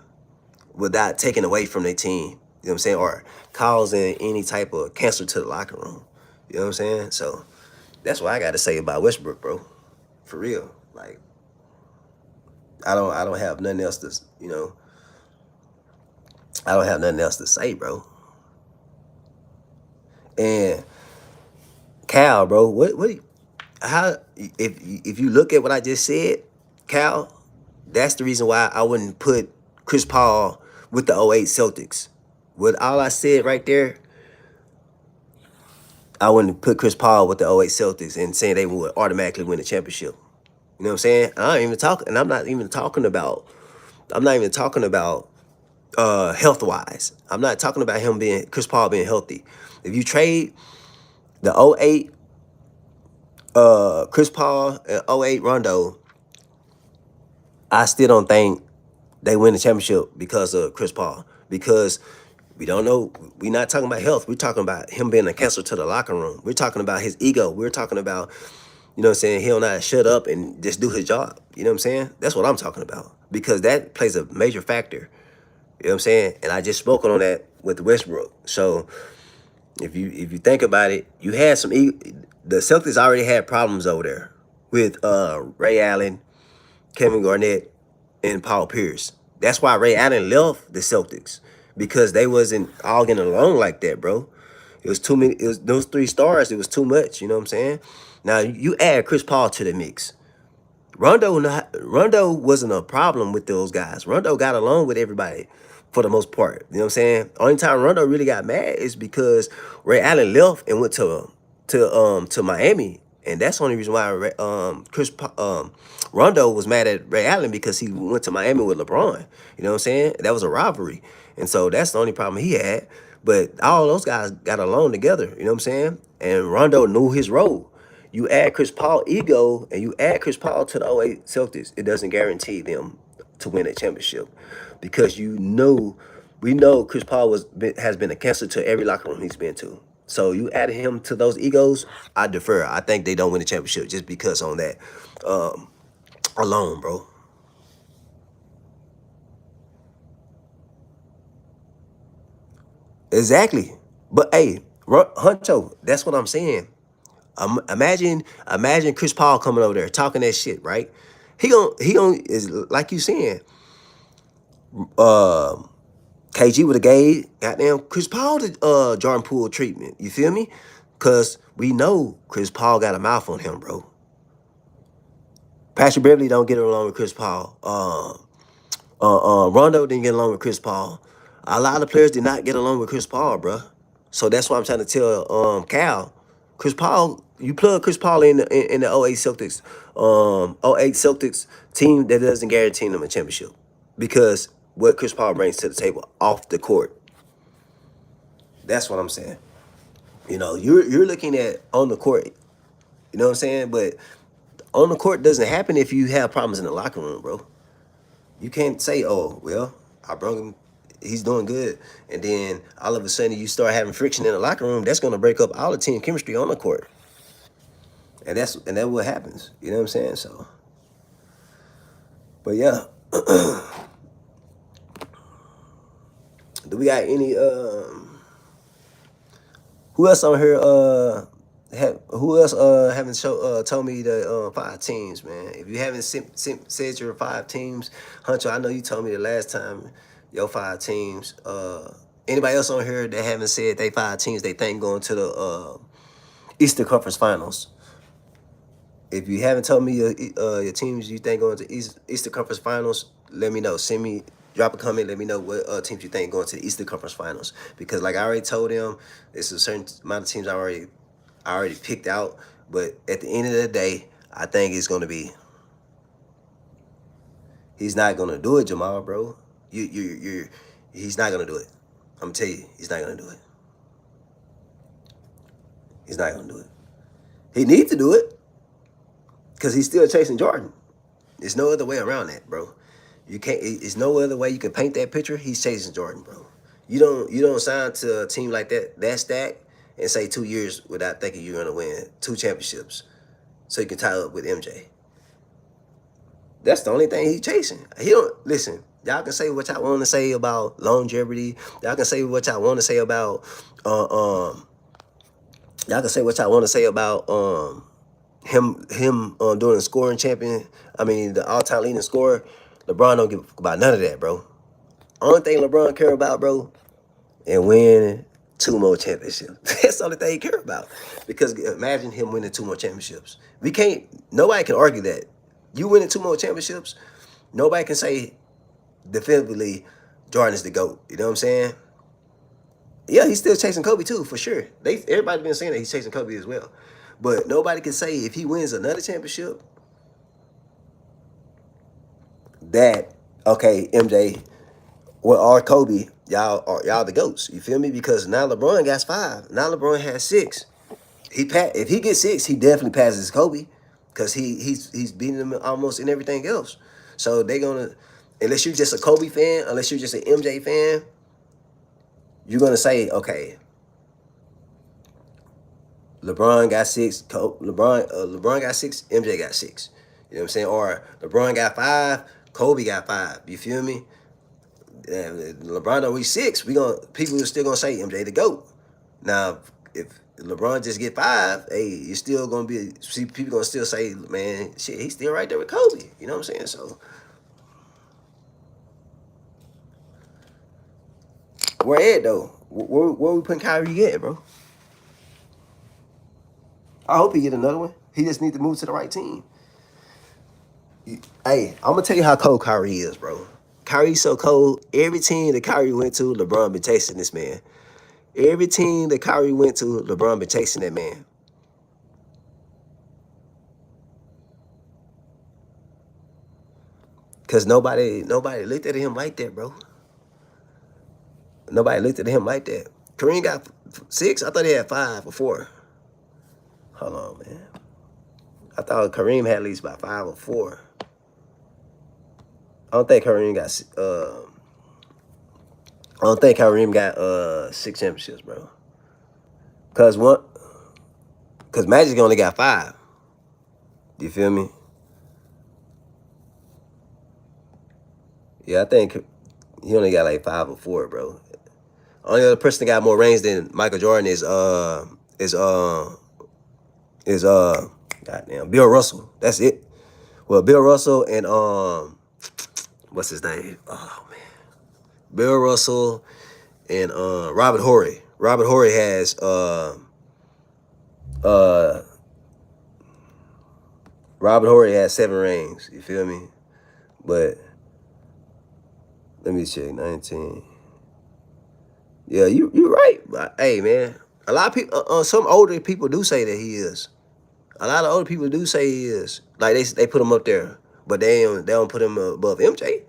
Without taking away from their team. You know what I'm saying? Or causing any type of cancer to the locker room. You know what I'm saying? So that's what I got to say about Westbrook, bro. For real. Like, I don't have nothing else to, I don't have nothing else to say, bro. And Cal, bro, how if you look at what I just said, Cal, that's the reason why I wouldn't put Chris Paul with the '08 Celtics. With all I said right there, I wouldn't put Chris Paul with the '08 Celtics and saying they would automatically win the championship. You know what I'm saying? I ain't even talking, and I'm not even talking about health wise. I'm not talking about Chris Paul being healthy. If you trade the '08 Chris Paul and '08 Rondo, I still don't think they win the championship because of Chris Paul. Because we don't know. We're not talking about health. We're talking about him being a cancer to the locker room. We're talking about his ego. We're talking about, you know what I'm saying, he'll not shut up and just do his job. You know what I'm saying? That's what I'm talking about. Because that plays a major factor. You know what I'm saying? And I just spoke on that with Westbrook. So if you think about it, you had the Celtics already had problems over there with Ray Allen, Kevin Garnett, and Paul Pierce. That's why Ray Allen left the Celtics, because they wasn't all getting along like that, bro. It was too many. It was those three stars. It was too much. You know what I'm saying? Now you add Chris Paul to the mix. Rondo wasn't a problem with those guys. Rondo got along with everybody for the most part. You know what I'm saying? Only time Rondo really got mad is because Ray Allen left and went to Miami, and that's the only reason why Rondo was mad at Ray Allen, because he went to Miami with LeBron. You know what I'm saying? That was a rivalry, and so that's the only problem he had. But all those guys got along together. You know what I'm saying? And Rondo knew his role. You add Chris Paul ego and you add Chris Paul to the '08 Celtics, it doesn't guarantee them to win a championship, because we know Chris Paul has been a cancer to every locker room he's been to. So you add him to those egos, I defer. I think they don't win the championship just because on that alone, bro. Exactly. But hey, Huncho, that's what I'm saying. Imagine Chris Paul coming over there talking that shit, right? He gon' is like you saying. uh, KG would have gave goddamn Chris Paul the Jordan Poole treatment. You feel me? Cause we know Chris Paul got a mouth on him, bro. Patrick Beverly don't get along with Chris Paul. Rondo didn't get along with Chris Paul. A lot of players did not get along with Chris Paul, bro. So that's why I'm trying to tell Cal, Chris Paul, you plug Chris Paul in the '08 Celtics, '08 Celtics team that doesn't guarantee them a championship because what Chris Paul brings to the table off the court. That's what I'm saying. You know, you're looking at on the court. You know what I'm saying? But on the court doesn't happen if you have problems in the locker room, bro. You can't say, "Oh, well, I brought him, he's doing good," and then all of a sudden you start having friction in the locker room. That's gonna break up all the team chemistry on the court, and that's what happens. You know what I'm saying? So, but yeah, do we got any? Who else on here? Who else haven't told me the 5 teams, man? If you haven't said your 5 teams, Hunter, I know you told me the last time your 5 teams. Anybody else on here that haven't said they 5 teams they think going to the Eastern Conference Finals? If you haven't told me your teams you think going to Eastern Conference Finals, let me know. Send me, drop a comment. Let me know what teams you think going to the Eastern Conference Finals. Because like I already told them, it's a certain amount of teams I already picked out. But at the end of the day, I think it's gonna be. He's not gonna do it, Jamal, bro. He's not gonna do it. I'm gonna tell you, he's not gonna do it. He's not gonna do it. He needs to do it because he's still chasing Jordan. There's no other way around that, bro. You can't. There's no other way you can paint that picture. He's chasing Jordan, bro. You don't sign to a team like that stack and say 2 years without thinking you're gonna win 2 championships, so you can tie up with MJ. That's the only thing he's chasing. He don't listen. Y'all can say what y'all want to say about longevity. Y'all can say what y'all want to say about uh, um. Y'all can say what y'all want to say about him doing the scoring champion. I mean the all-time leading scorer. LeBron don't give about none of that, bro. Only thing LeBron care about, bro, and winning 2 more championships. That's the only thing he care about. Because imagine him winning 2 more championships. Nobody can argue that. You winning 2 more championships, nobody can say definitively Jordan is the GOAT. You know what I'm saying? Yeah, he's still chasing Kobe too, for sure. Everybody been saying that he's chasing Kobe as well. But nobody can say if he wins another championship that, okay, MJ, or Kobe, y'all the GOATs. You feel me? Because now LeBron got 5. Now LeBron has 6. If he gets 6, he definitely passes Kobe, because he's beating him almost in everything else. So they gonna, unless you're just a Kobe fan, unless you're just an MJ fan, you're gonna say, okay, LeBron got 6, LeBron got 6, MJ got 6. You know what I'm saying? Or LeBron got 5, Kobe got 5. You feel me? LeBron don't reach 6, people are still gonna say MJ the GOAT. Now, if LeBron just get 5, hey, you're still gonna people gonna still say, man, shit, he's still right there with Kobe. You know what I'm saying? So, where at though? Where we putting Kyrie at, bro? I hope he get another one. He just need to move to the right team. Hey, I'm gonna tell you how cold Kyrie is, bro. Kyrie's so cold. Every team that Kyrie went to, LeBron been chasing this man. Every team that Kyrie went to, LeBron been chasing that man. Cause nobody looked at him like that, bro. Nobody looked at him like that. Kareem got 6. I thought he had 5 or 4. Hold on, man. I thought Kareem had at least about 5 or 4. I don't think Kareem got. I don't think Kareem got 6 championships, bro. Cause Magic only got 5. You feel me? Yeah, I think he only got like 5 or 4, bro. Only other person that got more rings than Michael Jordan is goddamn Bill Russell. That's it. Well, Bill Russell and what's his name? Oh man, Bill Russell, and Robert Horry. Robert Horry has uh Robert Horry has 7 rings. You feel me? But let me check. 19. Yeah, you right. But, hey man, a lot of people, some older people do say that he is. A lot of older people do say he is. Like they put him up there, but they don't put him above MJ.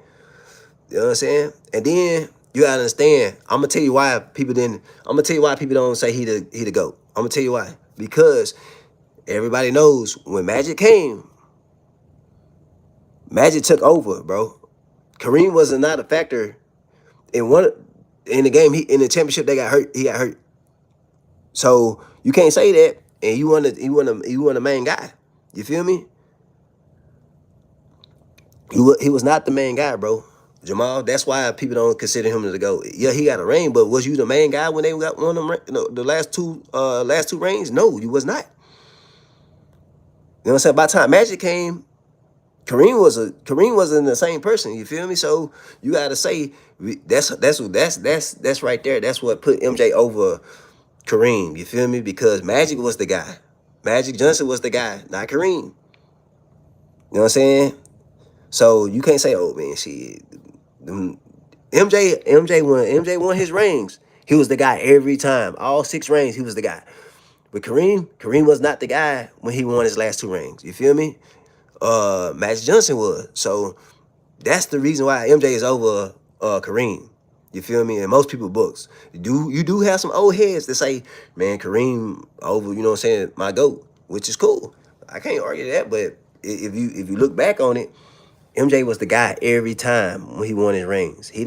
You know what I'm saying? And then you gotta understand. I'm gonna tell you why people didn't. I'm gonna tell you why people don't say he the GOAT. I'm gonna tell you why. Because everybody knows when Magic came, Magic took over, bro. Kareem was not a factor in one in the game. He in the championship they got hurt. He got hurt. So you can't say that. And you want the main guy. You feel me? He was not the main guy, bro. Jamal. That's why people don't consider him to go. Yeah, he got a ring, but was you the main guy when they got one of them? The last two rings? No, you was not. You know what I'm saying? By the time Magic came, Kareem wasn't the same person. You feel me? So you gotta say that's right there. That's what put MJ over Kareem. You feel me? Because Magic was the guy. Magic Johnson was the guy, not Kareem. You know what I'm saying? So you can't say, oh man, shit. MJ won his rings. He was the guy every time. All 6 rings, he was the guy. But Kareem was not the guy when he won his last 2 rings. You feel me? Magic Johnson was. So that's the reason why MJ is over Kareem. You feel me? And most people books. You do have some old heads that say, man, Kareem over, you know what I'm saying, my GOAT, which is cool. I can't argue that, but if you look back on it, MJ was the guy every time when he won his rings. He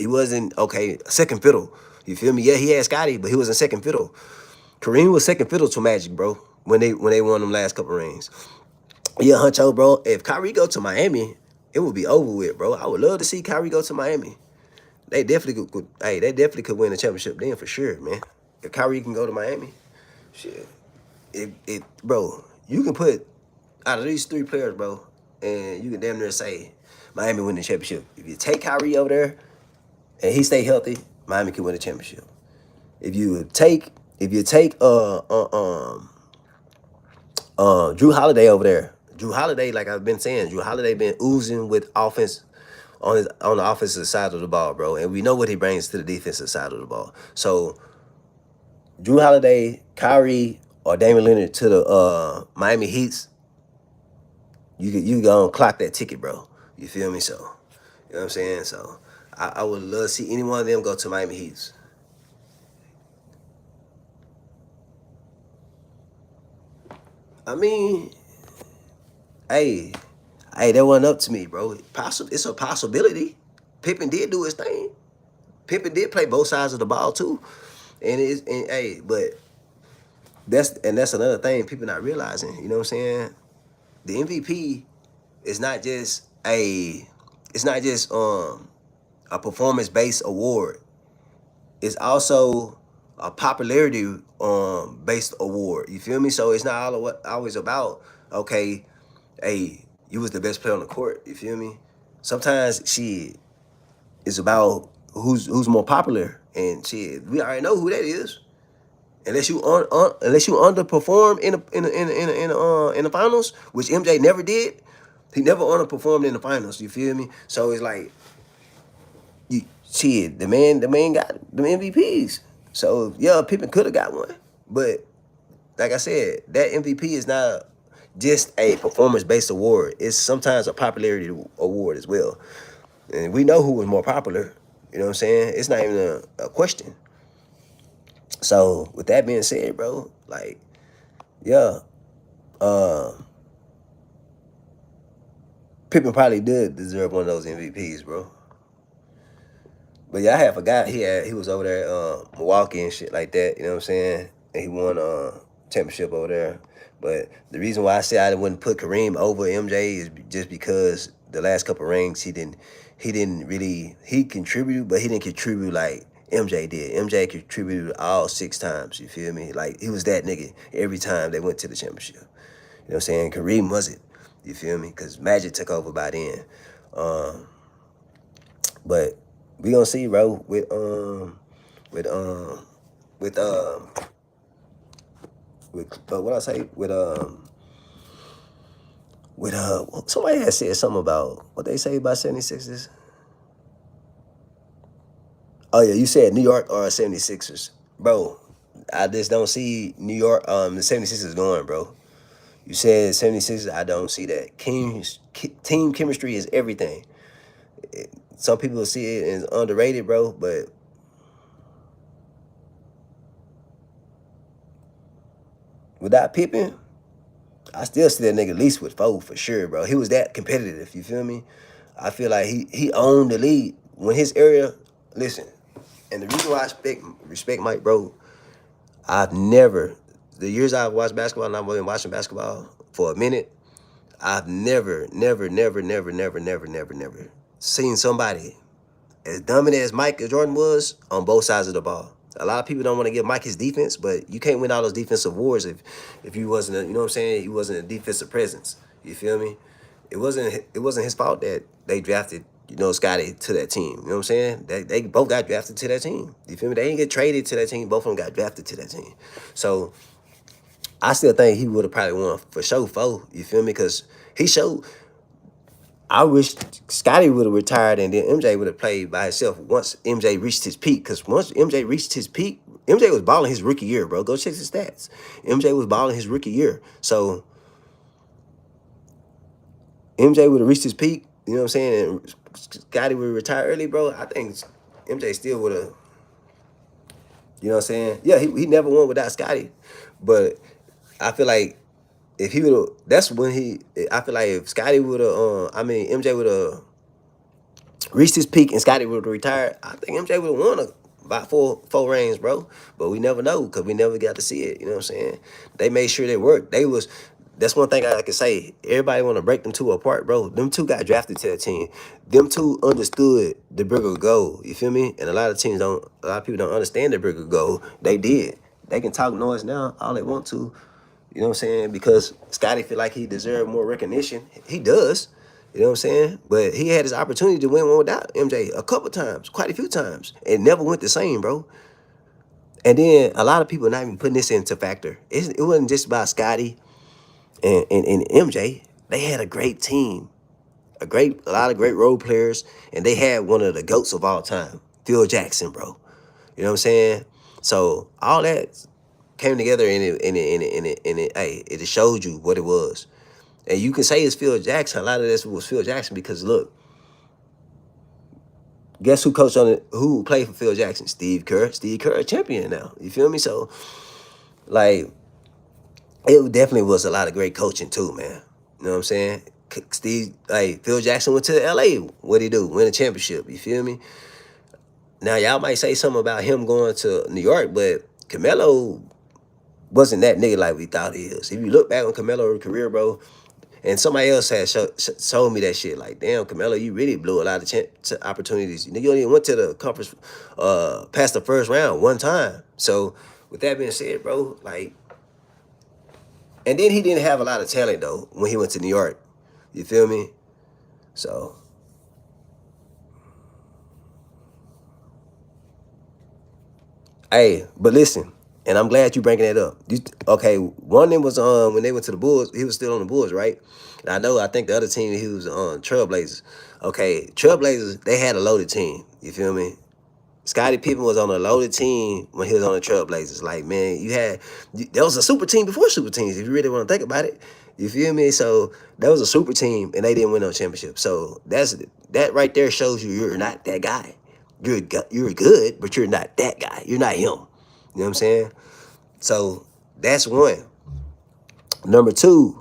wasn't okay, second fiddle. You feel me? Yeah, he had Scotty, but he wasn't second fiddle. Kareem was second fiddle to Magic, bro, when they won them last couple rings. Yeah, Huncho, bro. If Kyrie go to Miami, it would be over with, bro. I would love to see Kyrie go to Miami. They definitely could win the championship then for sure, man. If Kyrie can go to Miami, shit. Bro, you can put out of these 3 players, bro, and you can damn near say Miami win the championship. If you take Kyrie over there and he stay healthy, Miami can win the championship. If you take Drew Holiday over there, Drew Holiday, like I've been saying, Drew Holiday been oozing with offense on the offensive side of the ball, bro, and we know what he brings to the defensive side of the ball. So Drew Holiday, Kyrie, or Damian Leonard to the Miami Heats, you gonna clock that ticket, bro. You feel me? So, you know what I'm saying? So, I would love to see any one of them go to Miami Heats. I mean, hey, that wasn't up to me, bro. It's a possibility. Pippen did do his thing. Pippen did play both sides of the ball too, but that's another thing people not realizing. You know what I'm saying? The MVP is not just a performance based award. It's also a popularity based award. You feel me? So it's not always about, okay, hey, you was the best player on the court. You feel me? Sometimes it's about who's more popular, and we already know who that is. Unless you underperform in the finals, which MJ never did. He never underperformed in the finals. You feel me? So it's like the man got the MVPs. So yeah, Pippen could have got one, but like I said, that MVP is not just a performance-based award. It's sometimes a popularity award as well. And we know who was more popular. You know what I'm saying? It's not even a question. So with that being said, bro, like, yeah, Pippen probably did deserve one of those MVPs, bro. But yeah, I had forgot he was over there Milwaukee and shit like that. You know what I'm saying? And he won championship over there. But the reason why I said I wouldn't put Kareem over MJ is just because the last couple rings he contributed, but he didn't contribute like MJ did. MJ contributed all 6 times. You feel me? Like he was that nigga every time they went to the championship. You know what I'm saying? Kareem wasn't. You feel me? Because Magic took over by then. But We gonna see, bro, with with what I say with somebody had said something about what they say about 76ers. Oh yeah, you said New York or 76ers. Bro, I just don't see New York the 76ers going, bro. You said 76ers, I don't see that. Team chemistry is everything. Some people see it as underrated, bro, but without Pippen, I still see that nigga at least with four for sure, bro. He was that competitive, you feel me? I feel like he owned the league. When his area, listen, and the reason why I respect Mike, bro, I've never, the years I've watched basketball and I've been watching basketball for a minute, I've never seen somebody as dominant as Michael Jordan was on both sides of the ball. A lot of people don't want to give Mike his defense, but you can't win all those defensive wars if you wasn't a, you know what I'm saying, he wasn't a defensive presence. You feel me? It wasn't his fault that they drafted, Scotty to that team. You know what I'm saying? They both got drafted to that team. You feel me? They didn't get traded to that team. Both of them got drafted to that team. So I still think he would have probably won for sure four. You feel me? Because he showed. I wish Scotty would have retired and then MJ would have played by himself once MJ reached his peak. Because once MJ reached his peak, MJ was balling his rookie year, bro. Go check his stats. MJ was balling his rookie year. So MJ would have reached his peak, you know what I'm saying? And Scotty would retire early, bro. I think MJ still would have, you know what I'm saying? Yeah, he never won without Scotty. But I feel like if he would have, that's when I feel like if Scotty would have, MJ would have reached his peak and Scotty would have retired, I think MJ would have won about four rings, bro. But we never know because we never got to see it. You know what I'm saying? They made sure they worked. That's one thing I can say. Everybody want to break them two apart, bro. Them two got drafted to the team. Them two understood the bigger goal. You feel me? And a lot of people don't understand the bigger goal. They did. They can talk noise now all they want to. You know what I'm saying? Because Scotty feel like he deserved more recognition. He does. You know what I'm saying? But he had his opportunity to win one without MJ a couple times, quite a few times. It never went the same, bro. And then a lot of people not even putting this into factor. It wasn't just about Scotty and MJ. They had a great team, a lot of great role players, and they had one of the GOATs of all time, Phil Jackson, bro. You know what I'm saying? So all that came together it just showed you what it was. And you can say it's Phil Jackson. A lot of this was Phil Jackson because look, guess who played for Phil Jackson? Steve Kerr. Steve Kerr, a champion now. You feel me? So like it definitely was a lot of great coaching too, man. You know what I'm saying? Phil Jackson went to LA. What'd he do? Win a championship. You feel me? Now y'all might say something about him going to New York, but Carmelo wasn't that nigga like we thought he is. If you look back on Carmelo's career, bro, and somebody else had showed me that shit. Like, damn, Carmelo, you really blew a lot of opportunities. You only went to the conference, past the first round one time. So, with that being said, bro, like, and then he didn't have a lot of talent though when he went to New York. You feel me? So, hey, but listen, and I'm glad you bringing that up. Okay, one of them was when they went to the Bulls. He was still on the Bulls, right? And I think the other team he was on Trailblazers. Okay, Trailblazers, they had a loaded team. You feel me? Scottie Pippen was on a loaded team when he was on the Trailblazers. Like, man, there was a super team before super teams, if you really want to think about it. You feel me? So that was a super team, and they didn't win no championship. So that right there shows you're not that guy. You're good, but you're not that guy. You're not him. You know what I'm saying? So that's one. Number two,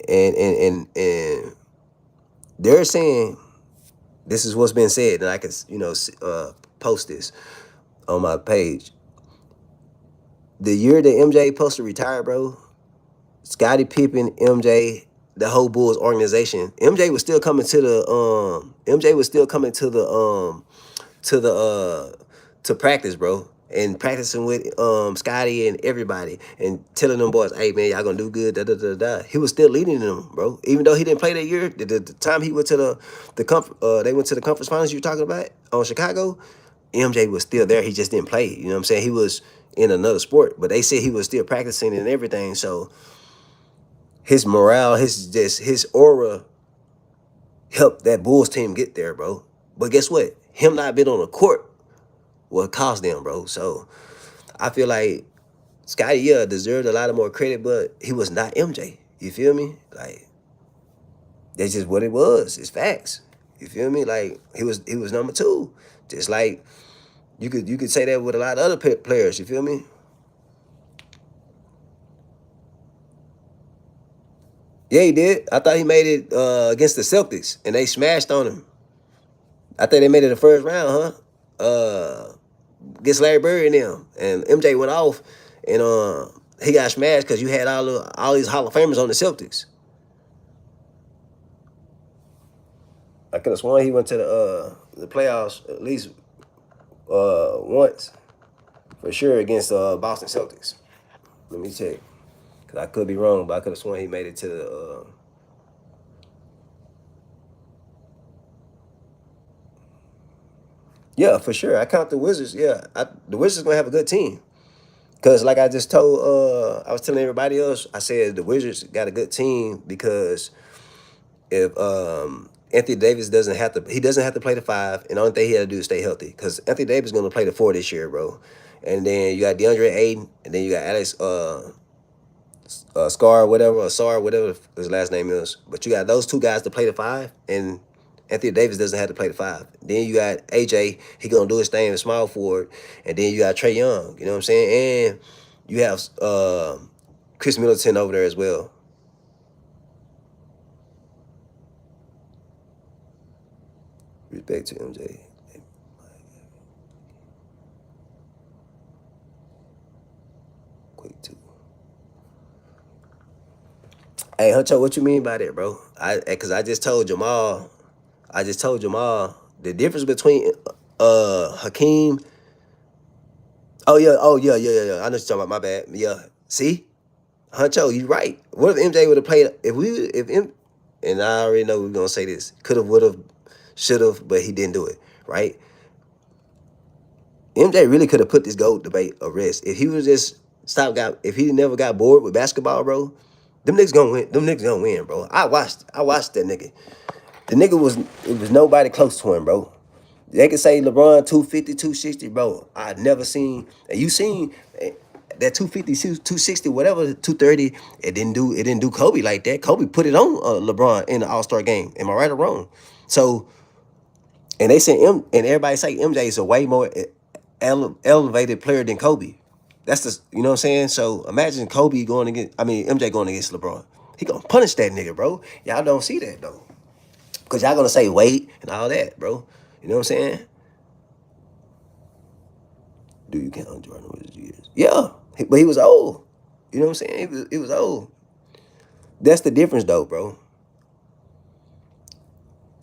and they're saying this is what's been said, and I can post this on my page. The year that MJ supposed to retire, bro, Scottie Pippen, MJ, the whole Bulls organization, MJ was still coming to the to practice, bro. and practicing with Scotty and everybody and telling them boys, hey man, y'all gonna do good, da da da da. He was still leading them, bro. Even though he didn't play that year, the time he went to they went to the conference finals you were talking about on Chicago, MJ was still there. He just didn't play. You know what I'm saying? He was in another sport, but they said he was still practicing and everything. So his morale, his aura helped that Bulls team get there, bro. But guess what? Him not being on the court what cost them, bro. So I feel like Scotty, yeah, deserved a lot of more credit, but he was not MJ. You feel me? Like that's just what it was. It's facts. You feel me? Like he was number two. Just like you could say that with a lot of other players. You feel me? Yeah, he did. I thought he made it against the Celtics, and they smashed on him. I think they made it the first round, huh? Against Larry Bird and them, and MJ went off, and he got smashed because you had all these Hall of Famers on the Celtics. I could have sworn he went to the playoffs at least once for sure against Boston Celtics. Let me check, cause I could be wrong, but I could have sworn he made it to the. Yeah, for sure. I count the Wizards. Yeah, the Wizards gonna have a good team. Cause like I just told, I was telling everybody else, I said the Wizards got a good team because if Anthony Davis he doesn't have to play the five, and the only thing he had to do is stay healthy. Cause Anthony Davis is gonna play the four this year, bro. And then you got DeAndre Ayton, and then you got Alex Scar, whatever, or Sar, whatever his last name is. But you got those two guys to play the five, and Anthony Davis doesn't have to play the five. Then you got AJ, he gonna do his thing in small forward, and then you got Trey Young. You know what I'm saying? And you have Chris Middleton over there as well. Respect to MJ. Quick too. Hey, Huncho, what you mean by that, bro? Cause I just told Jamal the difference between Hakeem. Oh yeah. I know what you're talking about. My bad. Yeah. See, Huncho, you right. What if MJ would have played? And I already know we're gonna say this. Could have, would have, should have, but he didn't do it. Right? MJ really could have put this GOAT debate a rest if he was just if he never got bored with basketball, bro. Them niggas gonna win. Them niggas gonna win, bro. I watched that nigga. The nigga it was nobody close to him, bro. They could say LeBron 250, 260, bro. I never seen, and you seen that 250, 260, whatever, 230. It didn't do Kobe like that. Kobe put it on LeBron in the All-Star game. Am I right or wrong? So, and they say and everybody say MJ is a way more elevated player than Kobe. That's the, you know what I'm saying? So imagine MJ going against LeBron. He gonna punish that nigga, bro. Y'all don't see that though. Cause y'all gonna say weight and all that, bro. You know what I'm saying? Do you count Jordan with his years? Yeah, but he was old. You know what I'm saying? He was old. That's the difference, though, bro.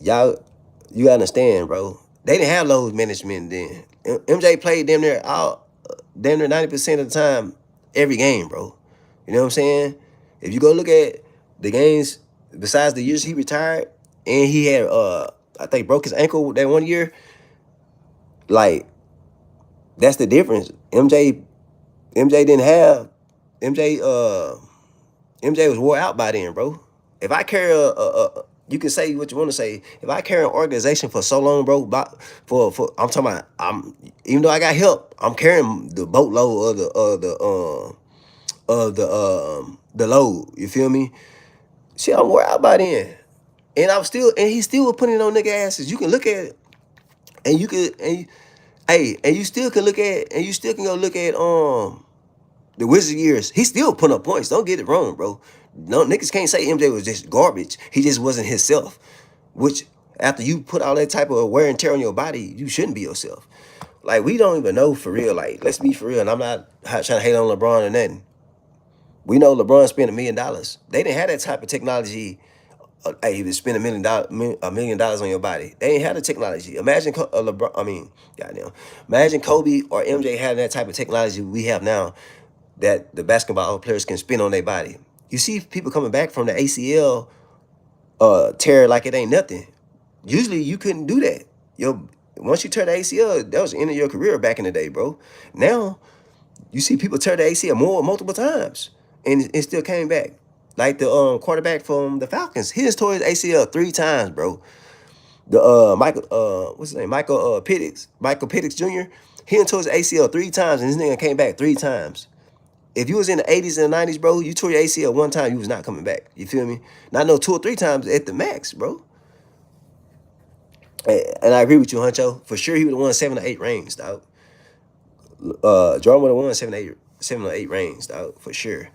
Y'all, you gotta understand, bro. They didn't have load management then. MJ played damn near 90% of the time every game, bro. You know what I'm saying? If you go look at the games besides the years he retired, and he had I think broke his ankle that one year, like that's the difference. MJ didn't have MJ MJ was wore out by then, bro. If I carry you can say what you want to say. If I carry an organization for so long, bro, for I'm talking about, even though I got help, I'm carrying the boatload of the load. You feel me? Shit, I'm wore out by then, and he still was putting it on nigga asses. You can look at it, and you can and you still can look at, and you still can go look at the Wizards years. He still put up points. Don't get it wrong, bro. No, niggas can't say MJ was just garbage. He just wasn't himself. Which, after you put all that type of wear and tear on your body, you shouldn't be yourself. Like, we don't even know for real. Like, let's be for real. And I'm not trying to hate on LeBron or nothing. We know LeBron spent $1 million. They didn't have that type of technology Hey, you spend $1 million on your body. They ain't had the technology. Imagine LeBron. I mean, goddamn. Imagine Kobe or MJ having that type of technology we have now that the basketball players can spin on their body. You see people coming back from the ACL tear like it ain't nothing. Usually you couldn't do that. Your Once you tear the ACL, that was the end of your career back in the day, bro. Now you see people tear the ACL multiple times and it still came back. Like the quarterback from the Falcons, he just tore his ACL 3 times, bro. The Michael what's his name? Michael Pittix Jr. He done tore his ACL 3 times and this nigga came back 3 times. If you was in the 80s and the 90s, bro, you tore your ACL 1 time, you was not coming back. You feel me? Not no 2 or 3 times at the max, bro. And I agree with you, Huncho. For sure, he would have won 7 or 8 rings, dog. Jordan would have won 7 or 8 rings, dog, for sure.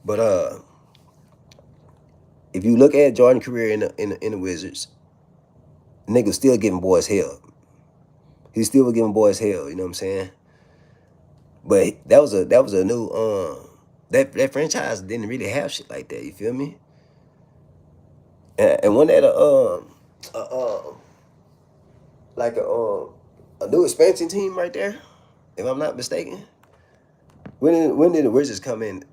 But if you look at Jordan's career in the Wizards, nigga was still giving boys hell. He still was giving boys hell. You know what I'm saying? But that was a new that franchise didn't really have shit like that. You feel me? And when that like a new expansion team right there, if I'm not mistaken. When did the Wizards come in?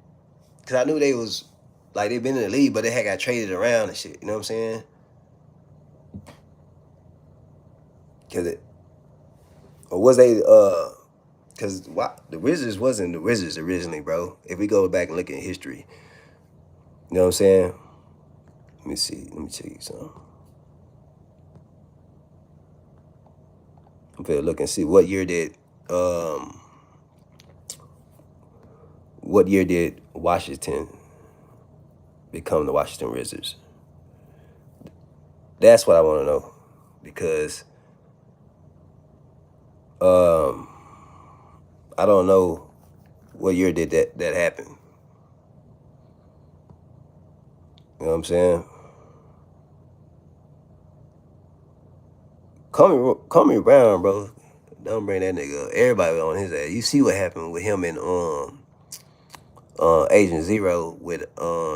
Cause I knew they was like they've been in the league, but they had got traded around and shit. You know what I'm saying? Cause it or was they cause the Wizards wasn't the Wizards originally, bro. If we go back and look at history, you know what I'm saying? Let me see. Let me tell you something. I'm gonna look and see um what year did Washington become the Washington Wizards? That's what I want to know because um I don't know what year did that happen. You know what I'm saying? Call me Brown, bro. Don't bring that nigga up. Everybody on his ass. You see what happened with him and Agent Zero with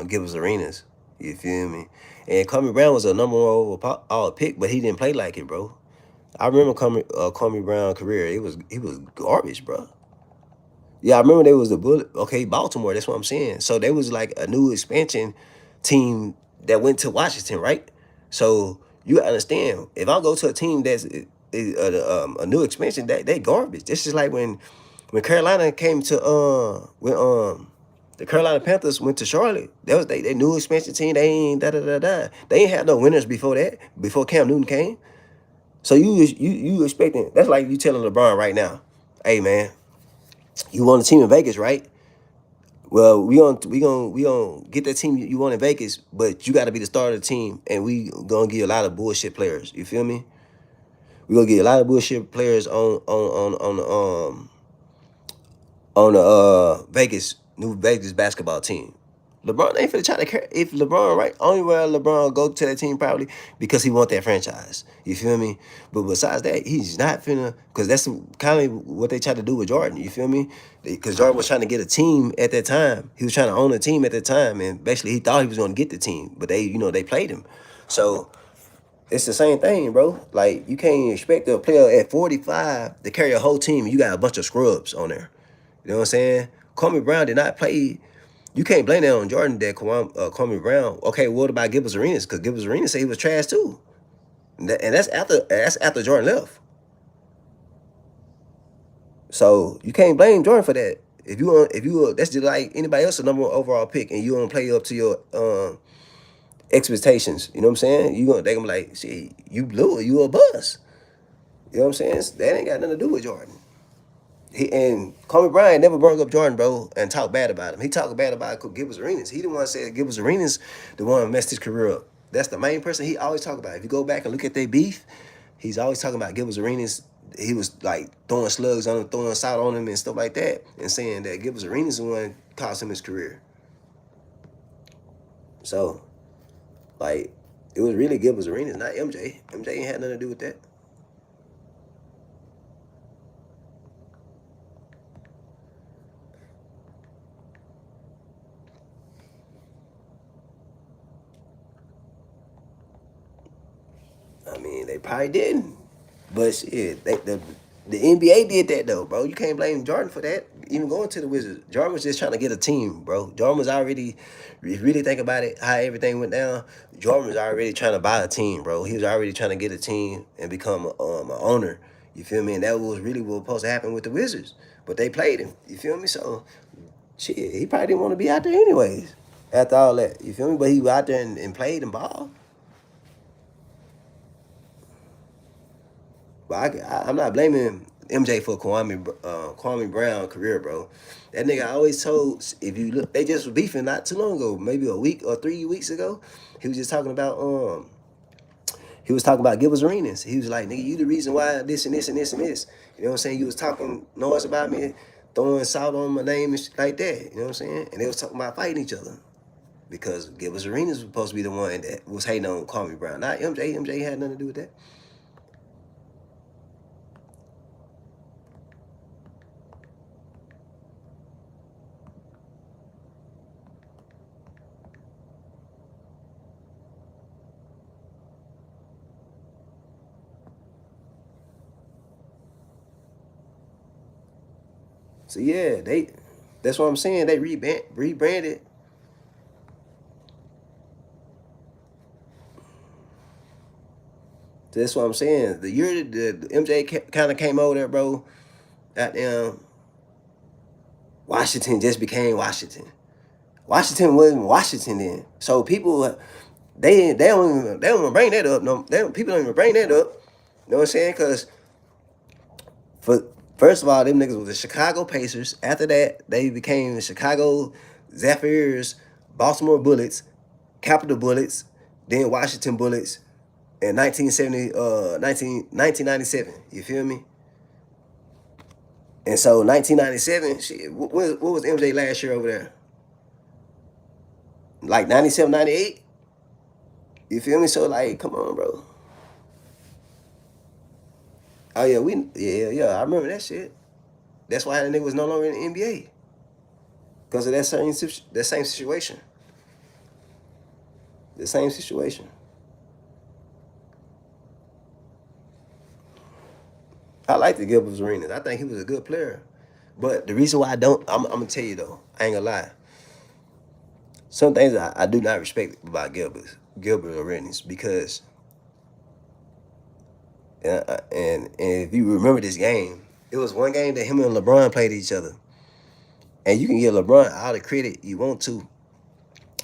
Gibbs Arenas. You feel me? And Call Me Brown was a number one overall pick, but he didn't play like it, bro. I remember Call Me Brown career. He was garbage, bro. Yeah, I remember they was the bullet. Okay, Baltimore. That's what I'm saying. So they was like a new expansion team that went to Washington, right? So you understand if I go to a team that's a new expansion, that they garbage. This is like when Carolina came to when the Carolina Panthers went to Charlotte. That was they new expansion team. They ain't da da da da. They ain't had no winners before that. Before Cam Newton came. So you expecting? That's like you telling LeBron right now, hey man, you want a team in Vegas, right? Well, we gonna get that team you want in Vegas, but you got to be the starter of the team, and we gonna give you a lot of bullshit players. You feel me? We gonna get a lot of bullshit players on the new Vegas basketball team. LeBron ain't finna try to care if LeBron right. Only way LeBron go to that team probably because he want that franchise. You feel me? But besides that, he's not finna because that's kind of what they tried to do with Jordan. You feel me? Because Jordan was trying to get a team at that time. He was trying to own a team at that time, and basically he thought he was gonna get the team, but they played him. So it's the same thing, bro. Like you can't expect a player at 45 to carry a whole team. You got a bunch of scrubs on there. You know what I'm saying? Kwame Brown did not play. You can't blame that on Jordan that Kwame Brown. Okay, what about Gibbs Arenas? Because Gibbs Arenas said he was trash too, and that's after Jordan left. So you can't blame Jordan for that. If you that's just like anybody else a number one overall pick, and you don't play up to your expectations. You know what I'm saying? They gonna be like, shit, you blew it. You a bust. You know what I'm saying? That ain't got nothing to do with Jordan. And Kobe Bryant never brought up Jordan, bro, and talked bad about him. He talked bad about Gibbs Arenas. He the one said Gibbs Arenas the one who messed his career up. That's the main person he always talk about. If you go back and look at their beef, he's always talking about Gibbs Arenas. He was like throwing slugs on him, throwing salt on him and stuff like that, and saying that Gibbs Arenas the one cost him his career. So, like, it was really Gibbs Arenas, not MJ. MJ ain't had nothing to do with that. I mean, they probably didn't. But shit, the NBA did that though, bro. You can't blame Jordan for that. Even going to the Wizards, Jordan was just trying to get a team, bro. Jordan was already, if you really think about it, how everything went down. Jordan was already trying to buy a team, bro. He was already trying to get a team and become an owner. You feel me? And that was really what was supposed to happen with the Wizards. But they played him. You feel me? So shit, he probably didn't want to be out there anyways. After all that, you feel me? But he was out there and played and ball. But I'm not blaming MJ for Kwame Brown career, bro. That nigga always told, if you look, they just was beefing not too long ago, maybe a week or 3 weeks ago. He was just talking about he was talking about Gilbert Arenas. He was like, nigga, you the reason why this and this and this and this. You know what I'm saying? You was talking noise about me, throwing salt on my name and shit like that. You know what I'm saying? And they was talking about fighting each other. Because Gilbert Arenas was supposed to be the one that was hating on Kwame Brown, not MJ. MJ had nothing to do with that. So yeah, that's what I'm saying. They rebranded. That's what I'm saying. The year that the MJ kind of came over there, bro, goddamn, Washington just became Washington. Washington wasn't Washington then. So people, they don't even bring that up. No, people don't even bring that up. You know what I'm saying? Because for first of all, them niggas was the Chicago Pacers. After that, they became the Chicago Zephyrs, Baltimore Bullets, Capital Bullets, then Washington Bullets in 1997. You feel me? And so 1997, shit, what was MJ last year over there? Like 97, 98? You feel me? So like, come on, bro. Oh yeah, yeah. I remember that shit. That's why the nigga was no longer in the NBA because of that same situation. The same situation. I like the Gilbert Arenas. I think he was a good player. But the reason why I don't, I'm gonna tell you though, I ain't gonna lie. Some things I do not respect about Gilbert Arenas because, and if you remember this game, it was one game that him and LeBron played each other, and you can give LeBron all the credit you want to,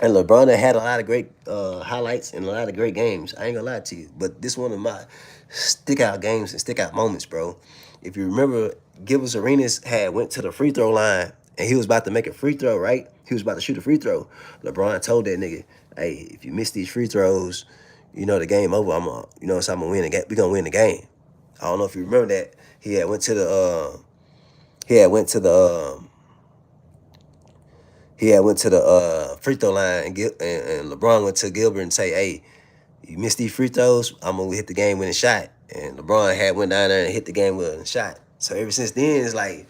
and LeBron had a lot of great highlights and a lot of great games. I ain't gonna lie to you, but this one of my stick out games and stick out moments, bro. If you remember, Gilbert Arenas had went to the free throw line and he was about to make a free throw, right? He was about to shoot a free throw. LeBron told that nigga, "Hey, if you miss these free throws, you know the game over. So I'm gonna win the game. We gonna win the game." I don't know if you remember that. He had went to the free throw line and LeBron went to Gilbert and say, "Hey, you missed these free throws, I'm gonna hit the game winning shot." And LeBron had went down there and hit the game winning shot. So ever since then, it's like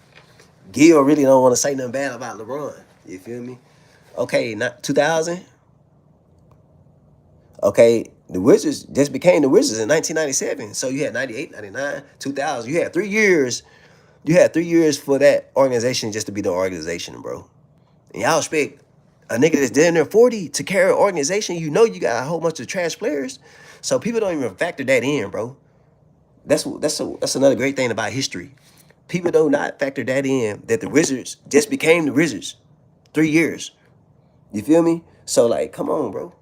Gil really don't want to say nothing bad about LeBron. You feel me? Okay, not 2000. Okay, the Wizards just became the Wizards in 1997. So you had 98, 99, 2000. You had 3 years. You had 3 years for that organization just to be the organization, bro. And y'all expect a nigga that's down there 40 to carry an organization. You know you got a whole bunch of trash players. So people don't even factor that in, bro. That's another great thing about history. People do not factor that in that the Wizards just became the Wizards 3 years. You feel me? So like, come on, bro.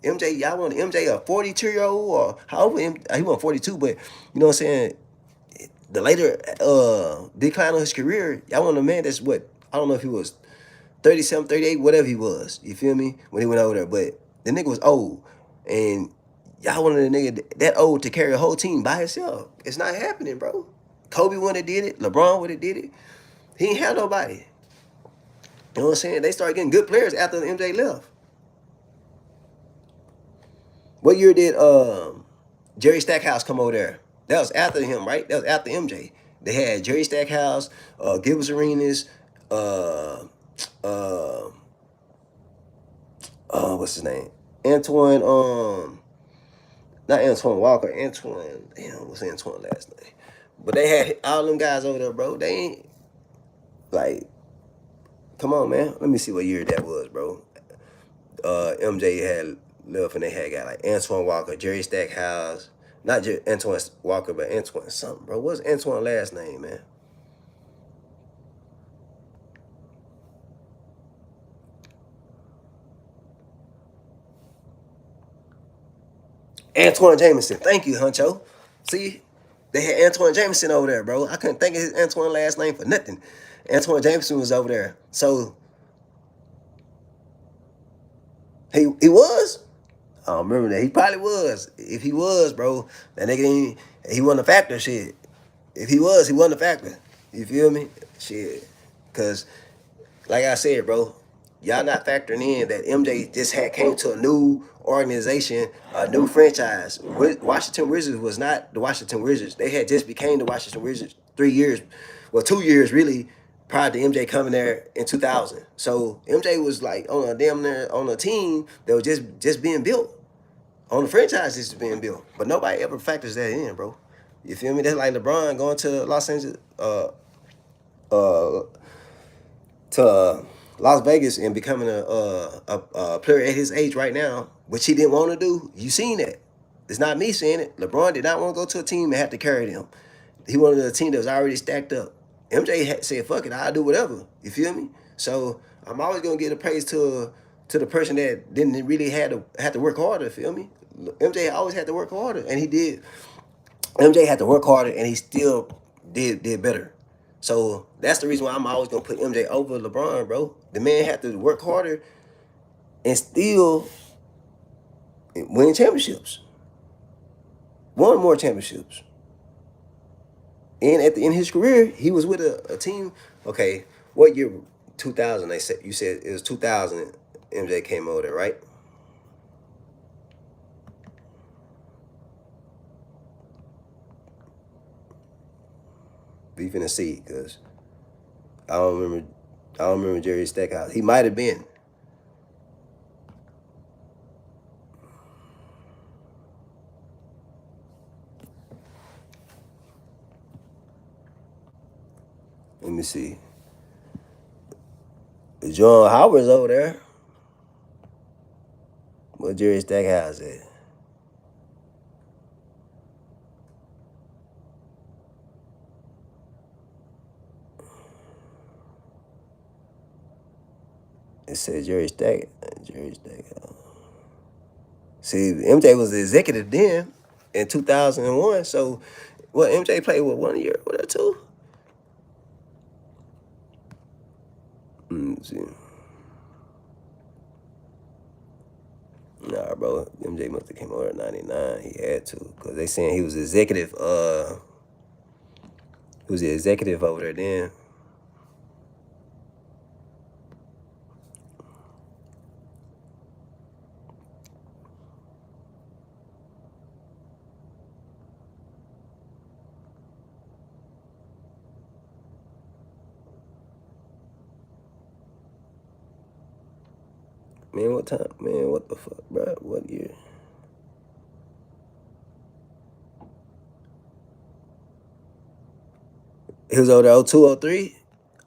MJ, y'all want MJ a 42-year-old or however he wasn't 42, but you know what I'm saying? The later decline of his career, y'all want a man that's what? I don't know if he was 37, 38, whatever he was. You feel me? When he went over there. But the nigga was old. And y'all wanted a nigga that old to carry a whole team by himself. It's not happening, bro. Kobe wouldn't have did it. LeBron would have did it. He ain't had nobody. You know what I'm saying? They started getting good players after the MJ left. What year did Jerry Stackhouse come over there? That was after him, right? That was after MJ. They had Jerry Stackhouse, Gilbert Arenas, uh, uh, what's his name? Antoine, not Antoine Walker, Antoine. Damn, what's Antoine last name? But they had all them guys over there, bro. They ain't like, come on, man. Let me see what year that was, bro. MJ had left and they had got like Antoine Walker, Jerry Stackhouse, not just Antoine Walker, but Antoine something, bro. What's Antoine last name, man? Antoine Jameson. Thank you, Huncho. See, they had Antoine Jameson over there, bro. I couldn't think of his Antoine last name for nothing. Antoine Jameson was over there. So he was. I don't remember that. He probably was. If he was, bro, that nigga didn't, he wasn't a factor. Shit. If he was, he wasn't a factor. You feel me? Shit. Cause like I said, bro, y'all not factoring in that MJ just had came to a new organization, a new franchise. Washington Wizards was not the Washington Wizards. They had just became the Washington Wizards 3 years, well, 2 years really, prior to MJ coming there in 2000. So MJ was like on a damn near on a team that was just being built, on the franchise just being built. But nobody ever factors that in, bro. You feel me? That's like LeBron going to Los Angeles, uh, to Las Vegas and becoming a player at his age right now, which he didn't want to do. You seen that? It's not me saying it. LeBron did not want to go to a team and have to carry them. He wanted a team that was already stacked up. MJ said, "Fuck it, I'll do whatever." You feel me? So I'm always gonna give the praise to the person that didn't really had to work harder. Feel me? MJ always had to work harder, and he did. MJ had to work harder, and he still did better. So that's the reason why I'm always gonna put MJ over LeBron, bro. The man had to work harder and still win championships. Won more championships. And at the end of his career, he was with a team. Okay, what year? 2000. They said you said it was 2000. MJ came over there, right? We finna see, cause I don't remember. I don't remember Jerry Stackhouse. He might have been. Let me see. John Howard's over there. What Jerry Stackhouse at? It said Jerry Stackhouse. See, MJ was the executive then in 2001. So, what MJ played with 1 year with that too? See. Nah, bro. MJ must have came over at 99. He had to. Because they saying he was executive. He was the executive over there then. Man, what time? Man, what the fuck, bro? What year? He was over there 02, 03.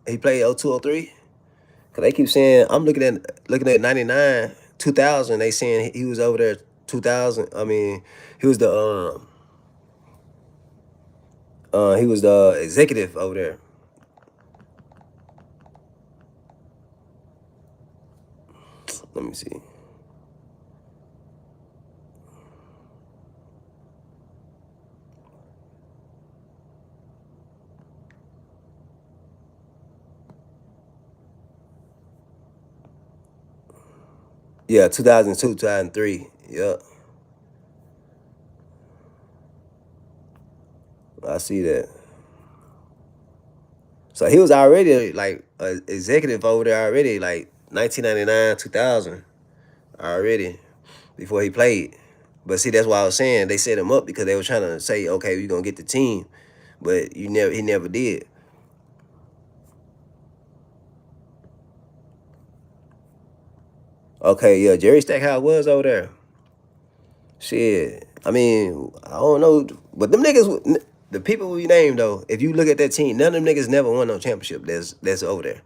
He played 02, 03. Cause they keep saying I'm looking at 99, 2000. They saying he was over there 2000. I mean, he was the executive over there. Let me see. Yeah, 2002, 2003. Yep. I see that. So he was already like an executive over there already, like 1999, 2000 already, before he played. But see, that's why I was saying they set him up because they were trying to say, okay, we're gonna get the team, but he never did. Okay, yeah, Jerry Stackhouse was over there. Shit, I mean, I don't know, but them niggas, the people we named though, if you look at that team, none of them niggas never won no championship. That's over there.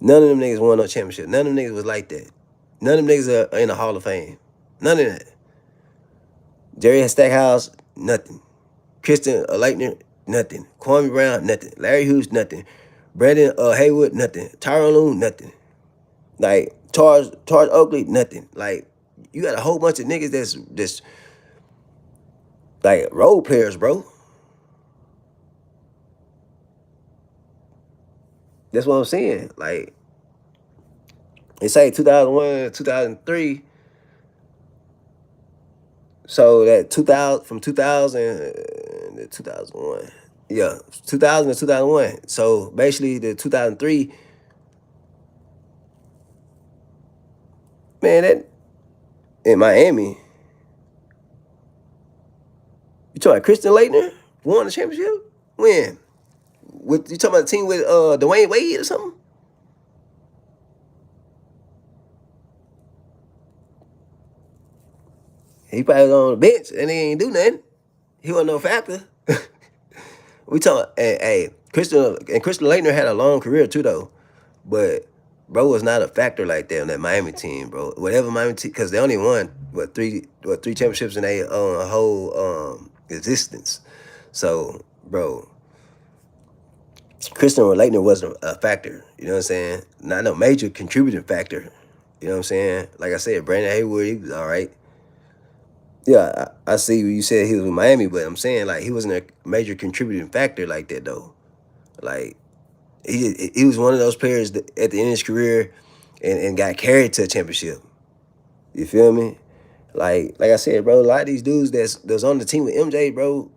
None of them niggas won no championship. None of them niggas was like that. None of them niggas are in the Hall of Fame. None of that. Jerry Stackhouse, nothing. Christian Leitner, nothing. Kwame Brown, nothing. Larry Hughes, nothing. Brandon Haywood, nothing. Tyronn Lue, nothing. Like Charles Oakley, nothing. Like you got a whole bunch of niggas that's just like role players, bro. That's what I'm saying. Like they say 2001, 2003. So that 2000 from 2000 to 2001. Yeah, 2000 to 2001. So basically the 2003, man, that in Miami. You talking about Christian Leitner won the championship? When? With you talking about the team with Dwayne Wade or something? He probably was on the bench and he ain't do nothing. He wasn't no factor. We talking, hey, Christian Leitner had a long career too though, but bro was not a factor like that on that Miami team, bro. Whatever Miami team, because they only won three championships in their whole existence. So, bro, Christian Leitner wasn't a factor. You know what I'm saying? Not no major contributing factor. You know what I'm saying? Like I said, Brandon Haywood, he was all right. Yeah, I see you said he was with Miami, but I'm saying like he wasn't a major contributing factor like that though. Like he was one of those players that at the end of his career and got carried to a championship. You feel me? Like I said, bro, a lot of these dudes that's on the team with MJ, bro,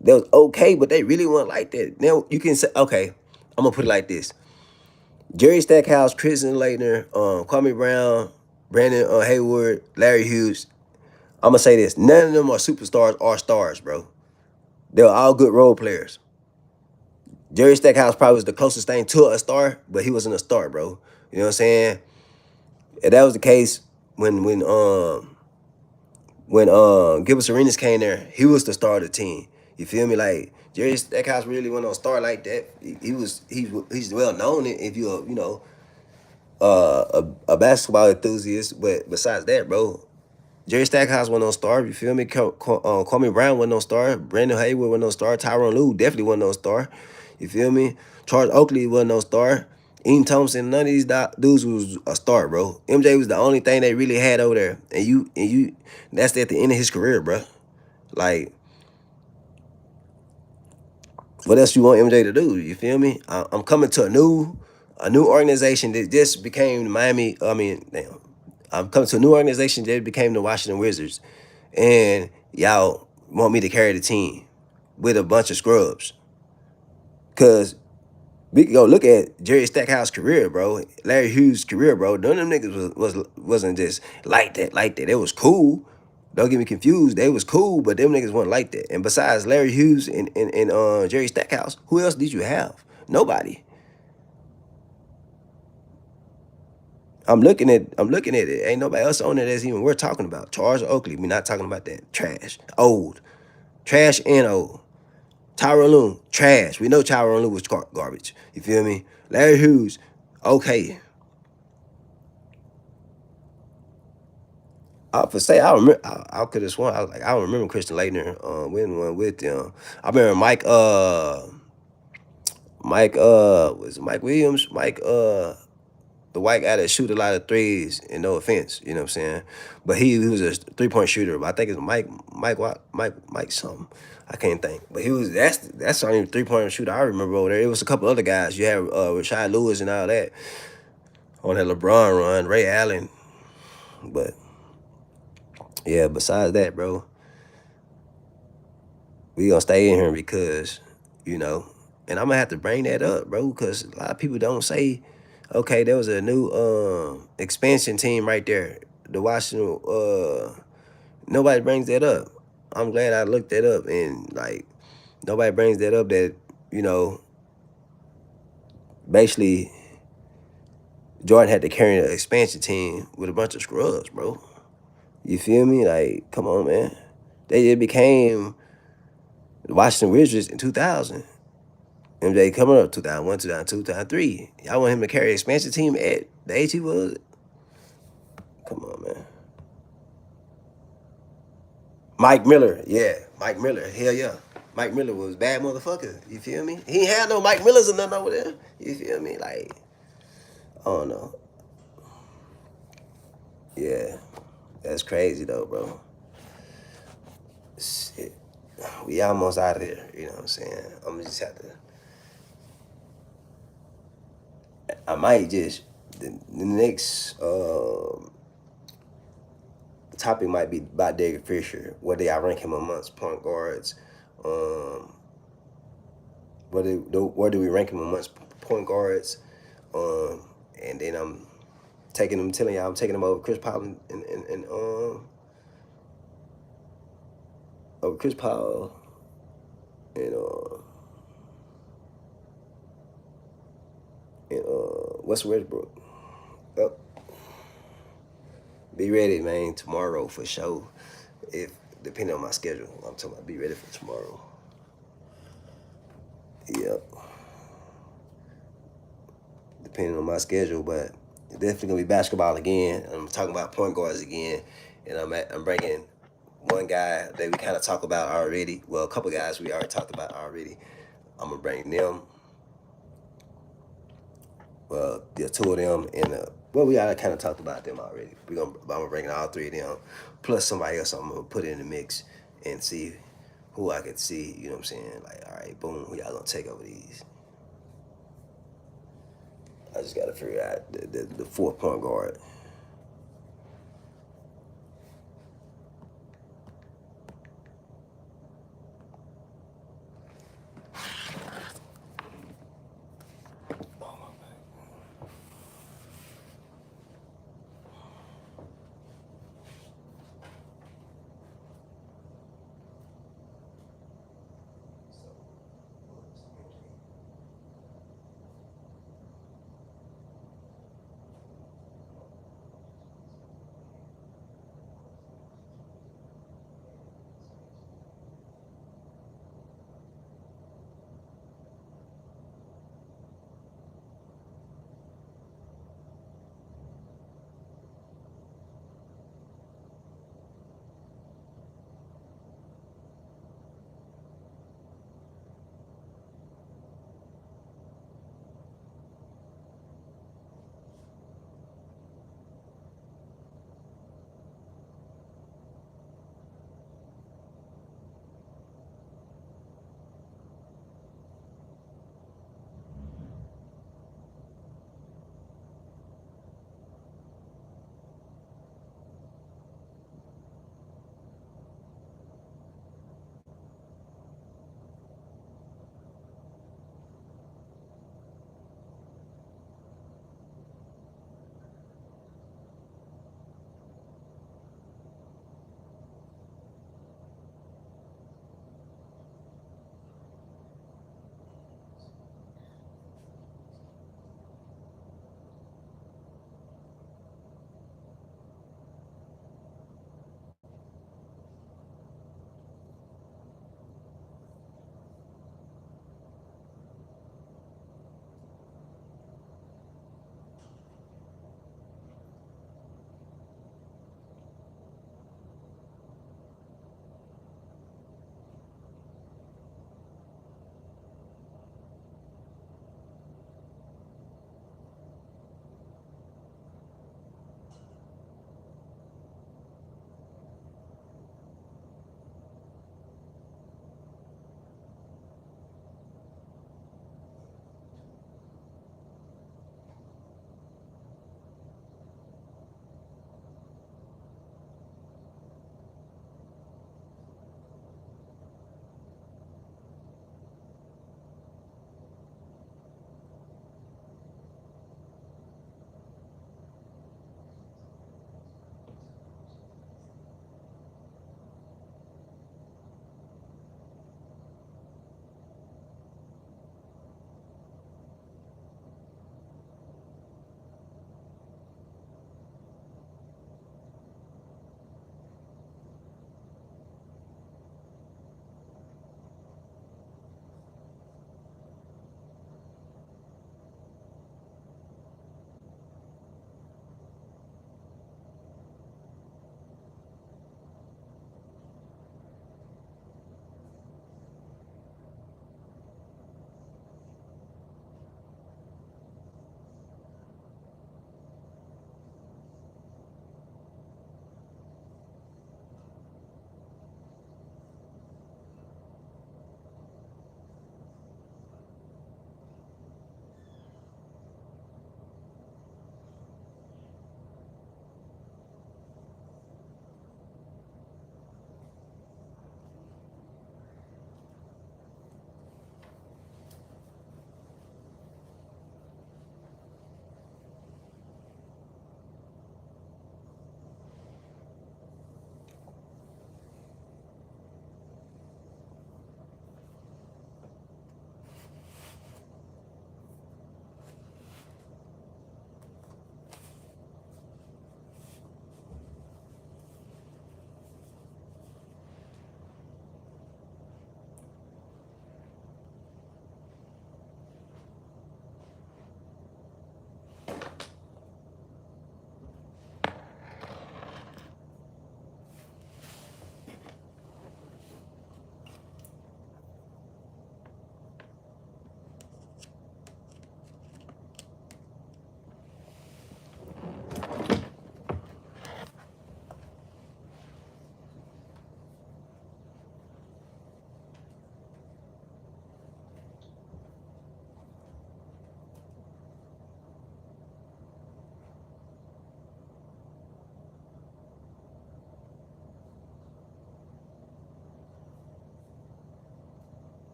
they was okay, but they really weren't like that. Now you can say, okay, I'm gonna put it like this: Jerry Stackhouse, Christian Leitner, Kwame Brown, Brandon Hayward, Larry Hughes. I'm gonna say this: none of them are superstars or stars, bro. They were all good role players. Jerry Stackhouse probably was the closest thing to a star, but he wasn't a star, bro. You know what I'm saying? If that was the case, when Gilbert Arenas came there, he was the star of the team. You feel me? Like Jerry Stackhouse really wasn't a star like that. He's well known if you're a basketball enthusiast, but besides that, bro, Jerry Stackhouse wasn't no star. You feel me? Kwame Brown wasn't no star. Brandon Haywood wasn't no star. Tyronn Lue definitely wasn't no star. You feel me? Charles Oakley wasn't no star. Ian Thompson, none of these dudes was a star, bro. MJ was the only thing they really had over there, and that's at the end of his career, bro. Like, what else you want MJ to do? You feel me? I'm coming to a new organization that just became Miami. I mean, damn. I'm coming to a new organization that became the Washington Wizards, and y'all want me to carry the team with a bunch of scrubs. Cause we can go look at Jerry Stackhouse' career, bro. Larry Hughes' career, bro. None of them niggas wasn't just like that, like that. It was cool. Don't get me confused. They was cool, but them niggas wasn't like that. And besides Larry Hughes and Jerry Stackhouse, who else did you have? Nobody. I'm looking at it. Ain't nobody else on there that's even worth talking about. Charles Oakley, we not talking about that. Trash. Old. Trash and old. Tyronn Lue, trash. We know Tyronn Lue was garbage. You feel me? Larry Hughes, okay. I for say I remember. I could have sworn. I don't remember Christian Leitner winning one with them. I remember Mike was it Mike Williams, the white guy that shoot a lot of threes. And no offense, you know what I'm saying. But he was a 3-point shooter. But I think it's Mike something. I can't think. But he was that's the only 3-point shooter I remember over there. It was a couple other guys. You had Rashad Lewis and all that on that LeBron run, Ray Allen. But yeah, besides that, bro, we gonna stay in here because, you know, and I'm gonna have to bring that up, bro, because a lot of people don't say, okay, there was a new expansion team right there. The Washington nobody brings that up. I'm glad I looked that up, and like nobody brings that up that, you know, basically Jordan had to carry an expansion team with a bunch of scrubs, bro. You feel me? Like, come on, man. They just became the Washington Wizards in 2000. MJ coming up 2001, 2002, 2003. Y'all want him to carry expansion team at the age he was? Come on, man. Mike Miller, yeah. Mike Miller, hell yeah. Mike Miller was a bad motherfucker. You feel me? He ain't had no Mike Millers or nothing over there. You feel me? Like, I don't know. Yeah. That's crazy though, bro. Shit. We almost out of here. You know what I'm saying? I'm just have to. I might just the next topic might be about Derek Fisher. Where do I rank him amongst point guards? Um, where do we rank him amongst point guards? And then I'm taking him, telling y'all I'm taking him over Chris Paul and over Chris Paul and West Westbrook. Oh, be ready, man. Tomorrow for sure. If depending on my schedule, I'm talking about be ready for tomorrow. Yep. Depending on my schedule, but definitely gonna be basketball again. I'm talking about point guards again, and I'm bringing one guy that we kind of talked about already. Well, a couple guys we already talked about already. I'm gonna bring them. Well, the two of them, and well, we already kind of talked about them already. I'm gonna bring all three of them, plus somebody else. I'm gonna put in the mix and see who I could see. You know what I'm saying? Like, all right, boom, who y'all gonna take over these? I just gotta figure out the fourth point guard.